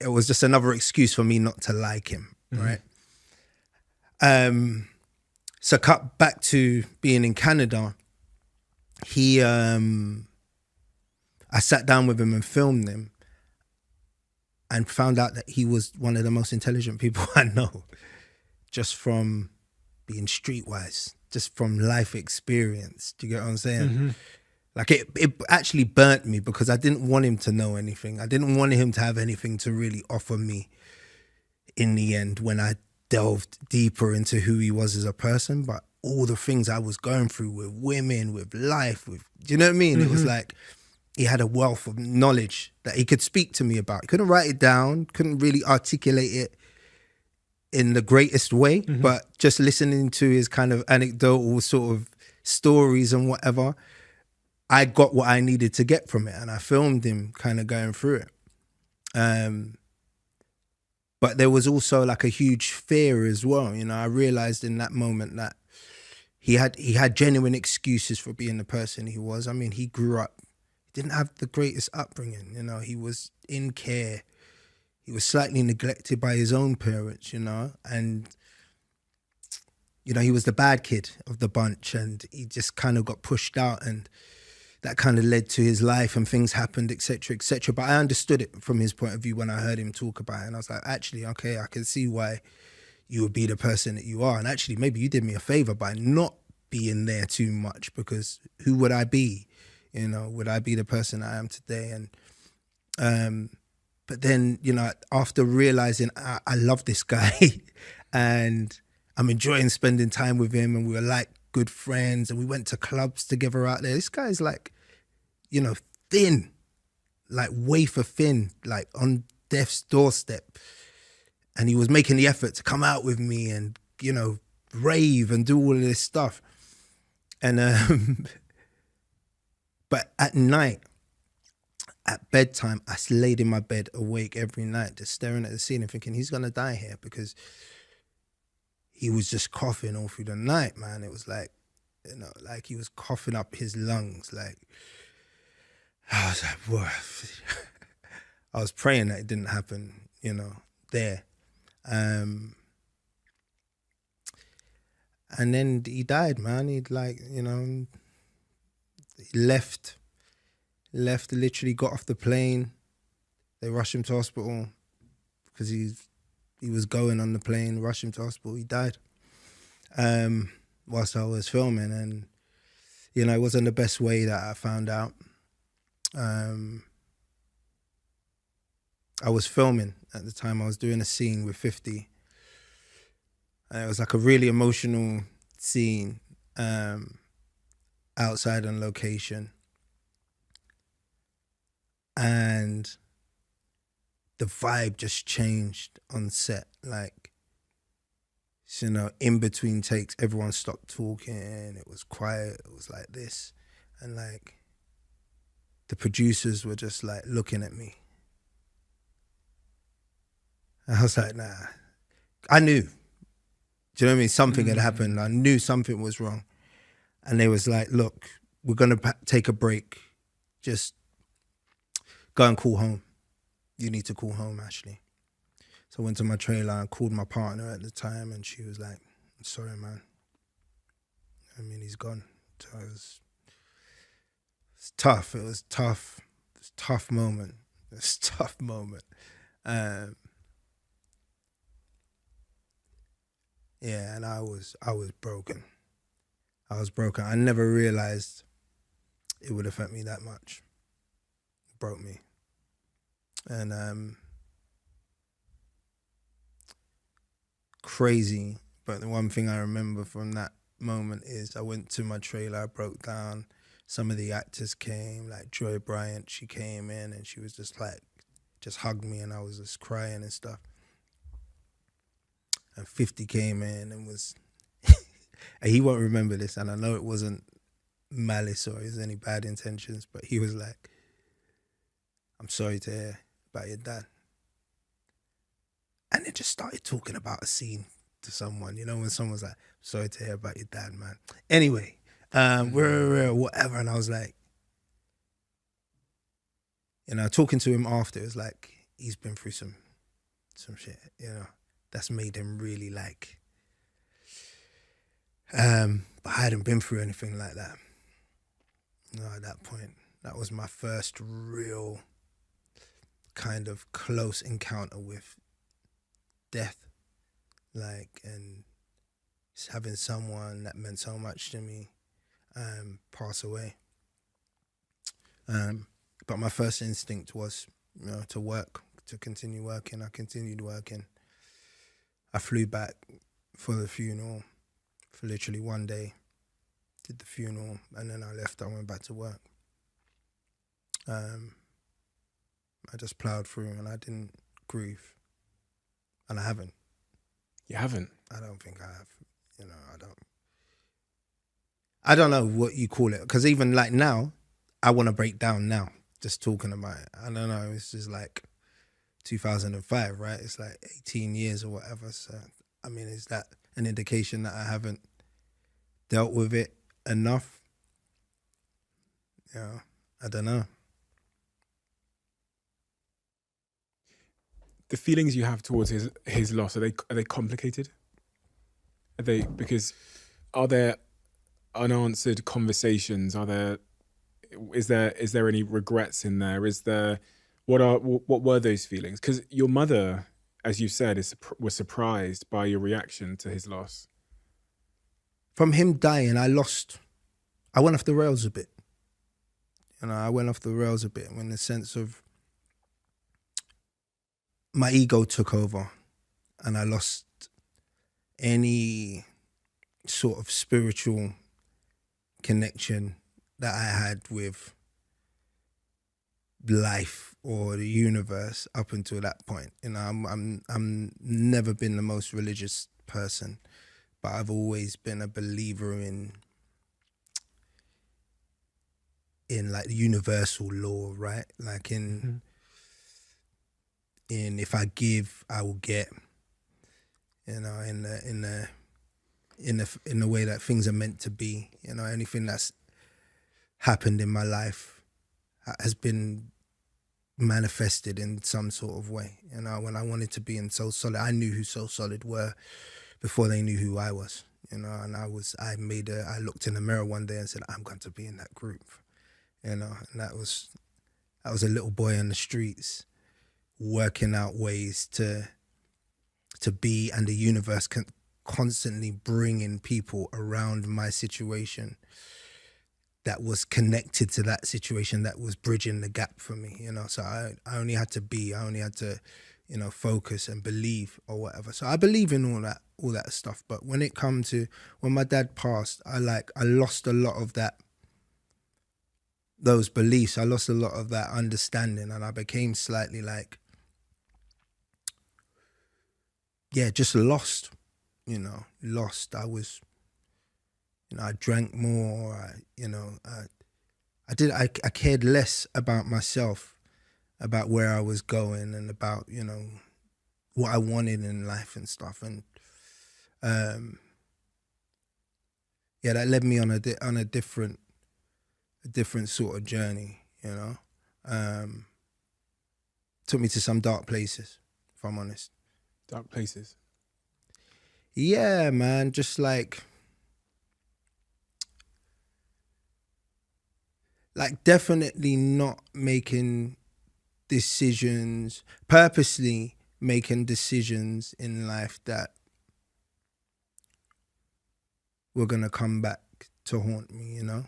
it was just another excuse for me not to like him, right? So cut back to being in Canada. I sat down with him and filmed him and found out that he was one of the most intelligent people I know, just from being streetwise, just from life experience. Do you get what I'm saying? Mm-hmm. Like it actually burnt me because I didn't want him to know anything. I didn't want him to have anything to really offer me in the end when I delved deeper into who he was as a person. But all the things I was going through with women, with life, do you know what I mean? Mm-hmm. It was like, he had a wealth of knowledge that he could speak to me about. He couldn't write it down, couldn't really articulate it in the greatest way, but just listening to his kind of anecdotal sort of stories and whatever, I got what I needed to get from it, and I filmed him kind of going through it. But there was also like a huge fear as well. I realized in that moment that he had genuine excuses for being the person he was. I mean, he grew up, didn't have the greatest upbringing, he was in care. He was slightly neglected by his own parents, and, he was the bad kid of the bunch, and he just kind of got pushed out, and that kind of led to his life, and things happened, etc., etc. But I understood it from his point of view when I heard him talk about it, and I was like, actually, okay, I can see why you would be the person that you are, and actually maybe you did me a favor by not being there too much, because who would I be? Would I be the person I am today? And but then, after realizing I love this guy and I'm enjoying spending time with him, and we were like good friends, and we went to clubs together out there. This guy's like, thin, like wafer thin, like on death's doorstep. And he was making the effort to come out with me and, rave and do all of this stuff. And but at night, at bedtime, I laid in my bed awake every night, just staring at the ceiling, thinking he's gonna die here, because he was just coughing all through the night, man. It was like, like he was coughing up his lungs. Like, I was like, boy. I was praying that it didn't happen, there. And then he died, man. He left left, literally got off the plane. They rushed him to hospital because he was going on the plane, rushed him to hospital. He died whilst I was filming. And, you know, it wasn't the best way that I found out. I was filming at the time. I was doing a scene with 50. And it was like a really emotional scene outside on location. And the vibe just changed on set. Like, you know, in between takes, everyone stopped talking. It was quiet. It was like this. And like, the producers were just like looking at me. And I was like, nah. I knew. Do you know what I mean? Something had happened. I knew something was wrong. And they was like, look, we're going to take a break. Just go and call home. You need to call home, Ashley. So I went to my trailer and called my partner at the time, and she was like, I'm sorry, man. I mean, he's gone. So it's tough. It was tough. It was a tough moment. It was a tough moment. Yeah, and I was broken. I was broken. I never realized it would affect me that much. It broke me. And crazy, but the one thing I remember from that moment is I went to my trailer, I broke down. Some of the actors came, like Joy Bryant, she came in and she was just like, just hugged me, and I was just crying and stuff. And 50 came in and was, and he won't remember this, and I know it wasn't malice or there's any bad intentions, but he was like, I'm sorry to hear about your dad. And then just started talking about a scene to someone, you know, when someone's like, sorry to hear about your dad, man. Anyway, whatever. And I was like, you know, talking to him after, it was like, he's been through some shit, you know, that's made him really like, but I hadn't been through anything like that. No, at that point, that was my first real kind of close encounter with death, like, and just having someone that meant so much to me pass away. But my first instinct was, you know, to work, to continue working. I continued working. I flew back for the funeral for literally one day, did the funeral, and then I left. I went back to work. I just plowed through and I didn't grieve. And I haven't. You haven't? I don't think I have. You know, I don't know what you call it. Because even like now, I want to break down now, just talking about it. I don't know, it's just like 2005, right? It's like 18 years or whatever. So, I mean, is that an indication that I haven't dealt with it enough? You know, I don't know. The feelings you have towards his loss, are they complicated? Are there unanswered conversations? Is there any regrets in there? What were those feelings? Because your mother, as you said, was surprised by your reaction to his loss. From him dying, I went off the rails a bit. You know, I went off the rails a bit in the sense of my ego took over and I lost any sort of spiritual connection that I had with life or the universe up until that point. You know, I'm never been the most religious person, but I've always been a believer in like the universal law, right? Like in if I give, I will get. You know, in the way that things are meant to be. You know, anything that's happened in my life has been manifested in some sort of way. You know, when I wanted to be in Soul Solid, I knew who Soul Solid were before they knew who I was. You know, and I looked in the mirror one day and said, I'm going to be in that group. You know, and that was I was a little boy on the streets, working out ways to be, and the universe constantly bringing people around my situation that was connected to that situation, that was bridging the gap for me, you know. So I only had to be, I only had to, you know, focus and believe or whatever. So I believe in all that stuff. But when it come to when my dad passed, I lost a lot of those beliefs. I lost a lot of that understanding, and I became slightly like, yeah, just lost, you know, lost. I was, you know, I drank more, I cared less about myself, about where I was going, and about, you know, what I wanted in life and stuff. And yeah, that led me on a different sort of journey, you know. Took me to some dark places, if I'm honest. Dark places. Yeah, man, just like definitely not making decisions, purposely making decisions in life that were gonna come back to haunt me, you know?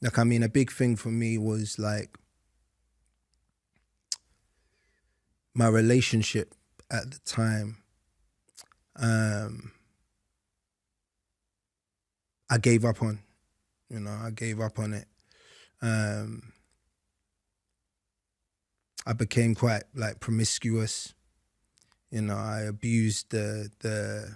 Like, I mean, a big thing for me was like my relationship at the time. I gave up on, you know, I gave up on it. I became quite like promiscuous, you know. I abused the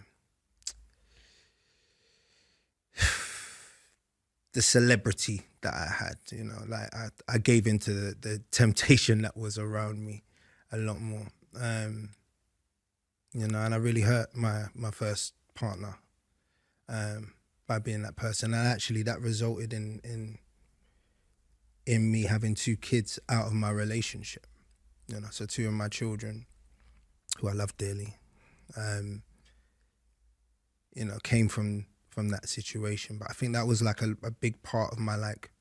celebrity that I had, you know. Like I gave into the temptation that was around me a lot more, you know. And I really hurt my first partner by being that person, and actually that resulted in me having 2 kids out of my relationship, you know. So 2 of my children, who I love dearly, you know, came from that situation. But I think that was like a big part of my, like,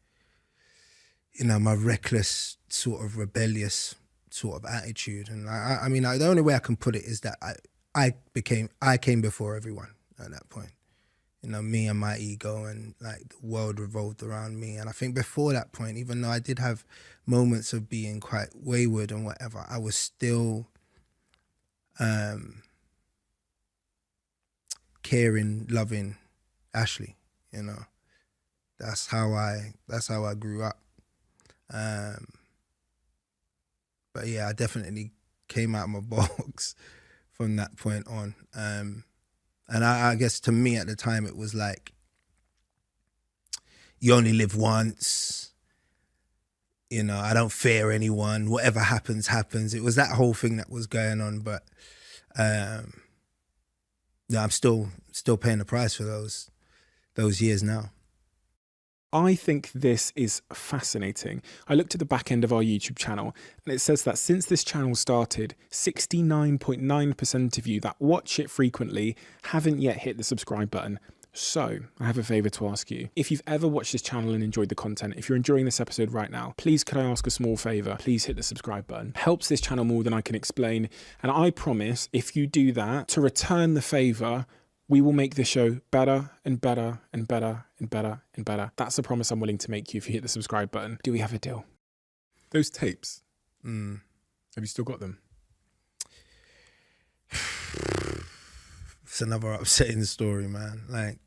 you know, my reckless sort of rebellious sort of attitude. And I mean, the only way I can put it is that I came before everyone at that point. You know, me and my ego, and like the world revolved around me. And I think before that point, even though I did have moments of being quite wayward and whatever, I was still caring, loving Ashley, you know. That's how I grew up. But yeah, I definitely came out of my box from that point on. And I guess to me at the time, it was like, you only live once, you know, I don't fear anyone, whatever happens, happens. It was that whole thing that was going on. But yeah, I'm still paying the price for those years now. I think this is fascinating. I looked at the back end of our YouTube channel, and it says that since this channel started, 69.9% of you that watch it frequently haven't yet hit the subscribe button. So I have a favor to ask you. If you've ever watched this channel and enjoyed the content, if you're enjoying this episode right now, please could I ask a small favor? Please hit the subscribe button. Helps this channel more than I can explain. And I promise, if you do that, to return the favor, we will make this show better and better and better and better and better. That's a promise I'm willing to make you if you hit the subscribe button. Do we have a deal? Those tapes, have you still got them? It's another upsetting story, man. Like,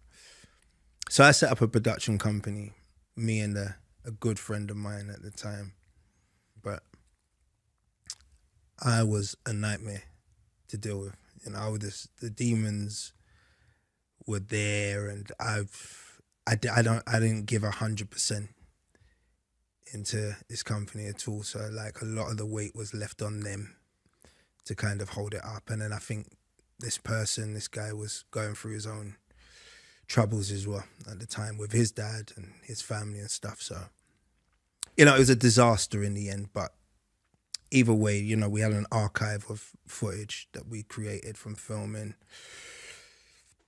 so I set up a production company, me and a good friend of mine at the time. But I was a nightmare to deal with. You know, the demons were there, and I didn't give 100% into this company at all. So like a lot of the weight was left on them to kind of hold it up. And then I think this guy was going through his own troubles as well at the time with his dad and his family and stuff. So, you know, it was a disaster in the end. But either way, you know, we had an archive of footage that we created from filming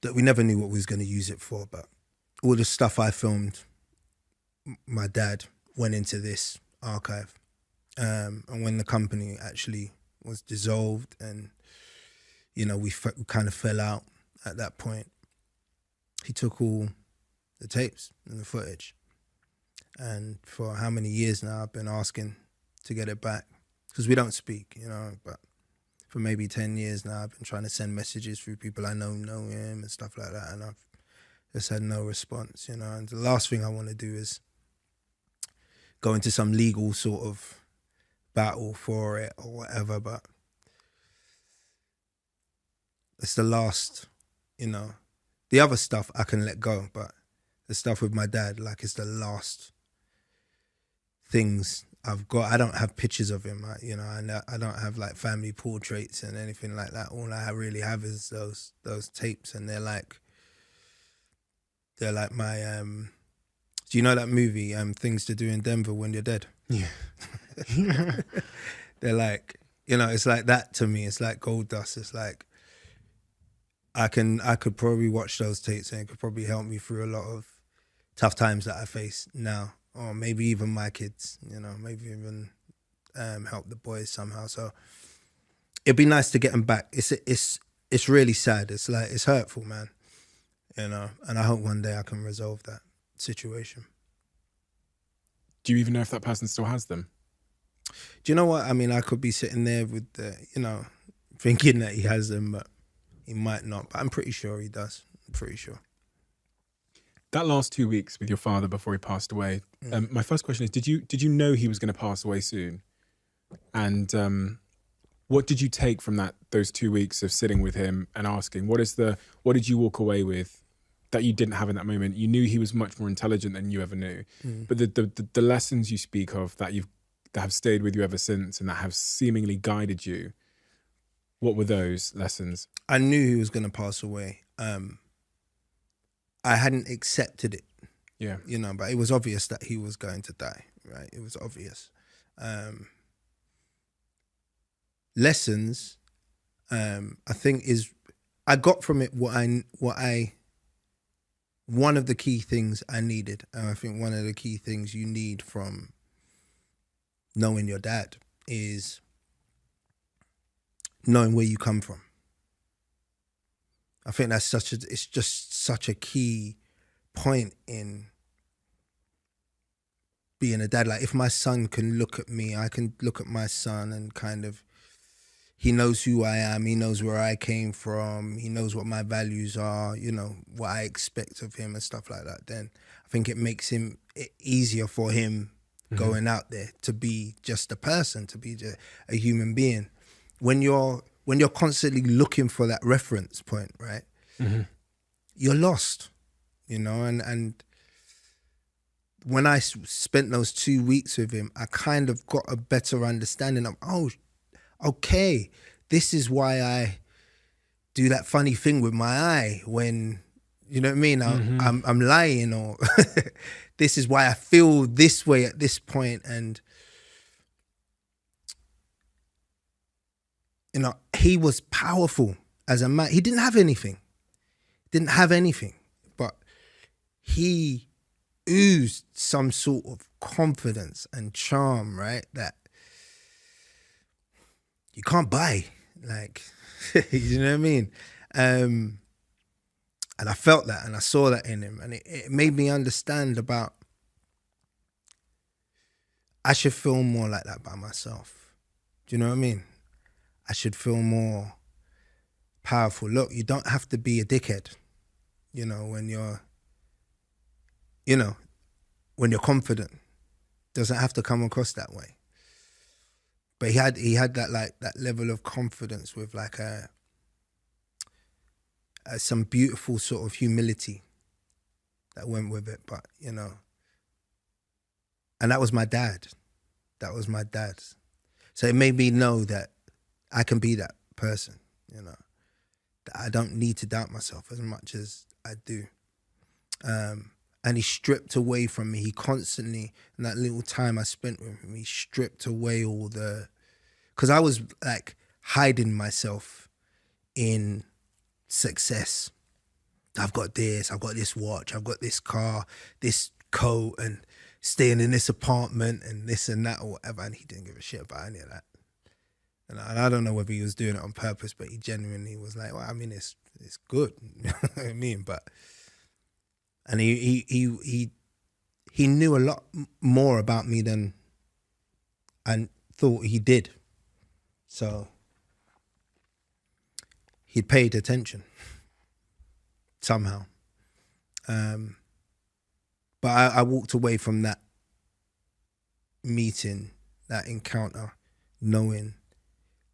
that we never knew what we was going to use it for. But all the stuff I filmed, my dad went into this archive. And when the company actually was dissolved and, you know, we kind of fell out at that point, he took all the tapes and the footage. And for how many years now I've been asking to get it back, because we don't speak, you know, but for maybe 10 years now I've been trying to send messages through people I know him and stuff like that, and I've just had no response, you know. And the last thing I want to do is go into some legal sort of battle for it or whatever, but it's the last, you know. The other stuff I can let go, but the stuff with my dad, like, it's the last things I've got. I don't have pictures of him, you know, and I don't have like family portraits and anything like that. All I really have is those tapes, and they're like my do you know that movie Things to Do in Denver When You're Dead? Yeah. They're like, you know, it's like that to me. It's like gold dust. It's like I could probably watch those tapes and it could probably help me through a lot of tough times that I face now, or maybe even my kids, you know, maybe even help the boys somehow. So it'd be nice to get them back. It's really sad. It's like, it's hurtful, man, you know, and I hope one day I can resolve that situation. Do you even know if that person still has them? Do you know what? I mean, I could be sitting there with the, you know, thinking that he has them, but he might not. But I'm pretty sure he does. I'm pretty sure. That last 2 weeks with your father before he passed away, my first question is, did you know he was going to pass away soon? And what did you take from those 2 weeks of sitting with him and asking, what did you walk away with that you didn't have in that moment? You knew he was much more intelligent than you ever knew. But the lessons you speak of that have stayed with you ever since and that have seemingly guided you, what were those lessons? I knew he was going to pass away. I hadn't accepted it. Yeah. You know, but it was obvious that he was going to die, right? It was obvious. Lessons, I think I got from it one of the key things I needed. And I think one of the key things you need from knowing your dad is knowing where you come from. I think that's it's just such a key point in being a dad. Like, if my son can look at me, I can look at my son and kind of, he knows who I am, he knows where I came from, he knows what my values are, you know, what I expect of him and stuff like that, then I think it makes it easier for him going out there to be just a person, to be a human being. When you're constantly looking for that reference point, right? You're lost, you know, and when I spent those 2 weeks with him, I kind of got a better understanding of, oh, okay, this is why I do that funny thing with my eye when, you know what I mean? I'm lying, or this is why I feel this way at this point. And, you know, he was powerful as a man. He didn't have anything. But he oozed some sort of confidence and charm, right? That you can't buy, like, you know what I mean? And I felt that and I saw that in him, and it made me understand about, I should feel more like that by myself. Do you know what I mean? I should feel more powerful. Look, you don't have to be a dickhead, you know, when you're confident. Doesn't have to come across that way. But he had that, like, that level of confidence with like some beautiful sort of humility that went with it. But, you know, and that was my dad. So it made me know that I can be that person, you know, that I don't need to doubt myself as much as I do. And he stripped away from me. He constantly, in that little time I spent with him, he stripped away all the, because I was like hiding myself in success. I've got this watch, I've got this car, this coat, and staying in this apartment and this and that or whatever. And he didn't give a shit about any of that. And I don't know whether he was doing it on purpose, but he genuinely was like, well, I mean, it's good. You know what I mean? But, and he knew a lot more about me than I thought he did. So he'd paid attention somehow. But I walked away from that meeting, that encounter, knowing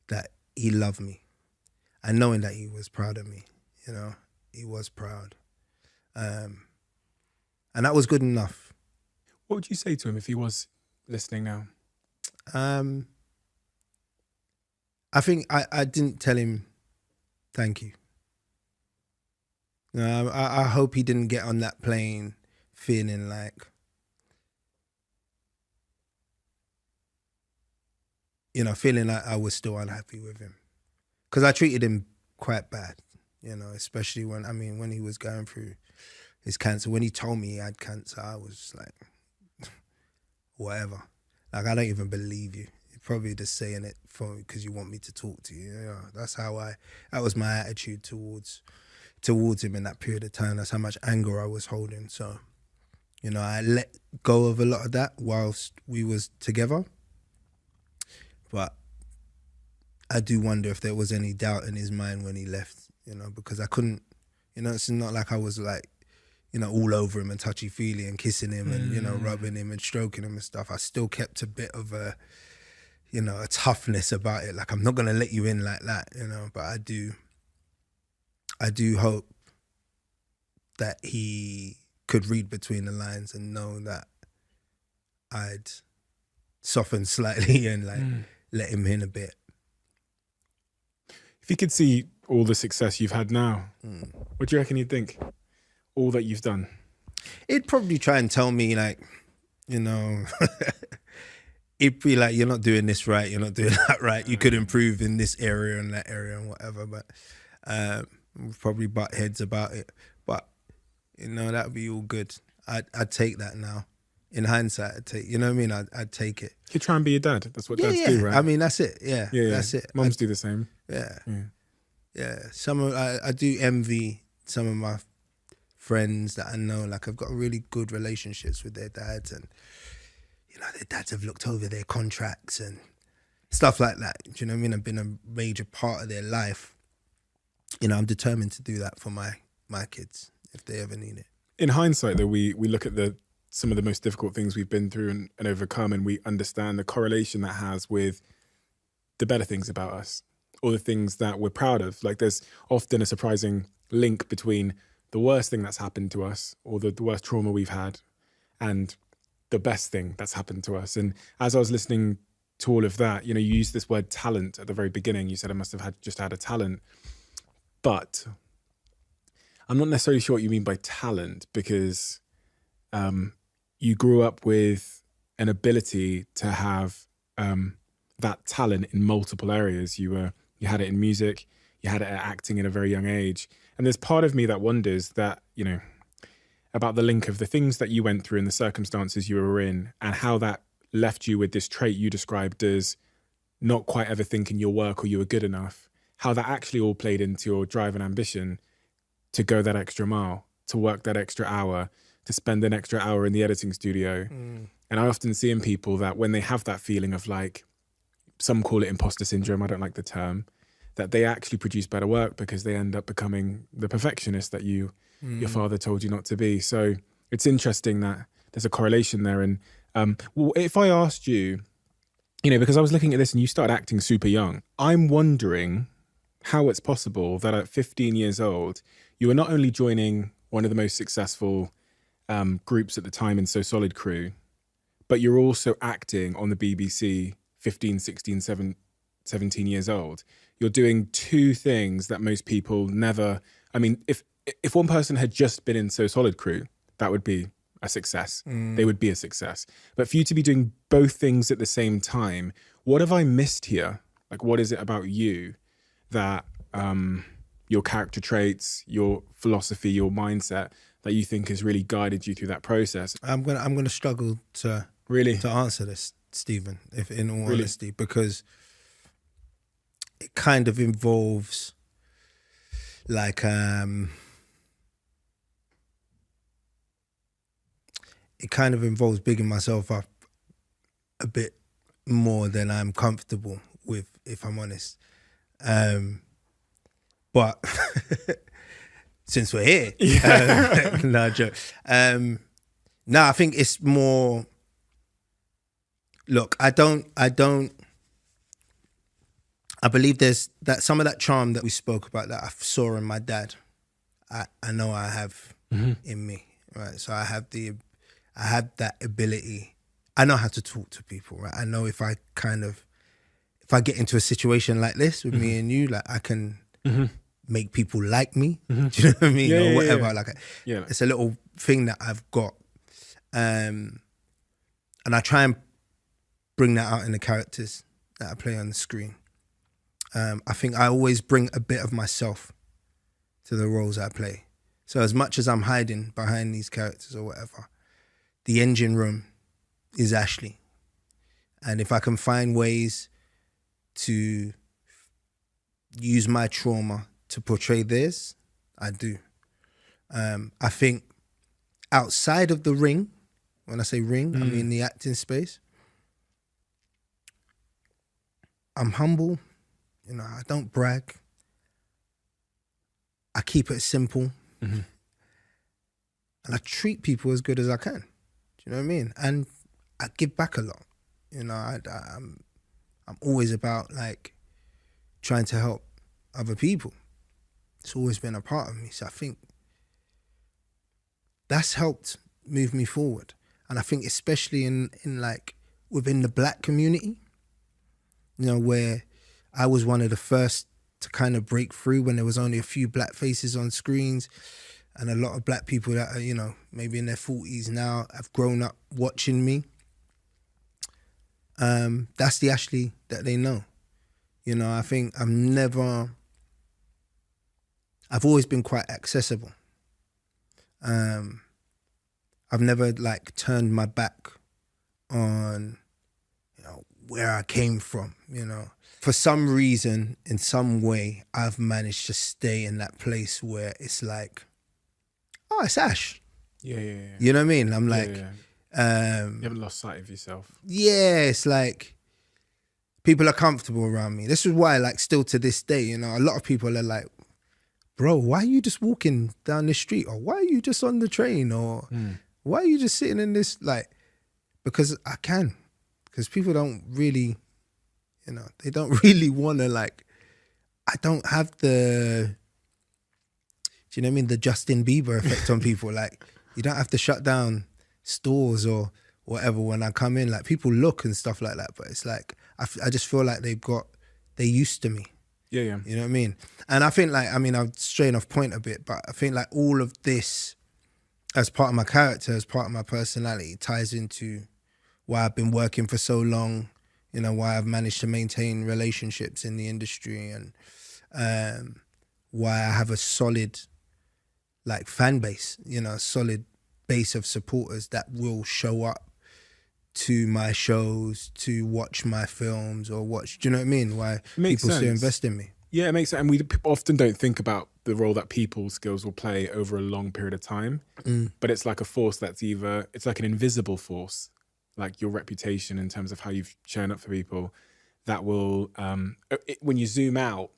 that he loved me and knowing that he was proud of me. You know, he was proud. And that was good enough. What would you say to him if he was listening now? I think I didn't tell him thank you. I hope he didn't get on that plane feeling like, you know, feeling like I was still unhappy with him. Because I treated him quite bad, you know, especially when he was going through his cancer. When he told me he had cancer, I was like, whatever. Like, I don't even believe you. You're probably just saying it because you want me to talk to you. You know, that was my attitude towards him in that period of time. That's how much anger I was holding. So, you know, I let go of a lot of that whilst we was together. But I do wonder if there was any doubt in his mind when he left, you know, because I couldn't, you know, it's not like I was like, you know, all over him and touchy-feely and kissing him and, you know, rubbing him and stroking him and stuff. I still kept a bit of a, you know, a toughness about it. Like, I'm not going to let you in like that, you know, but I do hope that he could read between the lines and know that I'd soften slightly and like let him in a bit. If you could see all the success you've had now, what do you reckon he'd think? All that you've done? He'd probably try and tell me, like, you know, he'd be like, you're not doing this right, you're not doing that right, you could improve in this area and that area and whatever, but we'll probably butt heads about it. But, you know, that'd be all good. I'd take that now. In hindsight, you know what I mean? I'd take it. You try and be your dad. That's what dads do, right? I mean, that's it. Yeah. That's it. Mums do the same. Yeah. I do envy some of my friends that I know. Like, I've got really good relationships with their dads, and you know, their dads have looked over their contracts and stuff like that. Do you know what I mean? I've been a major part of their life. You know, I'm determined to do that for my kids if they ever need it. In hindsight, though, we look at some of the most difficult things we've been through and overcome, and we understand the correlation that has with the better things about us, or the things that we're proud of. Like, there's often a surprising link between the worst thing that's happened to us, or the worst trauma we've had, and the best thing that's happened to us. And as I was listening to all of that, you know, you used this word talent at the very beginning. You said I must have just had a talent. But I'm not necessarily sure what you mean by talent, because you grew up with an ability to have that talent in multiple areas. You had it in music, you had it at acting in a very young age. And there's part of me that wonders that, you know, about the link of the things that you went through and the circumstances you were in, and how that left you with this trait you described as not quite ever thinking your work or you were good enough, how that actually all played into your drive and ambition to go that extra mile, to work that extra hour, to spend an extra hour in the editing studio. And I often see in people that when they have that feeling of, like, some call it imposter syndrome, I don't like the term, that they actually produce better work because they end up becoming the perfectionist that your father told you not to be. So it's interesting that there's a correlation there. And well, if I asked you, you know, because I was looking at this and you started acting super young, I'm wondering how it's possible that at 15 years old, you were not only joining one of the most successful groups at the time in So Solid Crew, but you're also acting on the BBC 15, 16, 17 years old. You're doing two things that most people never... I mean, if one person had just been in So Solid Crew, that would be a success. They would be a success. But for you to be doing both things at the same time, what have I missed here? Like, what is it about you that your character traits, your philosophy, your mindset that you think has really guided you through that process? I'm gonna struggle to answer this, Stephen, if in all honesty, because it kind of involves like it kind of involves bigging myself up a bit more than I'm comfortable with, if I'm honest. But since we're here, no joke. No, I think it's more. Look, I believe there's that some of that charm that we spoke about that I saw in my dad. I know I have in me, right? So I have that ability. I know how to talk to people, right? I know if I get into a situation like this with me and you, like I can make people like me. Do you know what I mean? Or whatever. Like it's a little thing that I've got. And I try and bring that out in the characters that I play on the screen. I think I always bring a bit of myself to the roles I play. So as much as I'm hiding behind these characters or whatever, the engine room is Ashley. And if I can find ways to use my trauma to portray theirs, I do. I think outside of the ring, when I say ring, I mean the acting space, I'm humble. You know, I don't brag. I keep it simple. And I treat people as good as I can. Do you know what I mean? And I give back a lot. You know, I'm always about like trying to help other people. It's always been a part of me. So I think that's helped move me forward. And I think especially in like within the Black community, you know, where I was one of the first to kind of break through when there was only a few Black faces on screens, and a lot of Black people that are, you know, maybe in their 40s now have grown up watching me. That's the Ashley that they know. You know, I think I've always been quite accessible. I've never like turned my back on, you know, where I came from, you know. For some reason, in some way, I've managed to stay in that place where it's like, oh, it's Ash. Yeah. You know what I mean? I'm like, you haven't lost sight of yourself. Yeah, it's like people are comfortable around me. This is why, like, still to this day, you know, a lot of people are like, bro, why are you just walking down the street? Or why are you just on the train? Or why are you just sitting in this? Like, because I can. Because people don't really, you know, they don't really want to, like, I don't have the, do you know what I mean? The Justin Bieber effect on people. Like, you don't have to shut down stores or whatever when I come in. Like, people look and stuff like that. But it's like, I just feel like they're used to me. Yeah. You know what I mean? And I think, like, I mean, I'm straying off point a bit, but I think, like, all of this, as part of my character, as part of my personality, ties into why I've been working for so long, you know, why I've managed to maintain relationships in the industry, and why I have a solid, like, fan base, you know, a solid base of supporters that will show up to my shows, to watch my films, or watch, do you know what I mean? Why people still invest in me. Yeah, it makes sense. And we often don't think about the role that people skills will play over a long period of time. But it's like a force that's it's like an invisible force, like your reputation in terms of how you've shown up for people, that will, when you zoom out,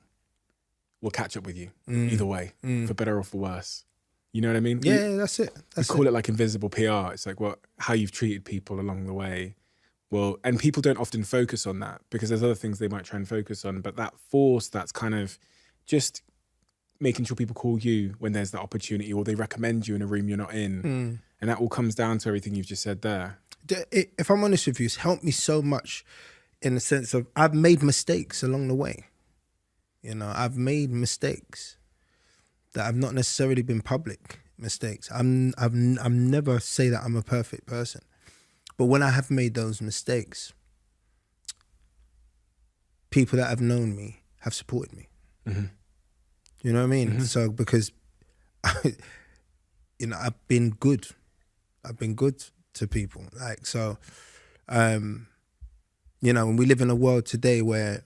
will catch up with you either way, for better or for worse. You know what I mean? Yeah, that's it. We call it like invisible PR. It's like how you've treated people along the way. Well, and people don't often focus on that because there's other things they might try and focus on. But that force, that's kind of just making sure people call you when there's that opportunity, or they recommend you in a room you're not in. And that all comes down to everything you've just said there. If I'm honest with you, it's helped me so much in the sense of I've made mistakes along the way. You know, I've made mistakes that have not necessarily been public mistakes. I'm never say that I'm a perfect person. But when I have made those mistakes, people that have known me have supported me. You know what I mean? So because, you know, I've been good. I've been good to people. Like, so, you know, when we live in a world today where,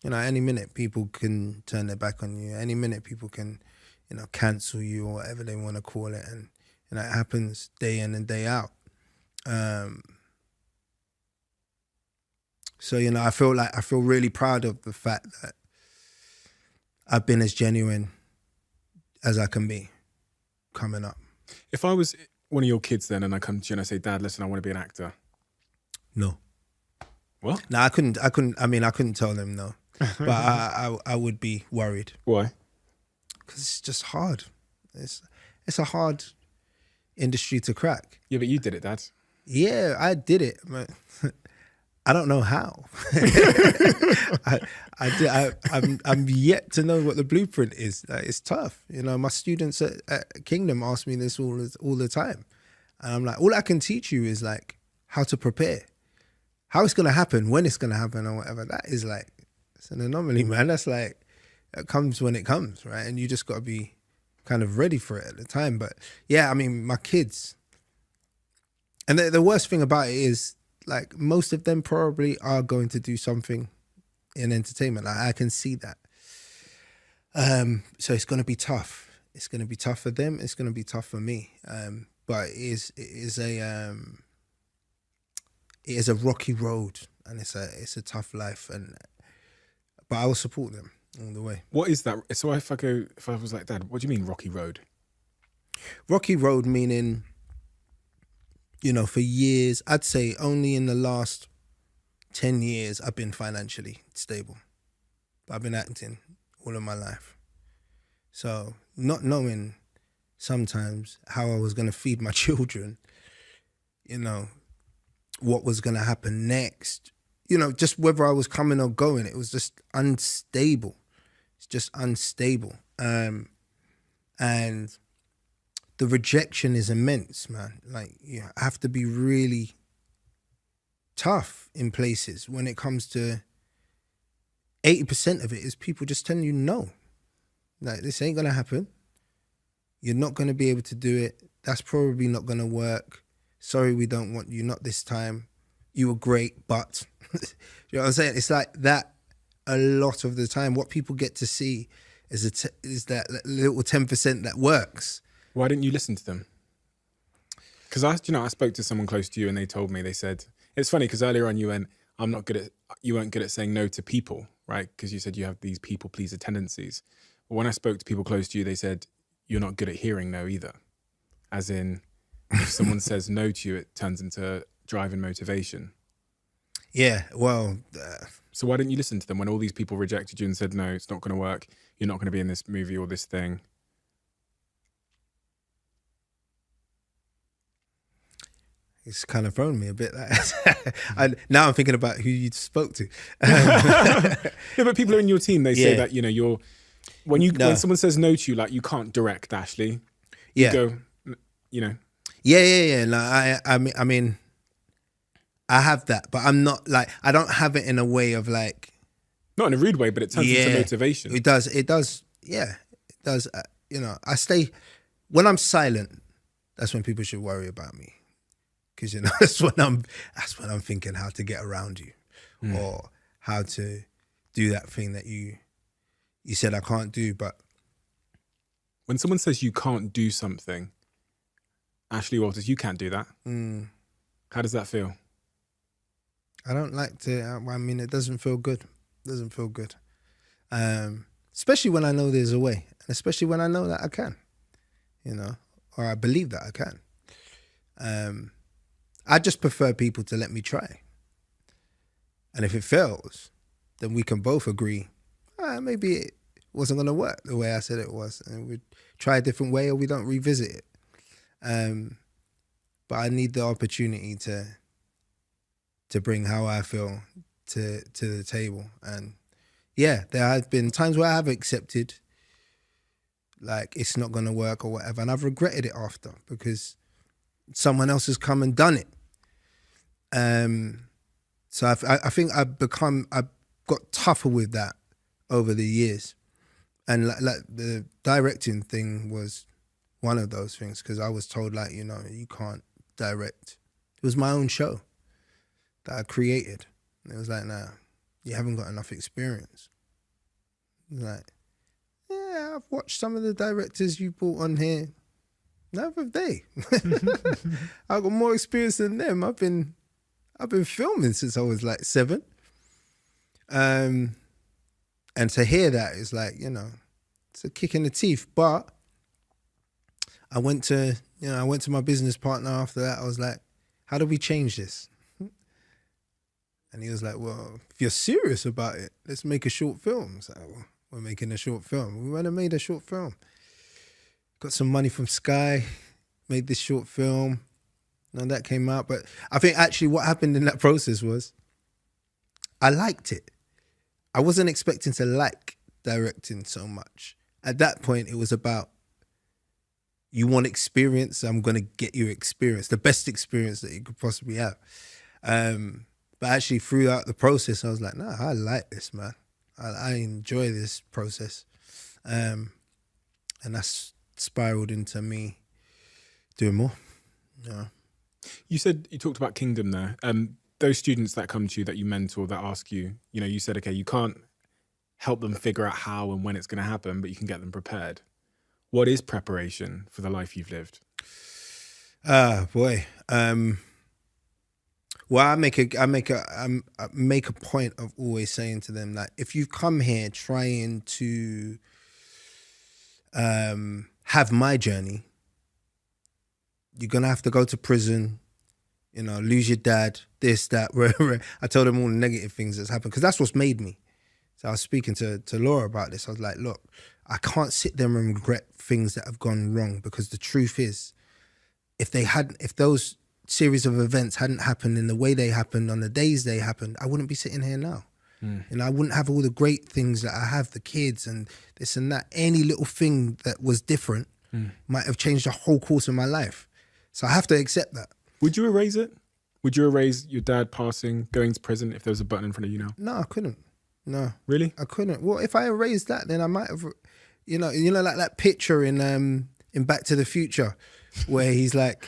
you know, any minute people can turn their back on you. Any minute people can, you know, cancel you or whatever they want to call it. And, you know, it happens day in and day out. So, you know, I feel really proud of the fact that I've been as genuine as I can be coming up. If I was one of your kids then and I come to you and I say, Dad, listen, I want to be an actor. No. What? No, I couldn't tell them no. But I would be worried. Why? Because it's just hard. It's a hard industry to crack. Yeah, but you did it, Dad. Yeah, I did it, but I don't know how. I'm yet to know what the blueprint is. It's tough. You know, my students at Kingdom ask me this all the time. And I'm like, all I can teach you is like how to prepare. How it's going to happen, when it's going to happen or whatever. That is like, it's an anomaly, man. That's like, it comes when it comes, right? And you just got to be kind of ready for it at the time. But yeah, I mean, my kids, and the worst thing about it is, like, most of them probably are going to do something in entertainment. Like, I can see that. So it's going to be tough. It's going to be tough for them. It's going to be tough for me. But it is a rocky road, and it's a tough life. But I will support them all the way. What is that? So if I was like, Dad, what do you mean rocky road? Rocky road meaning, you know, for years, I'd say only in the last 10 years, I've been financially stable. But I've been acting all of my life. So not knowing sometimes how I was going to feed my children, you know, what was going to happen next, you know, just whether I was coming or going, it was just unstable. It's just unstable. And the rejection is immense, man. Like, you have to be really tough in places when it comes to 80% of it is people just telling you no. Like, this ain't going to happen. You're not going to be able to do it. That's probably not going to work. Sorry, we don't want you, not this time. You were great, but... you know what I'm saying? It's like that a lot of the time. What people get to see is that little 10% that works. Why didn't you listen to them? Because I spoke to someone close to you and they told me, they said, it's funny because earlier on you went, you weren't good at saying no to people, right? Because you said you have these people pleaser tendencies. But when I spoke to people close to you, they said, you're not good at hearing no either. As in, if someone says no to you, it turns into drive and motivation. Yeah, well... So why didn't you listen to them when all these people rejected you and said, no, it's not going to work. You're not going to be in this movie or this thing. It's kind of thrown me a bit. Now I'm thinking about who you spoke to. Yeah, but people are in your team. They say that, you know, when someone says no to you, like, you can't direct Ashley. You go, you know. Yeah. No, I mean, I have that, but I'm not like, I don't have it in a way of like. Not in a rude way, but it turns into motivation. It does. Yeah, it does. You know, when I'm silent, that's when people should worry about me. Because, you know, that's when I'm thinking how to get around you or how to do that thing that you said I can't do. But when someone says you can't do something, Ashley Walters, you can't do that. How does that feel? I don't like to. I mean, it doesn't feel good. It doesn't feel good. Especially when I know there's a way, and especially when I know that I can, you know, or I believe that I can. I just prefer people to let me try. And if it fails, then we can both agree, maybe it wasn't going to work the way I said it was. And we try a different way or we don't revisit it. But I need the opportunity to bring how I feel to the table. And yeah, there have been times where I have accepted like it's not going to work or whatever. And I've regretted it after because someone else has come and done it. So I think I've got tougher with that over the years. And like the directing thing was one of those things, because I was told, like, you know, you can't direct. It was my own show that I created. And it was like, nah, you haven't got enough experience. It was like, yeah, I've watched some of the directors you brought on here. Neither have they. I've got more experience than them. I've been filming since I was like 7. And to hear that is like, you know, it's a kick in the teeth. But I went to my business partner after that. I was like, how do we change this? And he was like, well, if you're serious about it, let's make a short film. So, well, we're making a short film. We went and made a short film. Got some money from Sky, made this short film. And that came out. But I think actually what happened in that process was I liked it. I wasn't expecting to like directing so much. At that point, it was about, you want experience, I'm going to get you experience, the best experience that you could possibly have. But actually throughout the process, I was like, nah, I like this, man. I enjoy this process. And that's spiraled into me doing more. Yeah. You talked about Kingdom there. Those students that come to you, that you mentor, that ask you, you know, you said, okay, you can't help them figure out how and when it's going to happen, but you can get them prepared. What is preparation for the life you've lived? Boy. Well, I make a point of always saying to them that if you come here trying to have my journey, you're gonna have to go to prison, you know, lose your dad, this, that, wherever. I told them all the negative things that's happened, because that's what's made me. So I was speaking to Laura about this. I was like, look, I can't sit there and regret things that have gone wrong, because the truth is, if those series of events hadn't happened in the way they happened on the days they happened, I wouldn't be sitting here now. And I wouldn't have all the great things that I have, the kids and this and that. Any little thing that was different might have changed the whole course of my life. So I have to accept that. Would you erase it? Would you erase your dad passing, going to prison, if there was a button in front of you now? No, I couldn't. No. Really? I couldn't. Well, if I erased that, then I might have, you know, like that picture in Back to the Future, where he's like,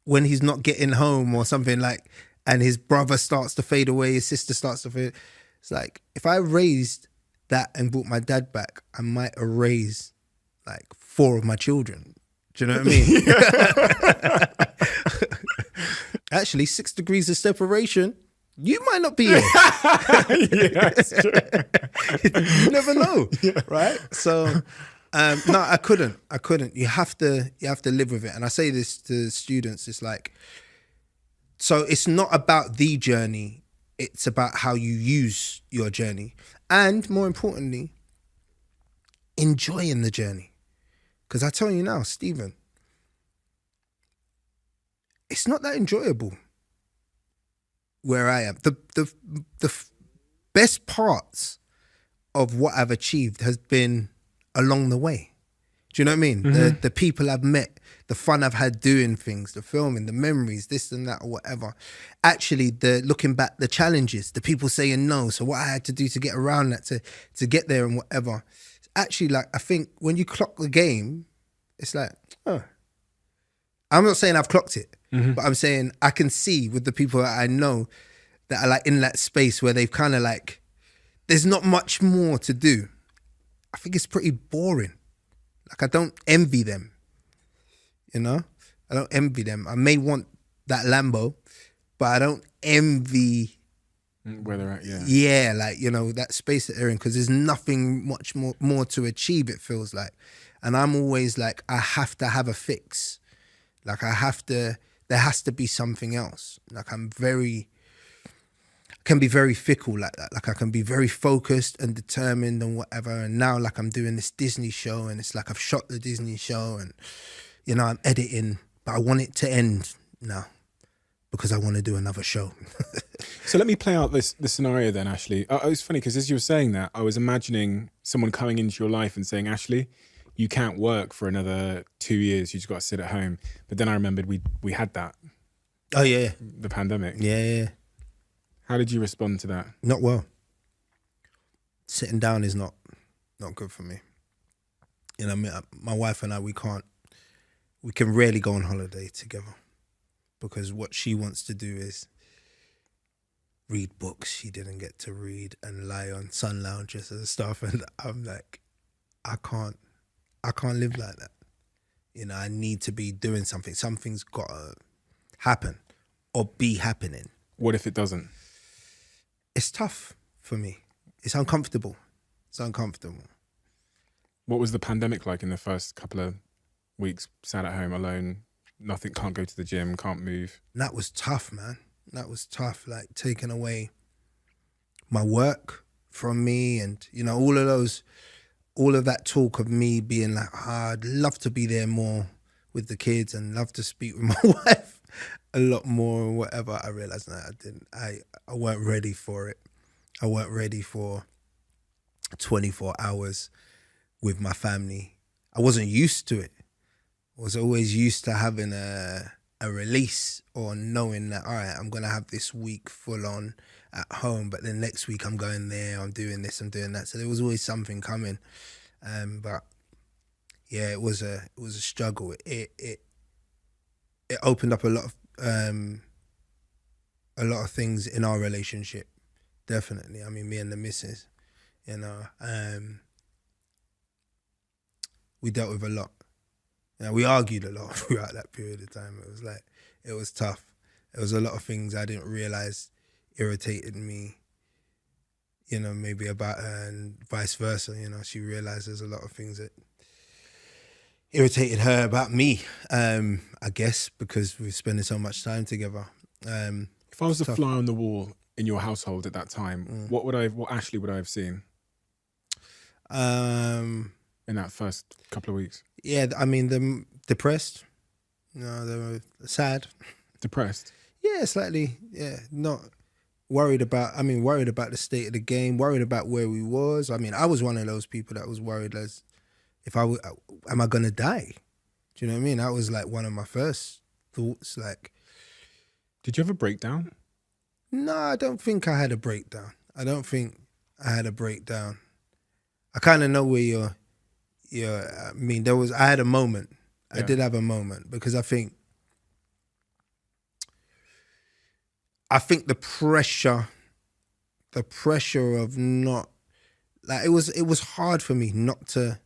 when he's not getting home or something, like, and his brother starts to fade away, his sister starts to fade. It's like, if I erased that and brought my dad back, I might erase like 4 of my children. Do you know what I mean? Actually, 6 degrees of separation, you might not be here. You never know, right? So, no, I couldn't. You have to live with it. And I say this to students, it's like, so it's not about the journey, it's about how you use your journey. And more importantly, enjoying the journey. Because I tell you now, Stephen, it's not that enjoyable where I am. The best parts of what I've achieved has been along the way. Do you know what I mean? Mm-hmm. The people I've met, the fun I've had doing things, the filming, the memories, this and that or whatever. Actually, looking back, the challenges, the people saying no, so what I had to do to get around that, to get there and whatever. Actually, like, I think when you clock the game, it's like, oh. I'm not saying I've clocked it, but I'm saying I can see with the people that I know that are like in that space where they've kind of like, there's not much more to do. I think it's pretty boring. Like, I don't envy them, you know? I don't envy them. I may want that Lambo, but I don't envy where they're at, yeah. Yeah, like, you know, that space that they're in, because there's nothing much more to achieve, it feels like. And I'm always like, I have to have a fix. Like, there has to be something else. Like, can be very fickle like that. Like, I can be very focused and determined and whatever. And now, like, I'm doing this Disney show, and it's like I've shot the Disney show, and, you know, I'm editing, but I want it to end now because I want to do another show. So let me play out the scenario then, Ashley. It's funny because as you were saying that, I was imagining someone coming into your life and saying, Ashley, you can't work for another 2 years. You just got to sit at home. But then I remembered we had that. Oh, yeah. The pandemic. Yeah. How did you respond to that? Not well. Sitting down is not good for me. You know, my wife and I, we can rarely go on holiday together because what she wants to do is read books she didn't get to read and lie on sun lounges and stuff. And I'm like, I can't live like that. You know, I need to be doing something. Something's got to happen or be happening. What if it doesn't? It's tough for me. It's uncomfortable. It's uncomfortable. What was the pandemic like in the first couple of weeks? Sat at home alone, nothing, can't go to the gym, can't move. That was tough, man. That was tough. Like taking away my work from me, and you know, all of that talk of me being like, I'd love to be there more with the kids and love to speak with my wife a lot more or whatever. I realized that I didn't. I weren't ready for it. I weren't ready for 24 hours with my family. I wasn't used to it. I was always used to having a release or knowing that, all right, I'm going to have this week full on at home, but then next week I'm going there, I'm doing this, I'm doing that. So there was always something coming. But yeah, it was a struggle. It opened up a lot of things in our relationship. Definitely. I mean, me and the missus, you know, we dealt with a lot. You know, we argued a lot throughout that period of time. It was tough. There was a lot of things I didn't realize irritated me, you know, maybe about her and vice versa. You know, she realized there's a lot of things that irritated her about me, I guess, because we're spending so much time together. If I was a fly on the wall in your household at that time, what Ashley would I have seen? In that first couple of weeks? Yeah, I mean, them depressed. You know, they were sad. Depressed? Yeah, slightly. Yeah, not worried about the state of the game, worried about where we was. I mean, I was one of those people that was worried as if am I going to die? Do you know what I mean? That was like one of my first thoughts. Like, did you have a breakdown? No, I don't think I had a breakdown. I kind of know where I mean, I had a moment. Yeah. I did have a moment because I think the pressure of not, like, it was hard for me not to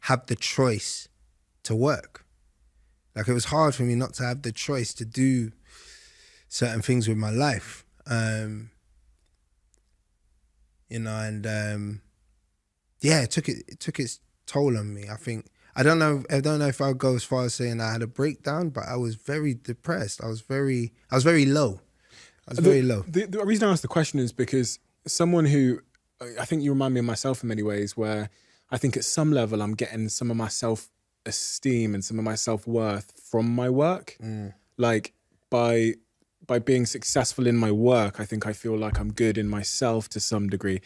have the choice to work. Like, it was hard for me not to have the choice to do certain things with my life. You know, and yeah, it took its toll on me. I don't know if I'll go as far as saying I had a breakdown, but I was very depressed. I was very low. The reason I asked the question is because someone who, I think you remind me of myself in many ways, where I think at some level I'm getting some of my self-esteem and some of my self-worth from my work. Like, by being successful in my work, I think I feel like I'm good in myself to some degree.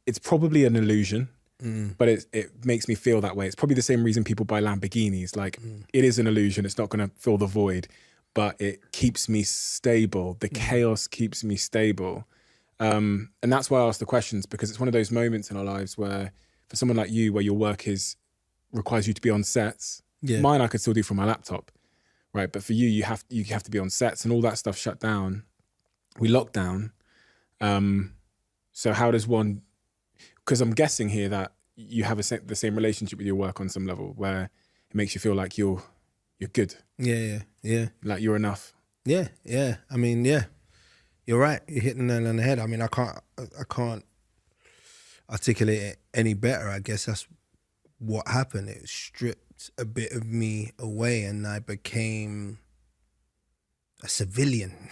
It's probably an illusion, but it makes me feel that way. It's probably the same reason people buy Lamborghinis. Like, it is an illusion. It's not going to fill the void, but it keeps me stable. The chaos keeps me stable. And that's why I ask the questions, because it's one of those moments in our lives where, for someone like you, where your work requires you to be on sets. Yeah. Mine I could still do from my laptop, right? But for you, you have to be on sets, and all that stuff shut down. We locked down. So how does one? Because I'm guessing here that you have the same relationship with your work on some level, where it makes you feel like you're good. Yeah. Like you're enough. Yeah. I mean, yeah, you're right. You're hitting the nail on the head. I mean, I can't articulate it any better. I guess that's what happened. It stripped a bit of me away, and I became a civilian.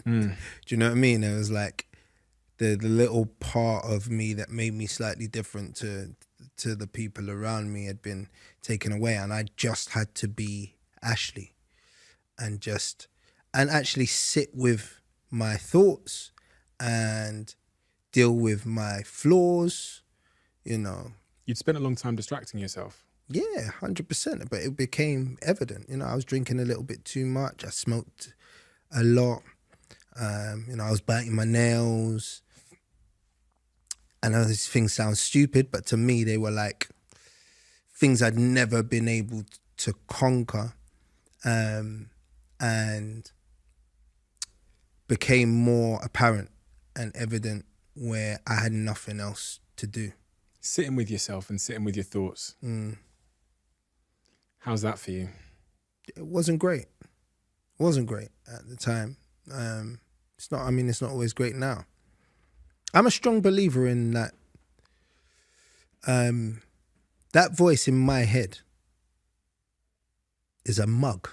Do you know what I mean? It was like the little part of me that made me slightly different to the people around me had been taken away, and I just had to be Ashley and actually sit with my thoughts and deal with my flaws, you know. You'd spent a long time distracting yourself. Yeah, 100%. But it became evident. You know, I was drinking a little bit too much. I smoked a lot. You know, I was biting my nails. I know these things sound stupid, but to me, they were like things I'd never been able to conquer, and became more apparent and evident where I had nothing else to do. Sitting with yourself and sitting with your thoughts. How's that for you? It wasn't great. It wasn't great at the time. It's not. I mean, it's not always great now. I'm a strong believer in that. That voice in my head is a mug.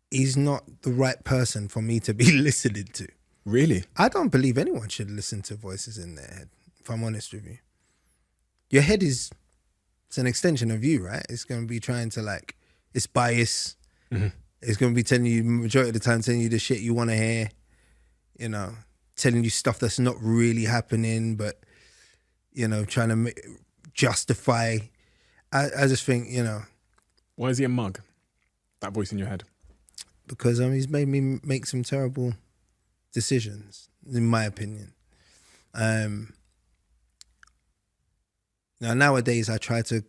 He's not the right person for me to be listening to. Really? I don't believe anyone should listen to voices in their head, if I'm honest with you. Your head it's an extension of you, right? It's going to be trying to it's bias. Mm-hmm. It's going to be telling you, majority of the time, telling you the shit you want to hear, telling you stuff that's not really happening, but, trying to justify. I just think, Why is he a mug? That voice in your head? because he's made me make some terrible decisions, in my opinion. Now nowadays I try to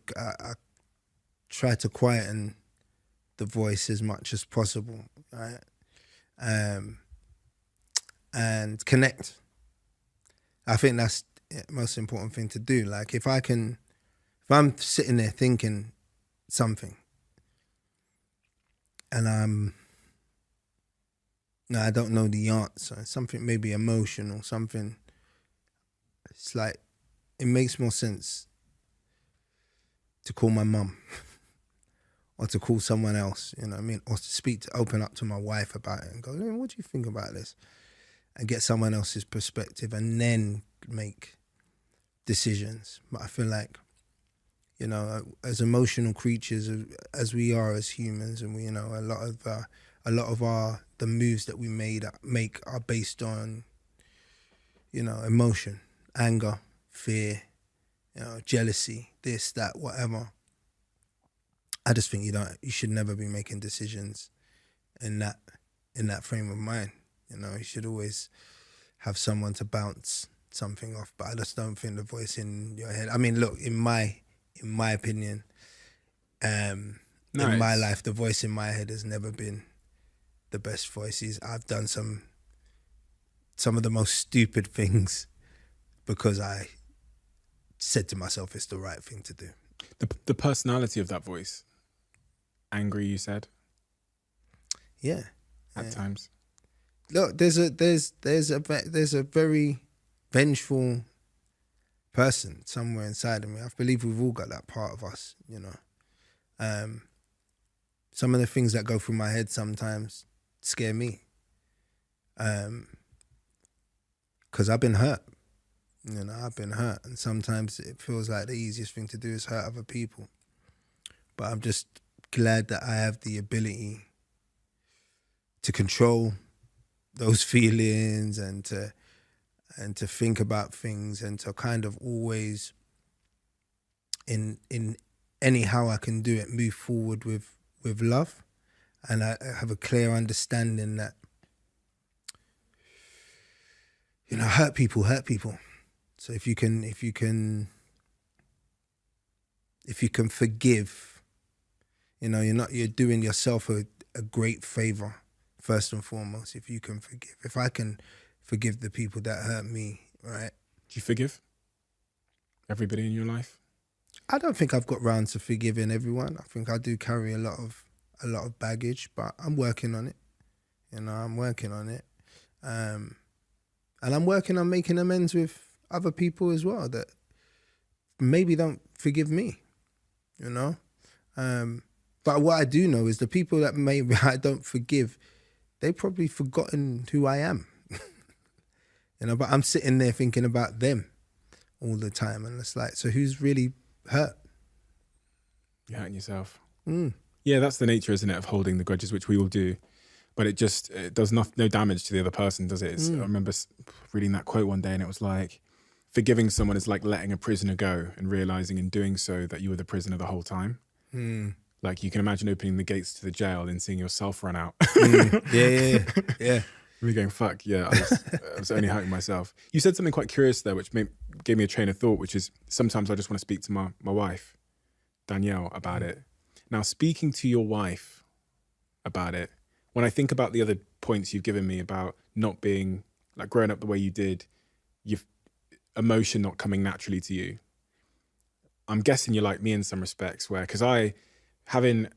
quieten the voice as much as possible, right? And connect. I think that's the most important thing to do. Like if I'm sitting there thinking something and I don't know the answer, something maybe emotional, something, it's like, it makes more sense to call my mum or to call someone else, you know what I mean? Or to open up to my wife about it and go, hey, what do you think about this? And get someone else's perspective and then make decisions. But I feel like, as emotional creatures as we are as humans, and we, a lot of the moves that we make are based on, emotion, anger, fear, jealousy, this, that, whatever. I just think you should never be making decisions in that frame of mind. You should always have someone to bounce something off. But I just don't think the voice in your head. I mean, look, in my opinion, in my life, the voice in my head has never been the best voices. I've done some of the most stupid things because I said to myself it's the right thing to do. The personality of that voice. Angry, you said? Yeah. At times. Look, there's a very vengeful person somewhere inside of me. I believe we've all got that part of us, Some of the things that go through my head sometimes scare me. Because I've been hurt. I've been hurt. And sometimes it feels like the easiest thing to do is hurt other people. But I'm just glad that I have the ability to control those feelings and to think about things and to kind of always, in anyhow I can do it, move forward with love. And I have a clear understanding that, hurt people. So if you can forgive, you're doing yourself a great favor, first and foremost, if you can forgive. If I can forgive the people that hurt me, right? Do you forgive everybody in your life? I don't think I've got round to forgiving everyone. I think I do carry a lot of baggage, but I'm working on it. I'm working on it. And I'm working on making amends with other people as well that maybe don't forgive me, But what I do know is the people that maybe I don't forgive, they've probably forgotten who I am. But I'm sitting there thinking about them all the time. And it's like, so who's really hurt? You're hurting yourself. Yeah, that's the nature, isn't it, of holding the grudges, which we all do. But it does no damage to the other person, does it? I remember reading that quote one day and it was like, forgiving someone is like letting a prisoner go and realizing in doing so that you were the prisoner the whole time. Like you can imagine opening the gates to the jail and seeing yourself run out. Yeah. Really going, fuck, yeah, I was only hurting myself. You said something quite curious there, which gave me a train of thought, which is sometimes I just want to speak to my wife, Danielle, about it. Now, speaking to your wife about it, when I think about the other points you've given me about not being, like growing up the way you did, your emotion not coming naturally to you, I'm guessing you're like me in some respects where, because having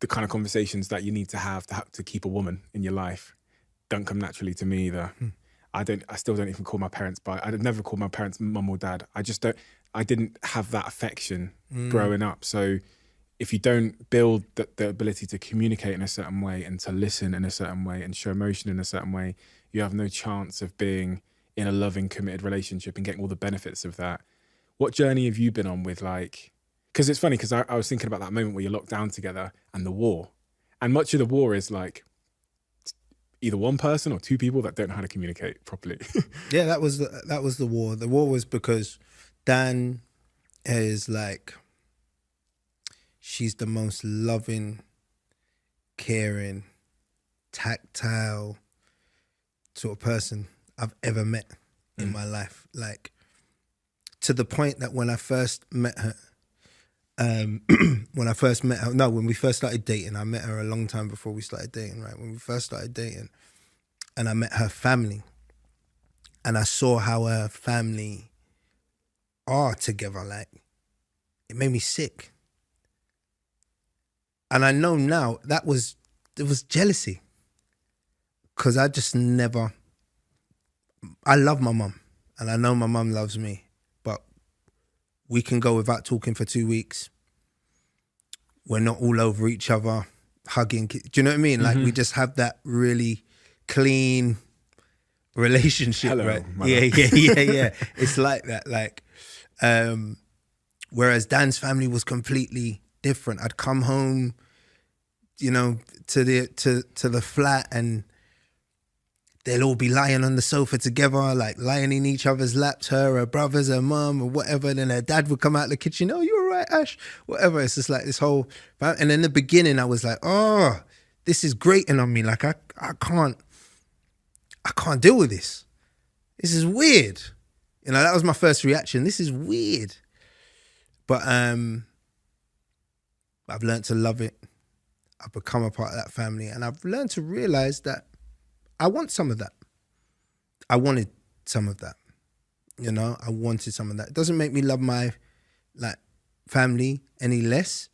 the kind of conversations that you need to have to keep a woman in your life don't come naturally to me either. I still don't even call my parents I'd never call my parents mum or dad. I didn't have that affection growing up. So if you don't build the ability to communicate in a certain way and to listen in a certain way and show emotion in a certain way, you have no chance of being in a loving, committed relationship and getting all the benefits of that. What journey have you been on with, like, because it's funny because I was thinking about that moment where you're locked down together and the war. And much of the war is like either one person or two people that don't know how to communicate properly. Yeah, that was the war. The war was because Dan is like, she's the most loving, caring, tactile sort of person I've ever met in my life. Like, to the point that when I first met her, when we first started dating, I met her a long time before we started dating, right? When we first started dating, and I met her family, and I saw how her family are together, like, it made me sick. And I know now it was jealousy. Because I just never, I love my mum, and I know my mum loves me, but we can go without talking for 2 weeks. We're not all over each other, hugging. Do you know what I mean? Like, we just have that really clean relationship, Hello, right? mother. Yeah. It's like that. Like, whereas Dan's family was completely different. I'd come home, you know, to the flat, and they'll all be lying on the sofa together, like lying in each other's laps, her brothers, her mum, or whatever. Then her dad would come out of the kitchen, oh, you all right, Ash? Whatever. It's just like this whole, and in the beginning I was like, oh, this is grating on me. Like, I can't deal with this. This is weird. You know, that was my first reaction. This is weird. But I've learned to love it. I've become a part of that family, and I've learned to realize that I want some of that. I wanted some of that. You know, I wanted some of that. It doesn't make me love my family any less,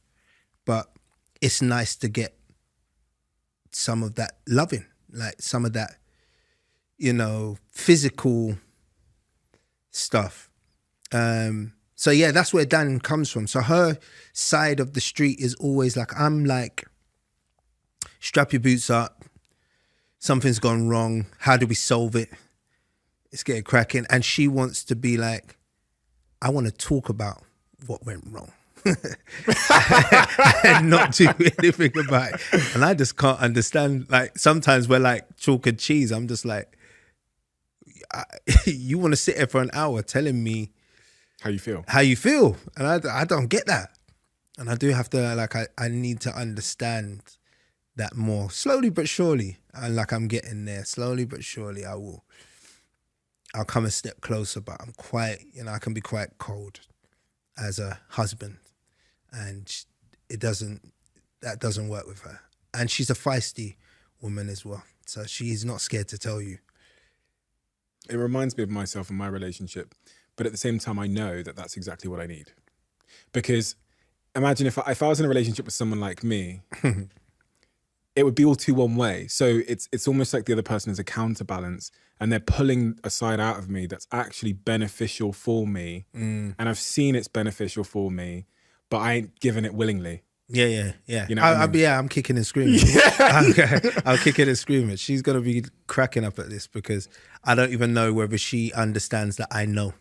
but it's nice to get some of that loving, like some of that, you know, physical stuff. So yeah, that's where Dan comes from. So her side of the street is always like, I'm like, strap your boots up. Something's gone wrong. How do we solve it? Let's get it cracking. And she wants to be like, I want to talk about what went wrong. And not do anything about it. And I just can't understand. Like, sometimes we're like chalk and cheese. I'm just like, you want to sit here for an hour telling me How you feel? And I don't get that. And I do have to, like, I need to understand that more, slowly but surely. And like, I'm getting there, slowly but surely. I'll come a step closer, but I'm quite, you know, I can be quite cold as a husband, and that doesn't work with her. And she's a feisty woman as well, so she's not scared to tell you. It reminds me of myself and my relationship, but at the same time, I know that that's exactly what I need. Because imagine if I was in a relationship with someone like me, it would be all too one way. So it's almost like the other person is a counterbalance, and they're pulling a side out of me that's actually beneficial for me. And I've seen it's beneficial for me, but I ain't given it willingly. Yeah. You know what I mean? I'm kicking and screaming. I'm kicking and screaming. She's going to be cracking up at this, because I don't even know whether she understands that I know.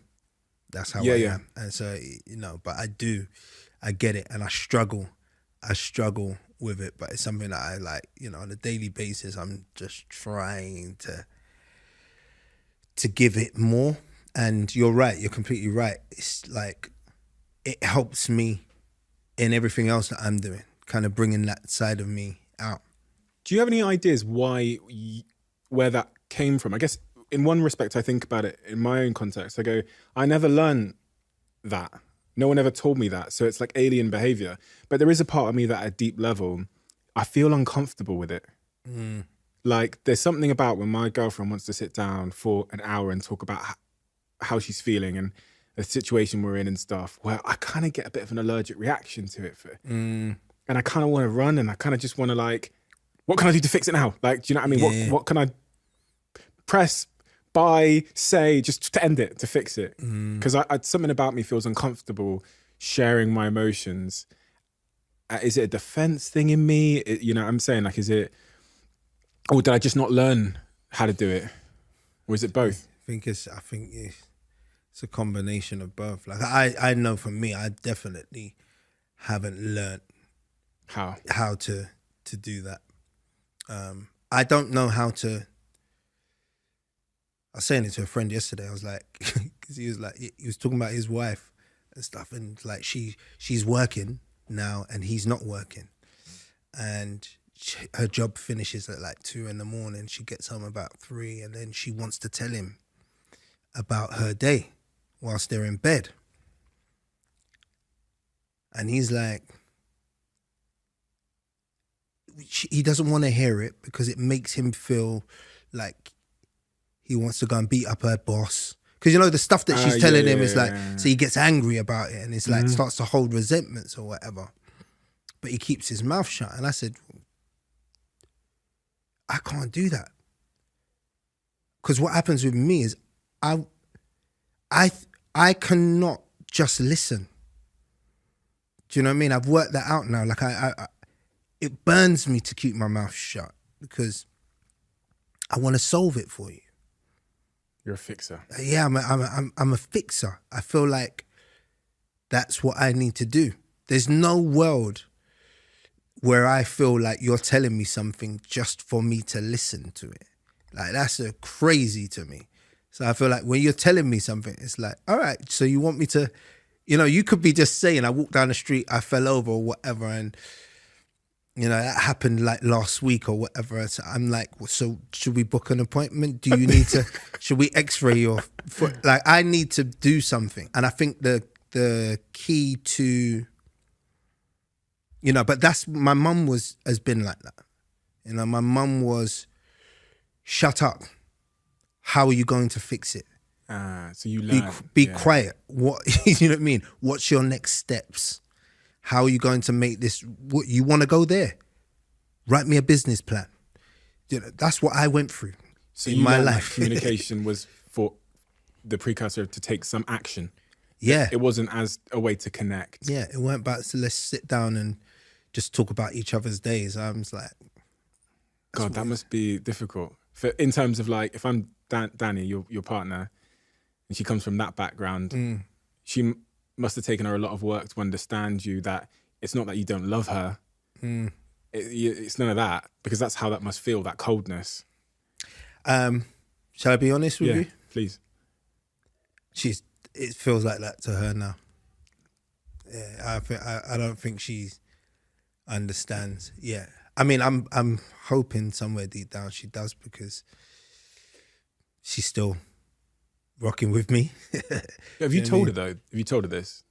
That's how I am. And so, you know, but I get it, and I struggle with it, but it's something that I like, you know, on a daily basis. I'm just trying to give it more. And you're right, you're completely right. It's like, it helps me in everything else that I'm doing, kind of bringing that side of me out. Do you have any ideas why where that came from. I guess in one respect, I think about it in my own context. I go, I never learned that. No one ever told me that. So it's like alien behavior. But there is a part of me that at a deep level, I feel uncomfortable with it. Like there's something about when my girlfriend wants to sit down for an hour and talk about how she's feeling and the situation we're in and stuff, where I kind of get a bit of an allergic reaction to it. And I kind of want to run, and I kind of just want to like, what can I do to fix it now? Like, do you know what I mean? Yeah. What can I press, buy, say, just to end it, to fix it? Because something about me feels uncomfortable sharing my emotions. Is it a defense thing in me? You know what I'm saying? Like, is it, or did I just not learn how to do it? Or is it both? I think it's a combination of both. Like I know for me, I definitely haven't learned how to do that. I don't know how to. I was saying it to a friend yesterday. I was like, because he was talking about his wife and stuff, and like she's working now and he's not working, and her job finishes at like 2 a.m. She gets home about 3, and then she wants to tell him about her day whilst they're in bed, and he's like, he doesn't want to hear it because it makes him feel like he wants to go and beat up her boss. Because, you know, the stuff that she's telling him is like, so he gets angry about it and it's like, starts to hold resentments or whatever. But he keeps his mouth shut. And I said, I can't do that. Because what happens with me is I cannot just listen. Do you know what I mean? I've worked that out now. Like it burns me to keep my mouth shut because I want to solve it for you. You're a fixer. Yeah, I'm a fixer. I feel like that's what I need to do. There's no world where I feel like you're telling me something just for me to listen to it. Like that's crazy to me. So I feel like when you're telling me something, it's like, all right, so you want me to, you know, you could be just saying, I walked down the street, I fell over or whatever, and you know, that happened like last week or whatever. So I'm like, so should we book an appointment? Do you need to, should we x-ray your foot? Like I need to do something. And I think the key to, you know, but that's, my mum has been like that. You know, my mum was, shut up. How are you going to fix it? So you learn. Be quiet. What, you know what I mean? What's your next steps? How are you going to make this? What, you want to go there? Write me a business plan. You know, that's what I went through in my life. Communication was for the precursor to take some action. Yeah. It wasn't as a way to connect. Yeah, it weren't about, so let's sit down and just talk about each other's days. I was like, God, that must be difficult. In terms of like, if I'm Danny, your partner, and she comes from that background, she must have taken her a lot of work to understand you, that it's not that you don't love her. It's none of that, because that's how that must feel, that coldness. Shall I be honest with you? Please. It feels like that to her now. Yeah, I don't think she understands. Yeah, I mean, I'm hoping somewhere deep down she does, because she's still rocking with me. Have you told her though? Have you told her this?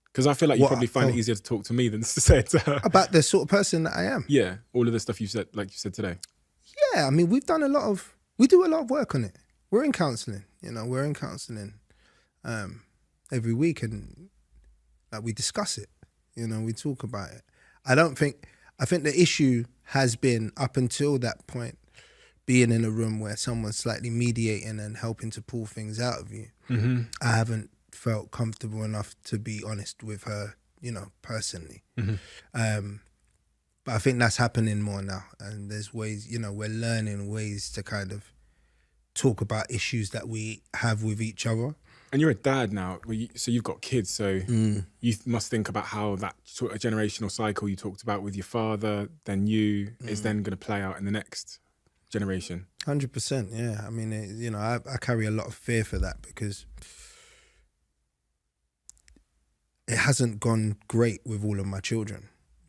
Because I feel like you probably find it easier to talk to me than to say it to her. About the sort of person that I am. Yeah, all of the stuff you said, like you said today. Yeah, I mean, we do a lot of work on it. We're in counselling, you know, every week, and like we discuss it, you know, we talk about it. I think the issue has been, up until that point, being in a room where someone's slightly mediating and helping to pull things out of you. I haven't felt comfortable enough to be honest with her, you know, personally. But I think that's happening more now, and there's ways, you know, we're learning ways to kind of talk about issues that we have with each other. And you're a dad now, so you've got kids, so you must think about how that sort of generational cycle you talked about with your father, then you, is then going to play out in the next generation. 100%, yeah. I mean, you know, I carry a lot of fear for that, because it hasn't gone great with all of my children.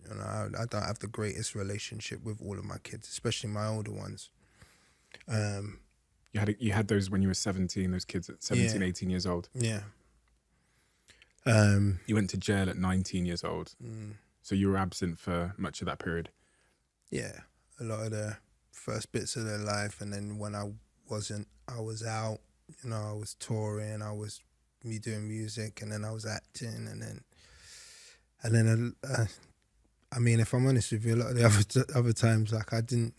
You know, I don't have the greatest relationship with all of my kids, especially my older ones. You had those when you were 17, those kids at 17, Yeah. 18 years old. Yeah. You went to jail at 19 years old. So you were absent for much of that period. Yeah, a lot of the first bits of their life, and then when I wasn't, I was out. You know, I was touring, I was doing music, and then I was acting, and then I mean, if I'm honest with you, a lot of the other times, like I didn't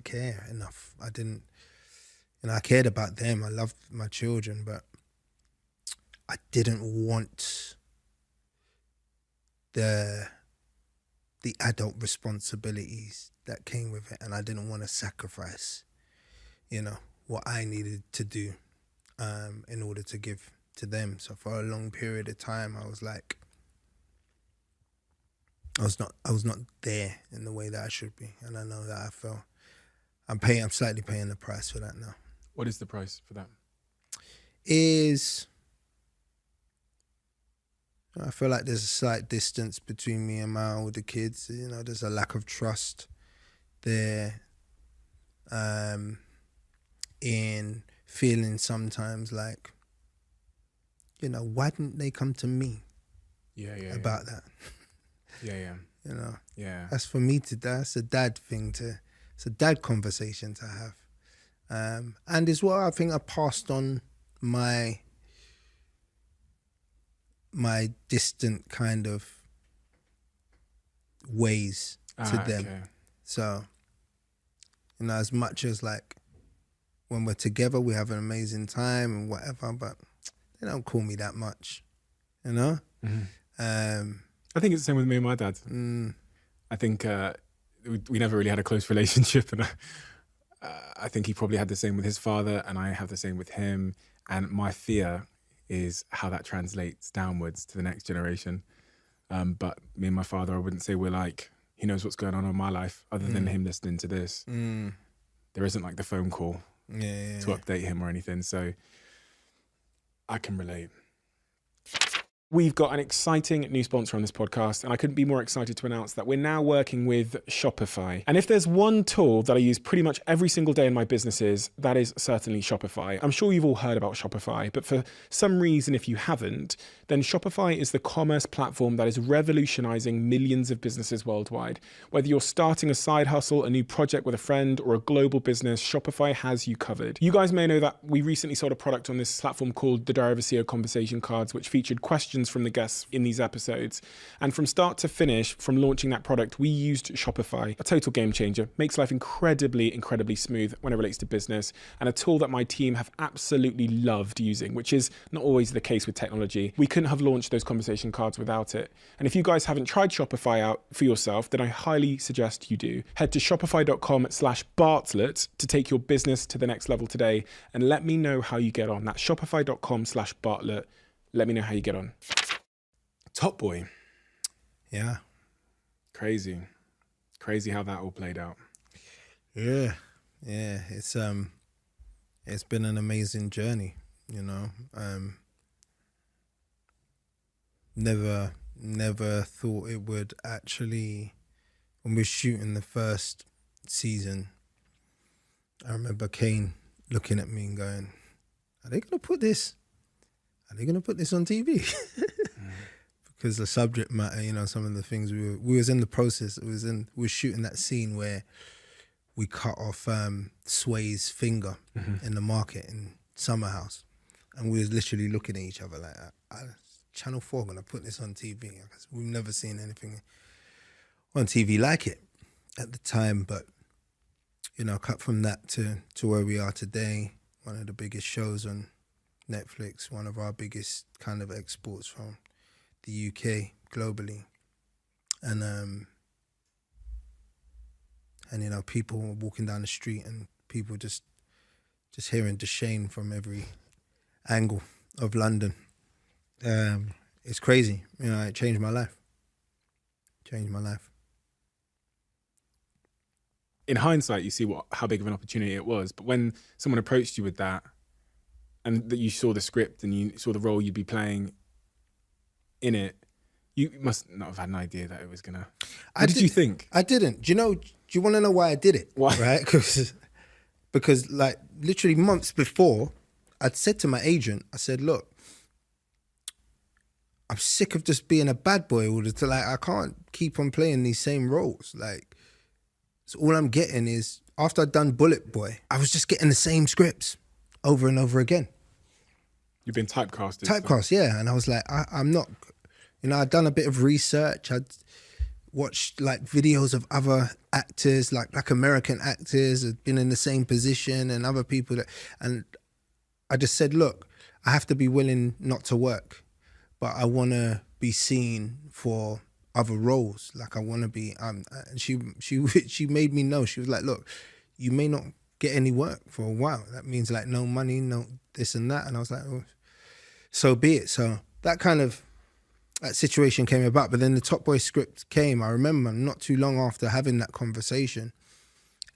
care enough. I didn't, you know, I cared about them. I loved my children, but I didn't want the adult responsibilities that came with it, and I didn't want to sacrifice, you know, what I needed to do in order to give to them. So for a long period of time, I was like, I was not there in the way that I should be, and I know that I felt I'm slightly paying the price for that now. What is the price for that? I feel like there's a slight distance between me and my older kids. You know, there's a lack of trust there, in feeling sometimes like, you know, why didn't they come to me about that? Yeah. You know, Yeah. that's for me that's a dad thing it's a dad conversation to have. And it's what I think I passed on my distant kind of ways to them. Okay. So, you know, as much as like when we're together, we have an amazing time and whatever, but they don't call me that much, you know? I think it's the same with me and my dad. I think we never really had a close relationship, and I think he probably had the same with his father, and I have the same with him. And my fear is how that translates downwards to the next generation. But me and my father, I wouldn't say we're like, he knows what's going on in my life other than him listening to this. There isn't like the phone call to update him or anything. So I can relate. We've got an exciting new sponsor on this podcast, and I couldn't be more excited to announce that we're now working with Shopify. And if there's one tool that I use pretty much every single day in my businesses, that is certainly Shopify. I'm sure you've all heard about Shopify, but for some reason, if you haven't, then Shopify is the commerce platform that is revolutionizing millions of businesses worldwide. Whether you're starting a side hustle, a new project with a friend, or a global business, Shopify has you covered. You guys may know that we recently sold a product on this platform called the Diary of a CEO Conversation Cards, which featured questions from the guests in these episodes. And from start to finish, from launching that product, we used Shopify, a total game changer, makes life incredibly, incredibly smooth when it relates to business, and a tool that my team have absolutely loved using, which is not always the case with technology. We couldn't have launched those conversation cards without it. And if you guys haven't tried Shopify out for yourself, then I highly suggest you do. Head to shopify.com/Bartlett to take your business to the next level today, and let me know how you get on. That's shopify.com/Bartlett. Let me know how you get on. Top Boy. Yeah. Crazy how that all played out. Yeah. It's been an amazing journey, you know. Never thought it would actually, when we were shooting the first season, I remember Kane looking at me and going, are they gonna put this on TV? Because the subject matter, you know, some of the things we was in the process. We were shooting that scene where we cut off Sway's finger in the market in Summer House, and we was literally looking at each other like, Channel 4 gonna put this on TV? Because we've never seen anything on TV like it at the time. But you know, cut from that to where we are today, one of the biggest shows on Netflix, one of our biggest kind of exports from the UK globally, and you know, people walking down the street and people just hearing Deshane from every angle of London. It's crazy, you know. It changed my life. In hindsight, you see how big of an opportunity it was. But when someone approached you with that, and that you saw the script and you saw the role you'd be playing in it, you must not have had an idea that it was gonna. What did you think? I didn't. Do you want to know why I did it? Why? Right? Because because like literally months before, I'd said to my agent, I said, look, I'm sick of just being a bad boy all the time. Like, I can't keep on playing these same roles. Like, so all I'm getting is, after I'd done Bullet Boy, I was just getting the same scripts over and over again. You've been typecasted. Typecast, yeah. And I was like, I'm not, I'd done a bit of research. I'd watched like videos of other actors, like Black American actors, had been in the same position, and other people and I just said, look, I have to be willing not to work, but I want to be seen for other roles. Like I want to be, and she made me know. She was like, look, you may not get any work for a while. That means like no money, no this and that. And I was like, oh, so be it. So that situation came about. But then the Top Boy script came, I remember, not too long after having that conversation.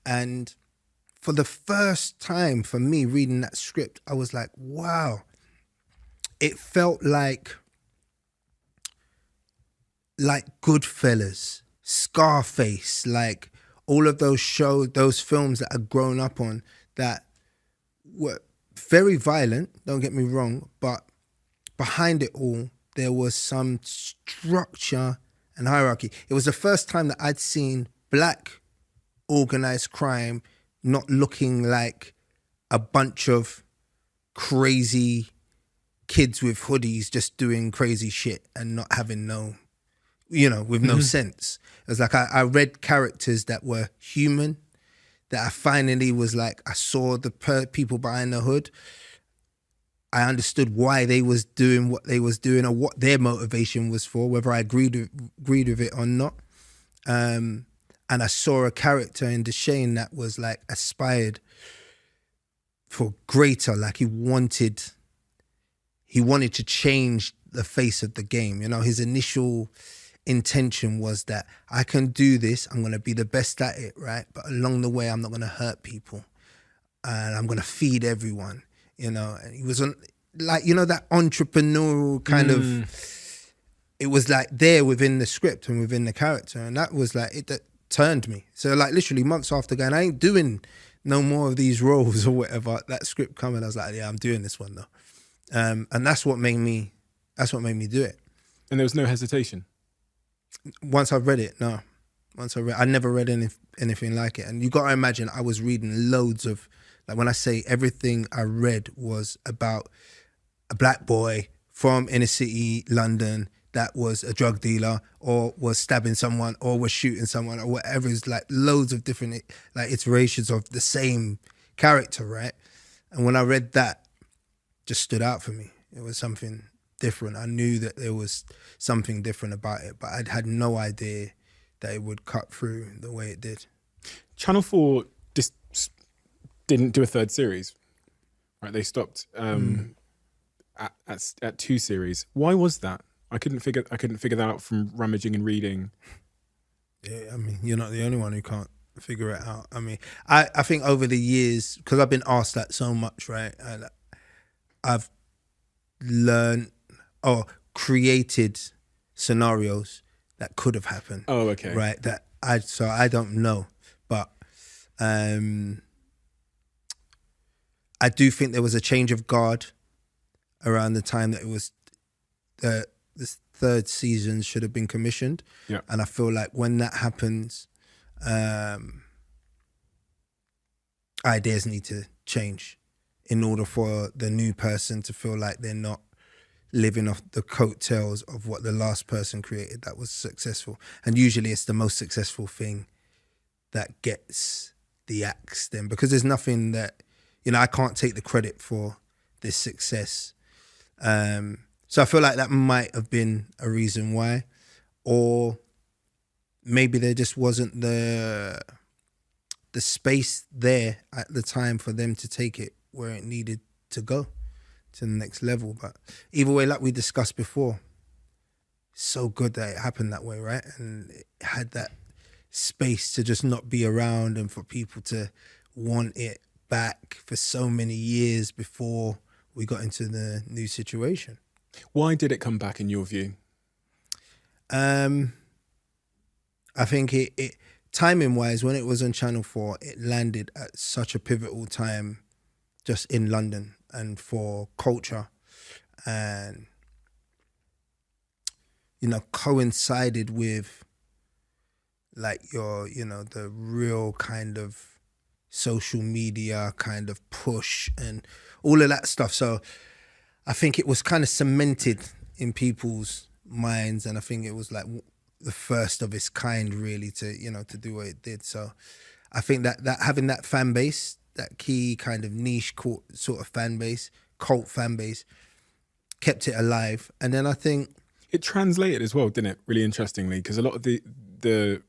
And for the first time for me reading that script, I was like, wow. It felt like Goodfellas, Scarface, like all of those shows, those films that I'd grown up on that were very violent, don't get me wrong, but behind it all, there was some structure and hierarchy. It was the first time that I'd seen black organized crime not looking like a bunch of crazy kids with hoodies just doing crazy shit and not having no, with no sense. It was like I read characters that were human, that I finally was like, I saw the people behind the hood. I understood why they was doing what they was doing, or what their motivation was for, whether I agreed with it or not. And I saw a character in Deshane that was like aspired for greater, like he wanted to change the face of the game. His initial intention was that I can do this, I'm going to be the best at it, right? But along the way, I'm not going to hurt people, and I'm going to feed everyone, and he was on, like, that entrepreneurial kind of, it was like there within the script and within the character. And that was like, that turned me. So like literally months after going, I ain't doing no more of these roles or whatever, that script coming, I was like, yeah, I'm doing this one though. And that's what made me do it. And there was no hesitation? Once I read it, no. I never read anything like it. And you got to imagine, I was reading loads of, like when I say everything I read was about a black boy from inner city London that was a drug dealer or was stabbing someone or was shooting someone or whatever. It's like loads of different like iterations of the same character, right? And when I read that, just stood out for me. It was something different. I knew that there was something different about it, but I'd had no idea that it would cut through the way it did. Channel 4 just didn't do a third series, right? They stopped at 2 series. Why was that? I couldn't figure that out from rummaging and reading. Yeah, I mean, you're not the only one who can't figure it out. I mean, I think over the years, because I've been asked that so much, right? And I've learned or created scenarios that could have happened. Oh, okay. Right. So I don't know, but I do think there was a change of guard around the time that it was this third season should have been commissioned. Yeah. And I feel like when that happens, ideas need to change in order for the new person to feel like they're not living off the coattails of what the last person created that was successful. And usually it's the most successful thing that gets the axe then, because there's nothing that, I can't take the credit for this success. So I feel like that might have been a reason why, or maybe there just wasn't the space there at the time for them to take it where it needed to go to the next level. But either way, like we discussed before, so good that it happened that way, right? And it had that space to just not be around and for people to want it back for so many years before we got into the new situation. Why did it come back in your view? I think timing wise, when it was on Channel 4, it landed at such a pivotal time just in London and for culture, and coincided with like your, the real kind of social media kind of push and all of that stuff. So I think it was kind of cemented in people's minds, and I think it was like the first of its kind really to do what it did. So I think that having that fan base, that key kind of niche sort of fan base, cult fan base, kept it alive. And then I think it translated as well, didn't it? Really interestingly, because a lot of the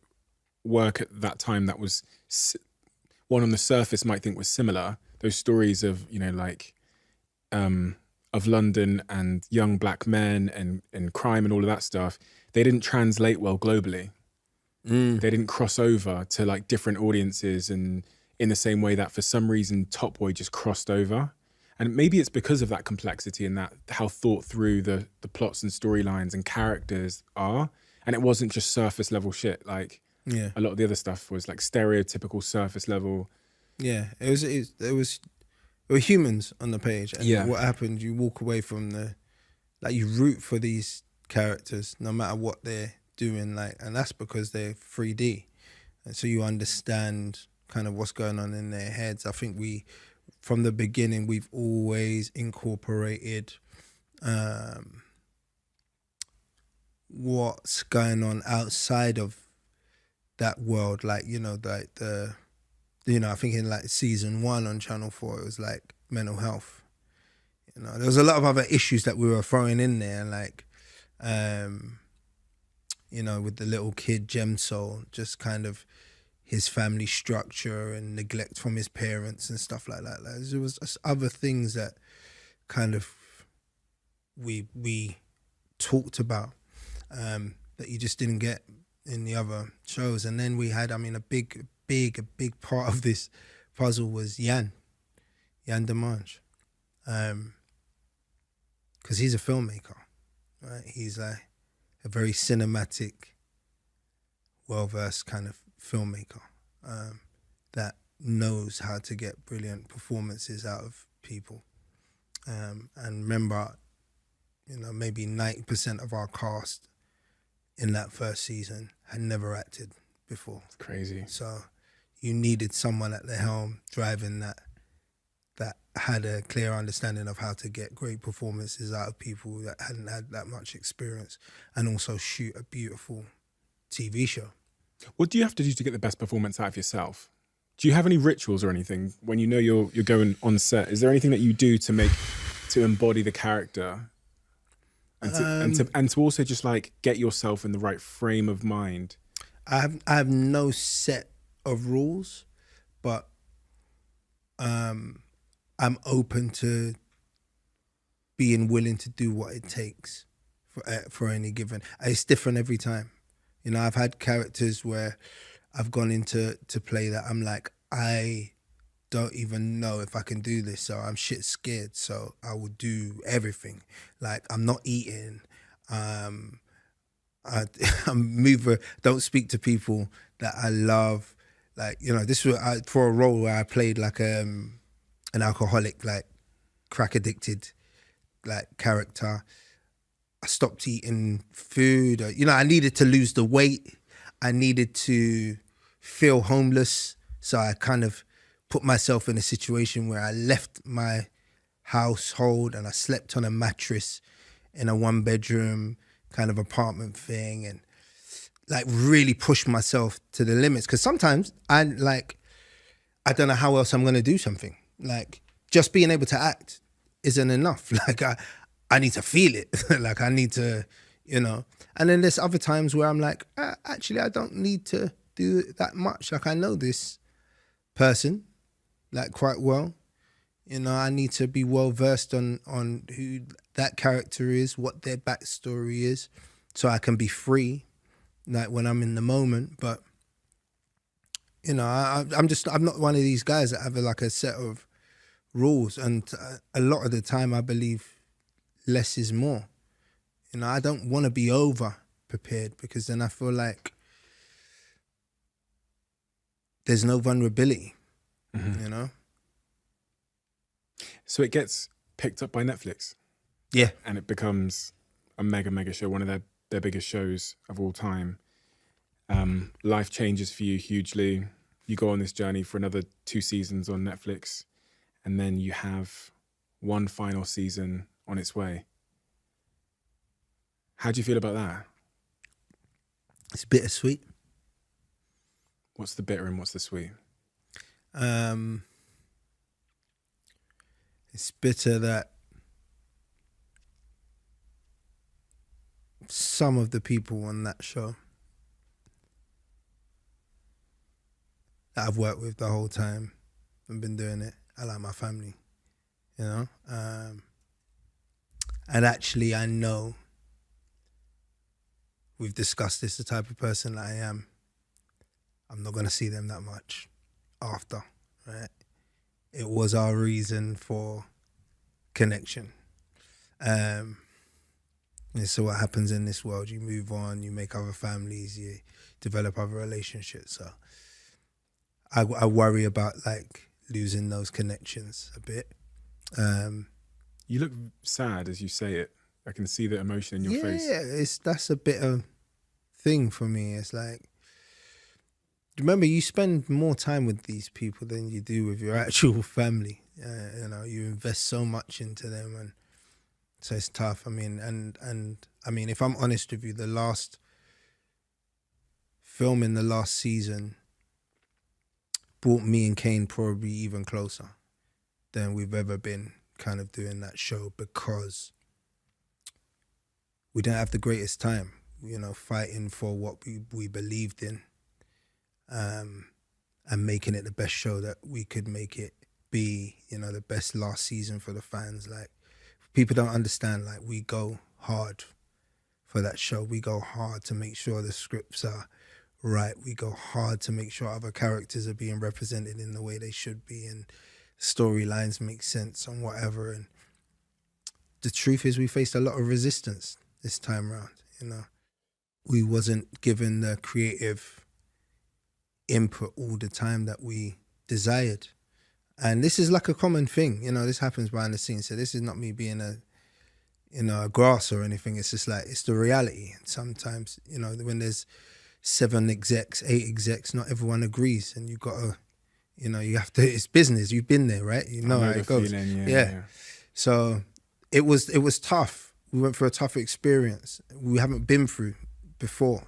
work at that time that was one on the surface might think was similar. Those stories of of London and young black men and crime and all of that stuff, they didn't translate well globally. They didn't cross over to like different audiences, and in the same way that for some reason Top Boy just crossed over. And maybe it's because of that complexity and that how thought through the plots and storylines and characters are. And it wasn't just surface level shit. Like a lot of the other stuff was like stereotypical surface level. Yeah, there were humans on the page, and what happened, you walk away from you root for these characters no matter what they're doing, and that's because they're 3D, and so you understand kind of what's going on in their heads. I think from the beginning, we've always incorporated what's going on outside of that world, I think in like season 1 on Channel 4, it was like mental health. There was a lot of other issues that we were throwing in there, like, with the little kid Gem Soul, just kind of his family structure and neglect from his parents and stuff like that. Like, there was just other things that kind of we talked about that you just didn't get in the other shows. And then we had, a big part of this puzzle was Yan Demange, because he's a filmmaker, right? He's a very cinematic, well-versed kind of filmmaker that knows how to get brilliant performances out of people. And remember, maybe 90% of our cast in that first season had never acted before. It's crazy. So you needed someone at the helm driving that had a clear understanding of how to get great performances out of people that hadn't had that much experience, and also shoot a beautiful TV show. What do you have to do to get the best performance out of yourself? Do you have any rituals or anything when you know you're going on set? Is there anything that you do to embody the character? And to also just like get yourself in the right frame of mind? I have no set of rules, but I'm open to being willing to do what it takes for any given. It's different every time. I've had characters where I've gone into play that I'm like, I don't even know if I can do this, so I'm shit scared, so I will do everything. Like, I'm not eating, I'm mover, don't speak to people that I love. Like, this was for a role where I played like an alcoholic, like crack addicted, like character. I stopped eating food. I needed to lose the weight. I needed to feel homeless. So I kind of put myself in a situation where I left my household and I slept on a mattress in a 1-bedroom kind of apartment thing, and like really pushed myself to the limits. Because sometimes I don't know how else I'm going to do something. Like, just being able to act isn't enough. Like, I need to feel it. Like, I need to, And then there's other times where I'm like, actually, I don't need to do that much. Like, I know this person, like, quite well. I need to be well versed on who that character is, what their backstory is, so I can be free, like when I'm in the moment. But I'm not one of these guys that have like a set of rules, and a lot of the time I believe less is more. I don't want to be over prepared, because then I feel like there's no vulnerability, you know? So it gets picked up by Netflix. Yeah. And it becomes a mega show, one of their biggest shows of all time. Life changes for you hugely. You go on this journey for another 2 seasons on Netflix, and then you have one final season on its way. How do you feel about that? It's bittersweet. What's the bitter and what's the sweet? It's bitter that some of the people on that show that I've worked with the whole time and been doing it, I like my family, you know? And actually, I know we've discussed this, the type of person that I am. I'm not going to see them that much after, right? It was our reason for connection. And so what happens in this world, you move on, you make other families, you develop other relationships. So I worry about like losing those connections a bit. You look sad as you say it. I can see the emotion in your face. Yeah, that's a bit of thing for me. It's like, remember, you spend more time with these people than you do with your actual family. You know, you invest so much into them, and so it's tough. I mean, and I mean, if I'm honest with you, the last film in the last season brought me and Kane probably even closer than we've ever been kind of doing that show, because we didn't have the greatest time, you know, fighting for what we believed in, and making it the best show that we could make it be, you know, the best last season for the fans. Like, people don't understand, like, we go hard for that show. We go hard to make sure the scripts are right. We go hard to make sure other characters are being represented in the way they should be, and storylines make sense and whatever. And the truth is, we faced a lot of resistance this time around, you know. We wasn't given the creative input all the time that we desired. And this is like a common thing, you know, this happens behind the scenes. So this is not me being a grass or anything. It's just like, it's the reality. And sometimes, you know, when there's 7 execs, 8 execs, not everyone agrees, and you gotta, you know, you have to, it's business. You've been there, right? You know how it goes. Feeling, yeah. So it was tough. We went through a tough experience we haven't been through before.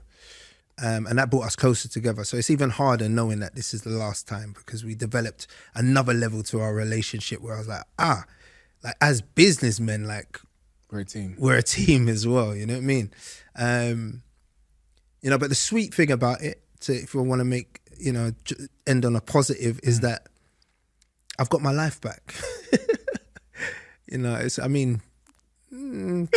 And that brought us closer together. So it's even harder knowing that this is the last time, because we developed another level to our relationship where I was like, like as businessmen, like We're a team. We're a team as well, you know what I mean? You know, but the sweet thing about it, if you want to make, you know, end on a positive, is that I've got my life back. You know, I mean, to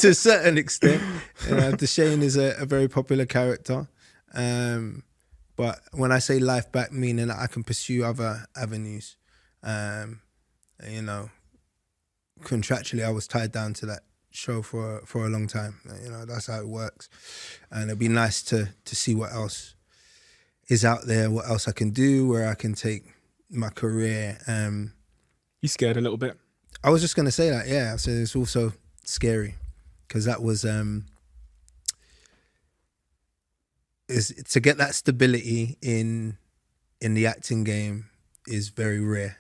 a certain extent, you know, Deshane is a very popular character, but when I say life back, meaning that I can pursue other avenues. You know, contractually I was tied down to that show for a long time. You know, that's how it works, and it'd be nice to see what else is out there, what else I can do, where I can take my career. You scared a little bit? I was just going to say that, yeah. So it's also scary, because that was, is to get that stability in the acting game is very rare.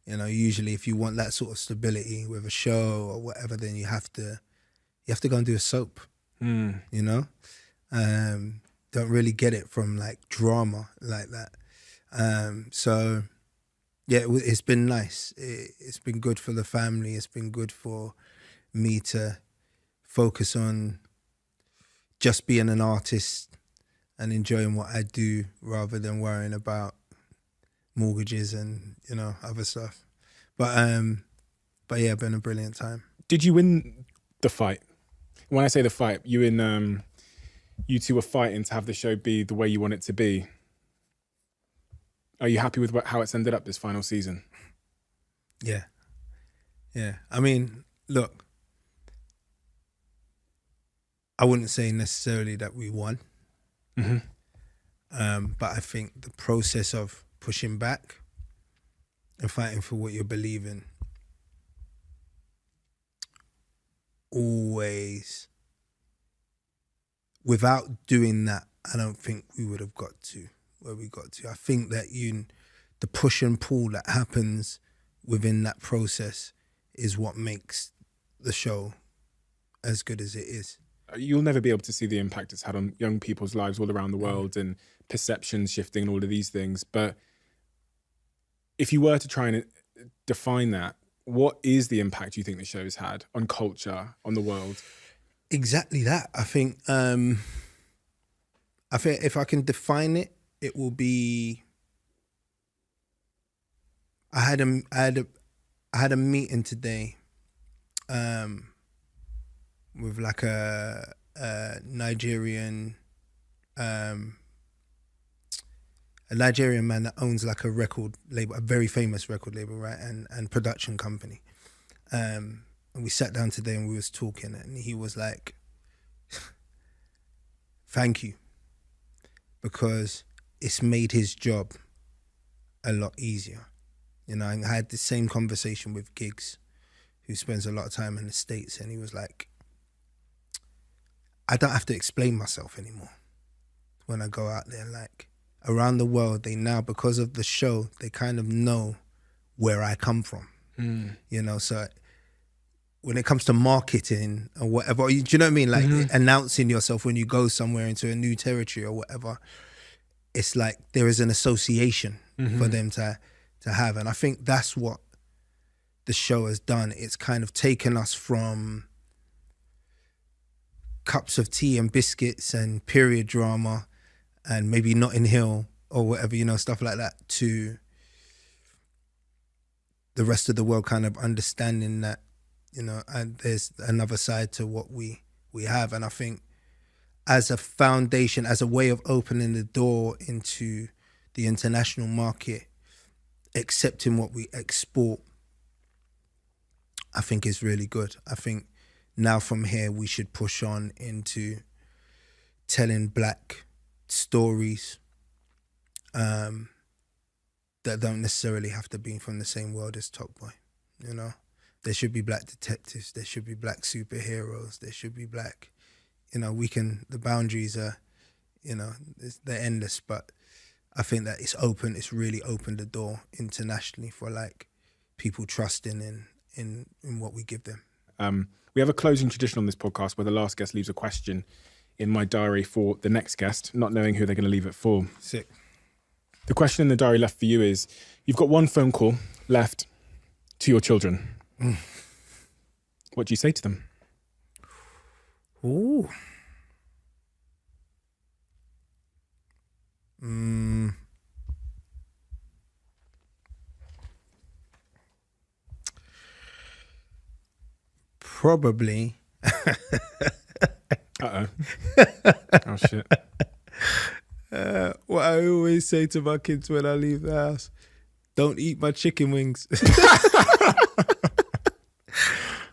You know, usually if you want that sort of stability with a show or whatever, then you have to go and do a soap, you know? Don't really get it from like drama like that. So yeah, it's been nice. It's been good for the family. It's been good for me to focus on just being an artist and enjoying what I do, rather than worrying about mortgages and, you know, other stuff. But yeah, been a brilliant time. Did you win the fight? When I say the fight, you two were fighting to have the show be the way you want it to be. Are you happy with how it's ended up this final season? Yeah. Yeah. I mean, look, I wouldn't say necessarily that we won. But I think the process of pushing back and fighting for what you believe in always, without doing that, I don't think we would have got to where we got to. I think that the push and pull that happens within that process is what makes the show as good as it is. You'll never be able to see the impact it's had on young people's lives all around the world and perceptions shifting and all of these things. But if you were to try and define that, what is the impact you think the show's had on culture, on the world? Exactly that. I think if I can define it, it will be. I had a meeting today, with like a Nigerian man that owns like a record label, a very famous record label, right, and production company. And we sat down today and we was talking, and he was like, "Thank you, because it's made his job a lot easier." You know, I had the same conversation with Giggs, who spends a lot of time in the States, and he was like, I don't have to explain myself anymore when I go out there. Like, around the world, they now, because of the show, they kind of know where I come from. You know, so when it comes to marketing or whatever, do you know what I mean? Like announcing yourself when you go somewhere into a new territory or whatever, it's like there is an association for them to have. And I think that's what the show has done. It's kind of taken us from cups of tea and biscuits and period drama and maybe Notting Hill or whatever, you know, stuff like that, to the rest of the world kind of understanding that, you know, and there's another side to what we have. And I think as a foundation, as a way of opening the door into the international market, accepting what we export, I think is really good. I think now from here we should push on into telling black stories that don't necessarily have to be from the same world as Top Boy. You know, there should be black detectives, there should be black superheroes, there should be black, you know, the boundaries are, you know, they're endless, but I think that it's really opened the door internationally for like people trusting in what we give them. We have a closing tradition on this podcast where the last guest leaves a question in my diary for the next guest, not knowing who they're going to leave it for. Sick. The question in the diary left for you is, you've got one phone call left to your children. What do you say to them? Ooh. Probably. Uh-oh. Oh, shit. What I always say to my kids when I leave the house, don't eat my chicken wings.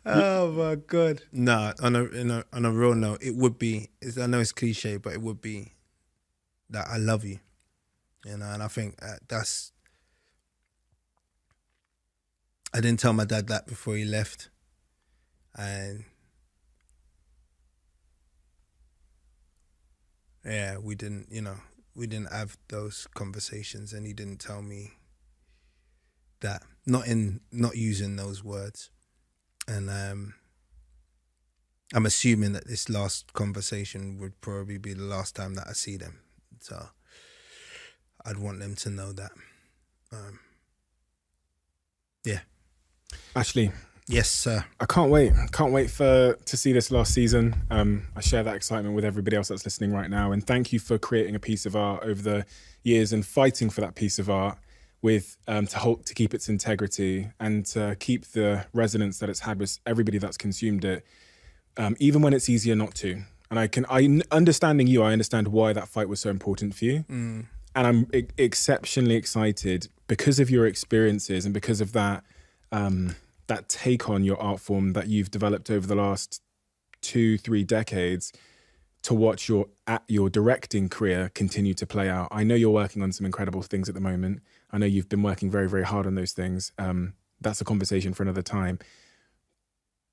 Oh my God. No, on a real note, it would be, I know it's cliche, but it would be that I love you. You know, and I think that's, I didn't tell my dad that before he left. And yeah, we didn't have those conversations, and he didn't tell me that, not using those words. And I'm assuming that this last conversation would probably be the last time that I see them. So I'd want them to know that. Yeah. Ashley. Yes, sir. I can't wait. To see this last season. I share that excitement with everybody else that's listening right now. And thank you for creating a piece of art over the years and fighting for that piece of art with to keep its integrity and to keep the resonance that it's had with everybody that's consumed it, even when it's easier not to. And understanding you, I understand why that fight was so important for you. And I'm exceptionally excited because of your experiences and because of that that take on your art form that you've developed over the last 2-3 decades, to watch your directing career continue to play out. I know you're working on some incredible things at the moment. I know you've been working very, very hard on those things. That's a conversation for another time.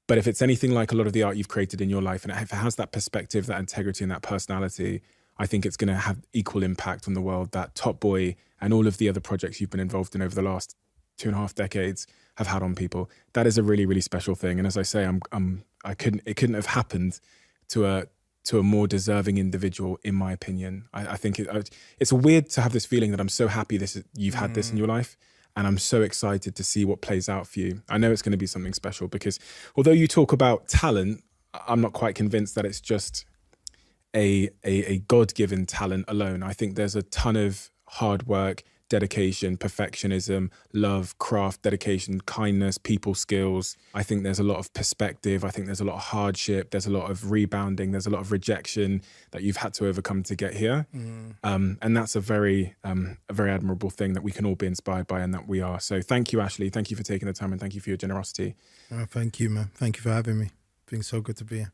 But if it's anything like a lot of the art you've created in your life, and if it has that perspective, that integrity, and that personality, I think it's going to have equal impact on the world that Top Boy and all of the other projects you've been involved in over the last 2.5 decades have had on people. That is a really, really special thing. And as I say, it couldn't have happened to a more deserving individual, in my opinion. I think it's weird to have this feeling that I'm so happy you've had this in your life. And I'm so excited to see what plays out for you. I know it's going to be something special because although you talk about talent, I'm not quite convinced that it's just a God-given talent alone. I think there's a ton of hard work, dedication, perfectionism, love, craft, dedication, kindness, people skills. I think there's a lot of perspective. I think there's a lot of hardship. There's a lot of rebounding. There's a lot of rejection that you've had to overcome to get here. And that's a very admirable thing that we can all be inspired by, and that we are. So thank you, Ashley. Thank you for taking the time, and thank you for your generosity. Thank you, man. Thank you for having me. It's been so good to be here.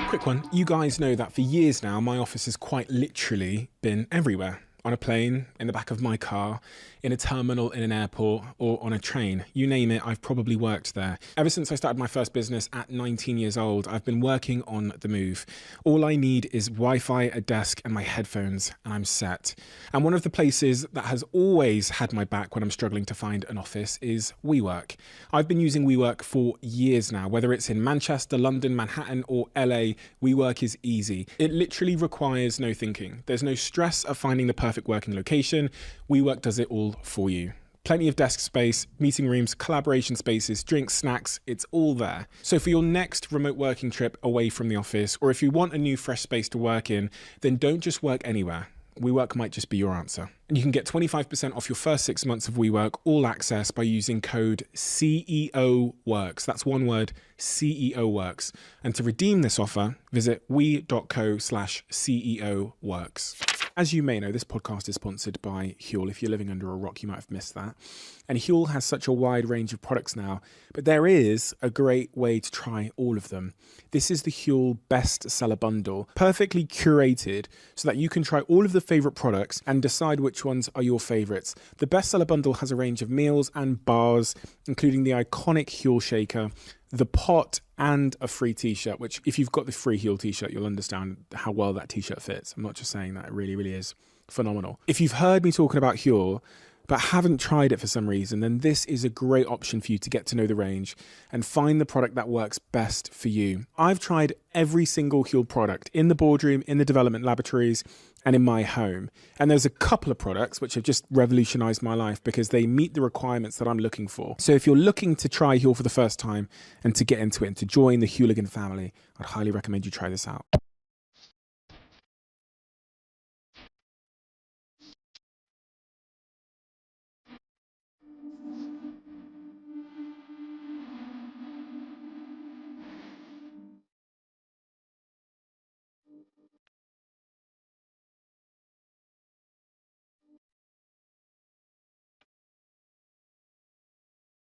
Quick one. You guys know that for years now, my office has quite literally been everywhere. On a plane, in the back of my car, in a terminal, in an airport, or on a train. You name it, I've probably worked there. Ever since I started my first business at 19 years old, I've been working on the move. All I need is Wi-Fi, a desk, and my headphones, and I'm set. And one of the places that has always had my back when I'm struggling to find an office is WeWork. I've been using WeWork for years now. Whether it's in Manchester, London, Manhattan, or LA, WeWork is easy. It literally requires no thinking. There's no stress of finding the perfect working location. WeWork does it all for you. Plenty of desk space, meeting rooms, collaboration spaces, drinks, snacks, it's all there. So for your next remote working trip away from the office, or if you want a new fresh space to work in, then don't just work anywhere. WeWork might just be your answer. And you can get 25% off your first 6 months of WeWork All Access by using code CEOWORKS. That's one word, CEOWORKS. And to redeem this offer, visit we.co/CEOWORKS. As you may know, this podcast is sponsored by Huel. If you're living under a rock, you might have missed that. And Huel has such a wide range of products now, but there is a great way to try all of them. This is the Huel bestseller bundle, perfectly curated so that you can try all of the favorite products and decide which ones are your favorites. The bestseller bundle has a range of meals and bars, including the iconic Huel shaker, the pot, and a free t-shirt, which if you've got the free Huel t-shirt, you'll understand how well that t-shirt fits. I'm not just saying that, it really, really is phenomenal. If you've heard me talking about Huel, but haven't tried it for some reason, then this is a great option for you to get to know the range and find the product that works best for you. I've tried every single Huel product in the boardroom, in the development laboratories, and in my home. And there's a couple of products which have just revolutionized my life because they meet the requirements that I'm looking for. So if you're looking to try Huel for the first time and to get into it and to join the Hooligan family, I'd highly recommend you try this out.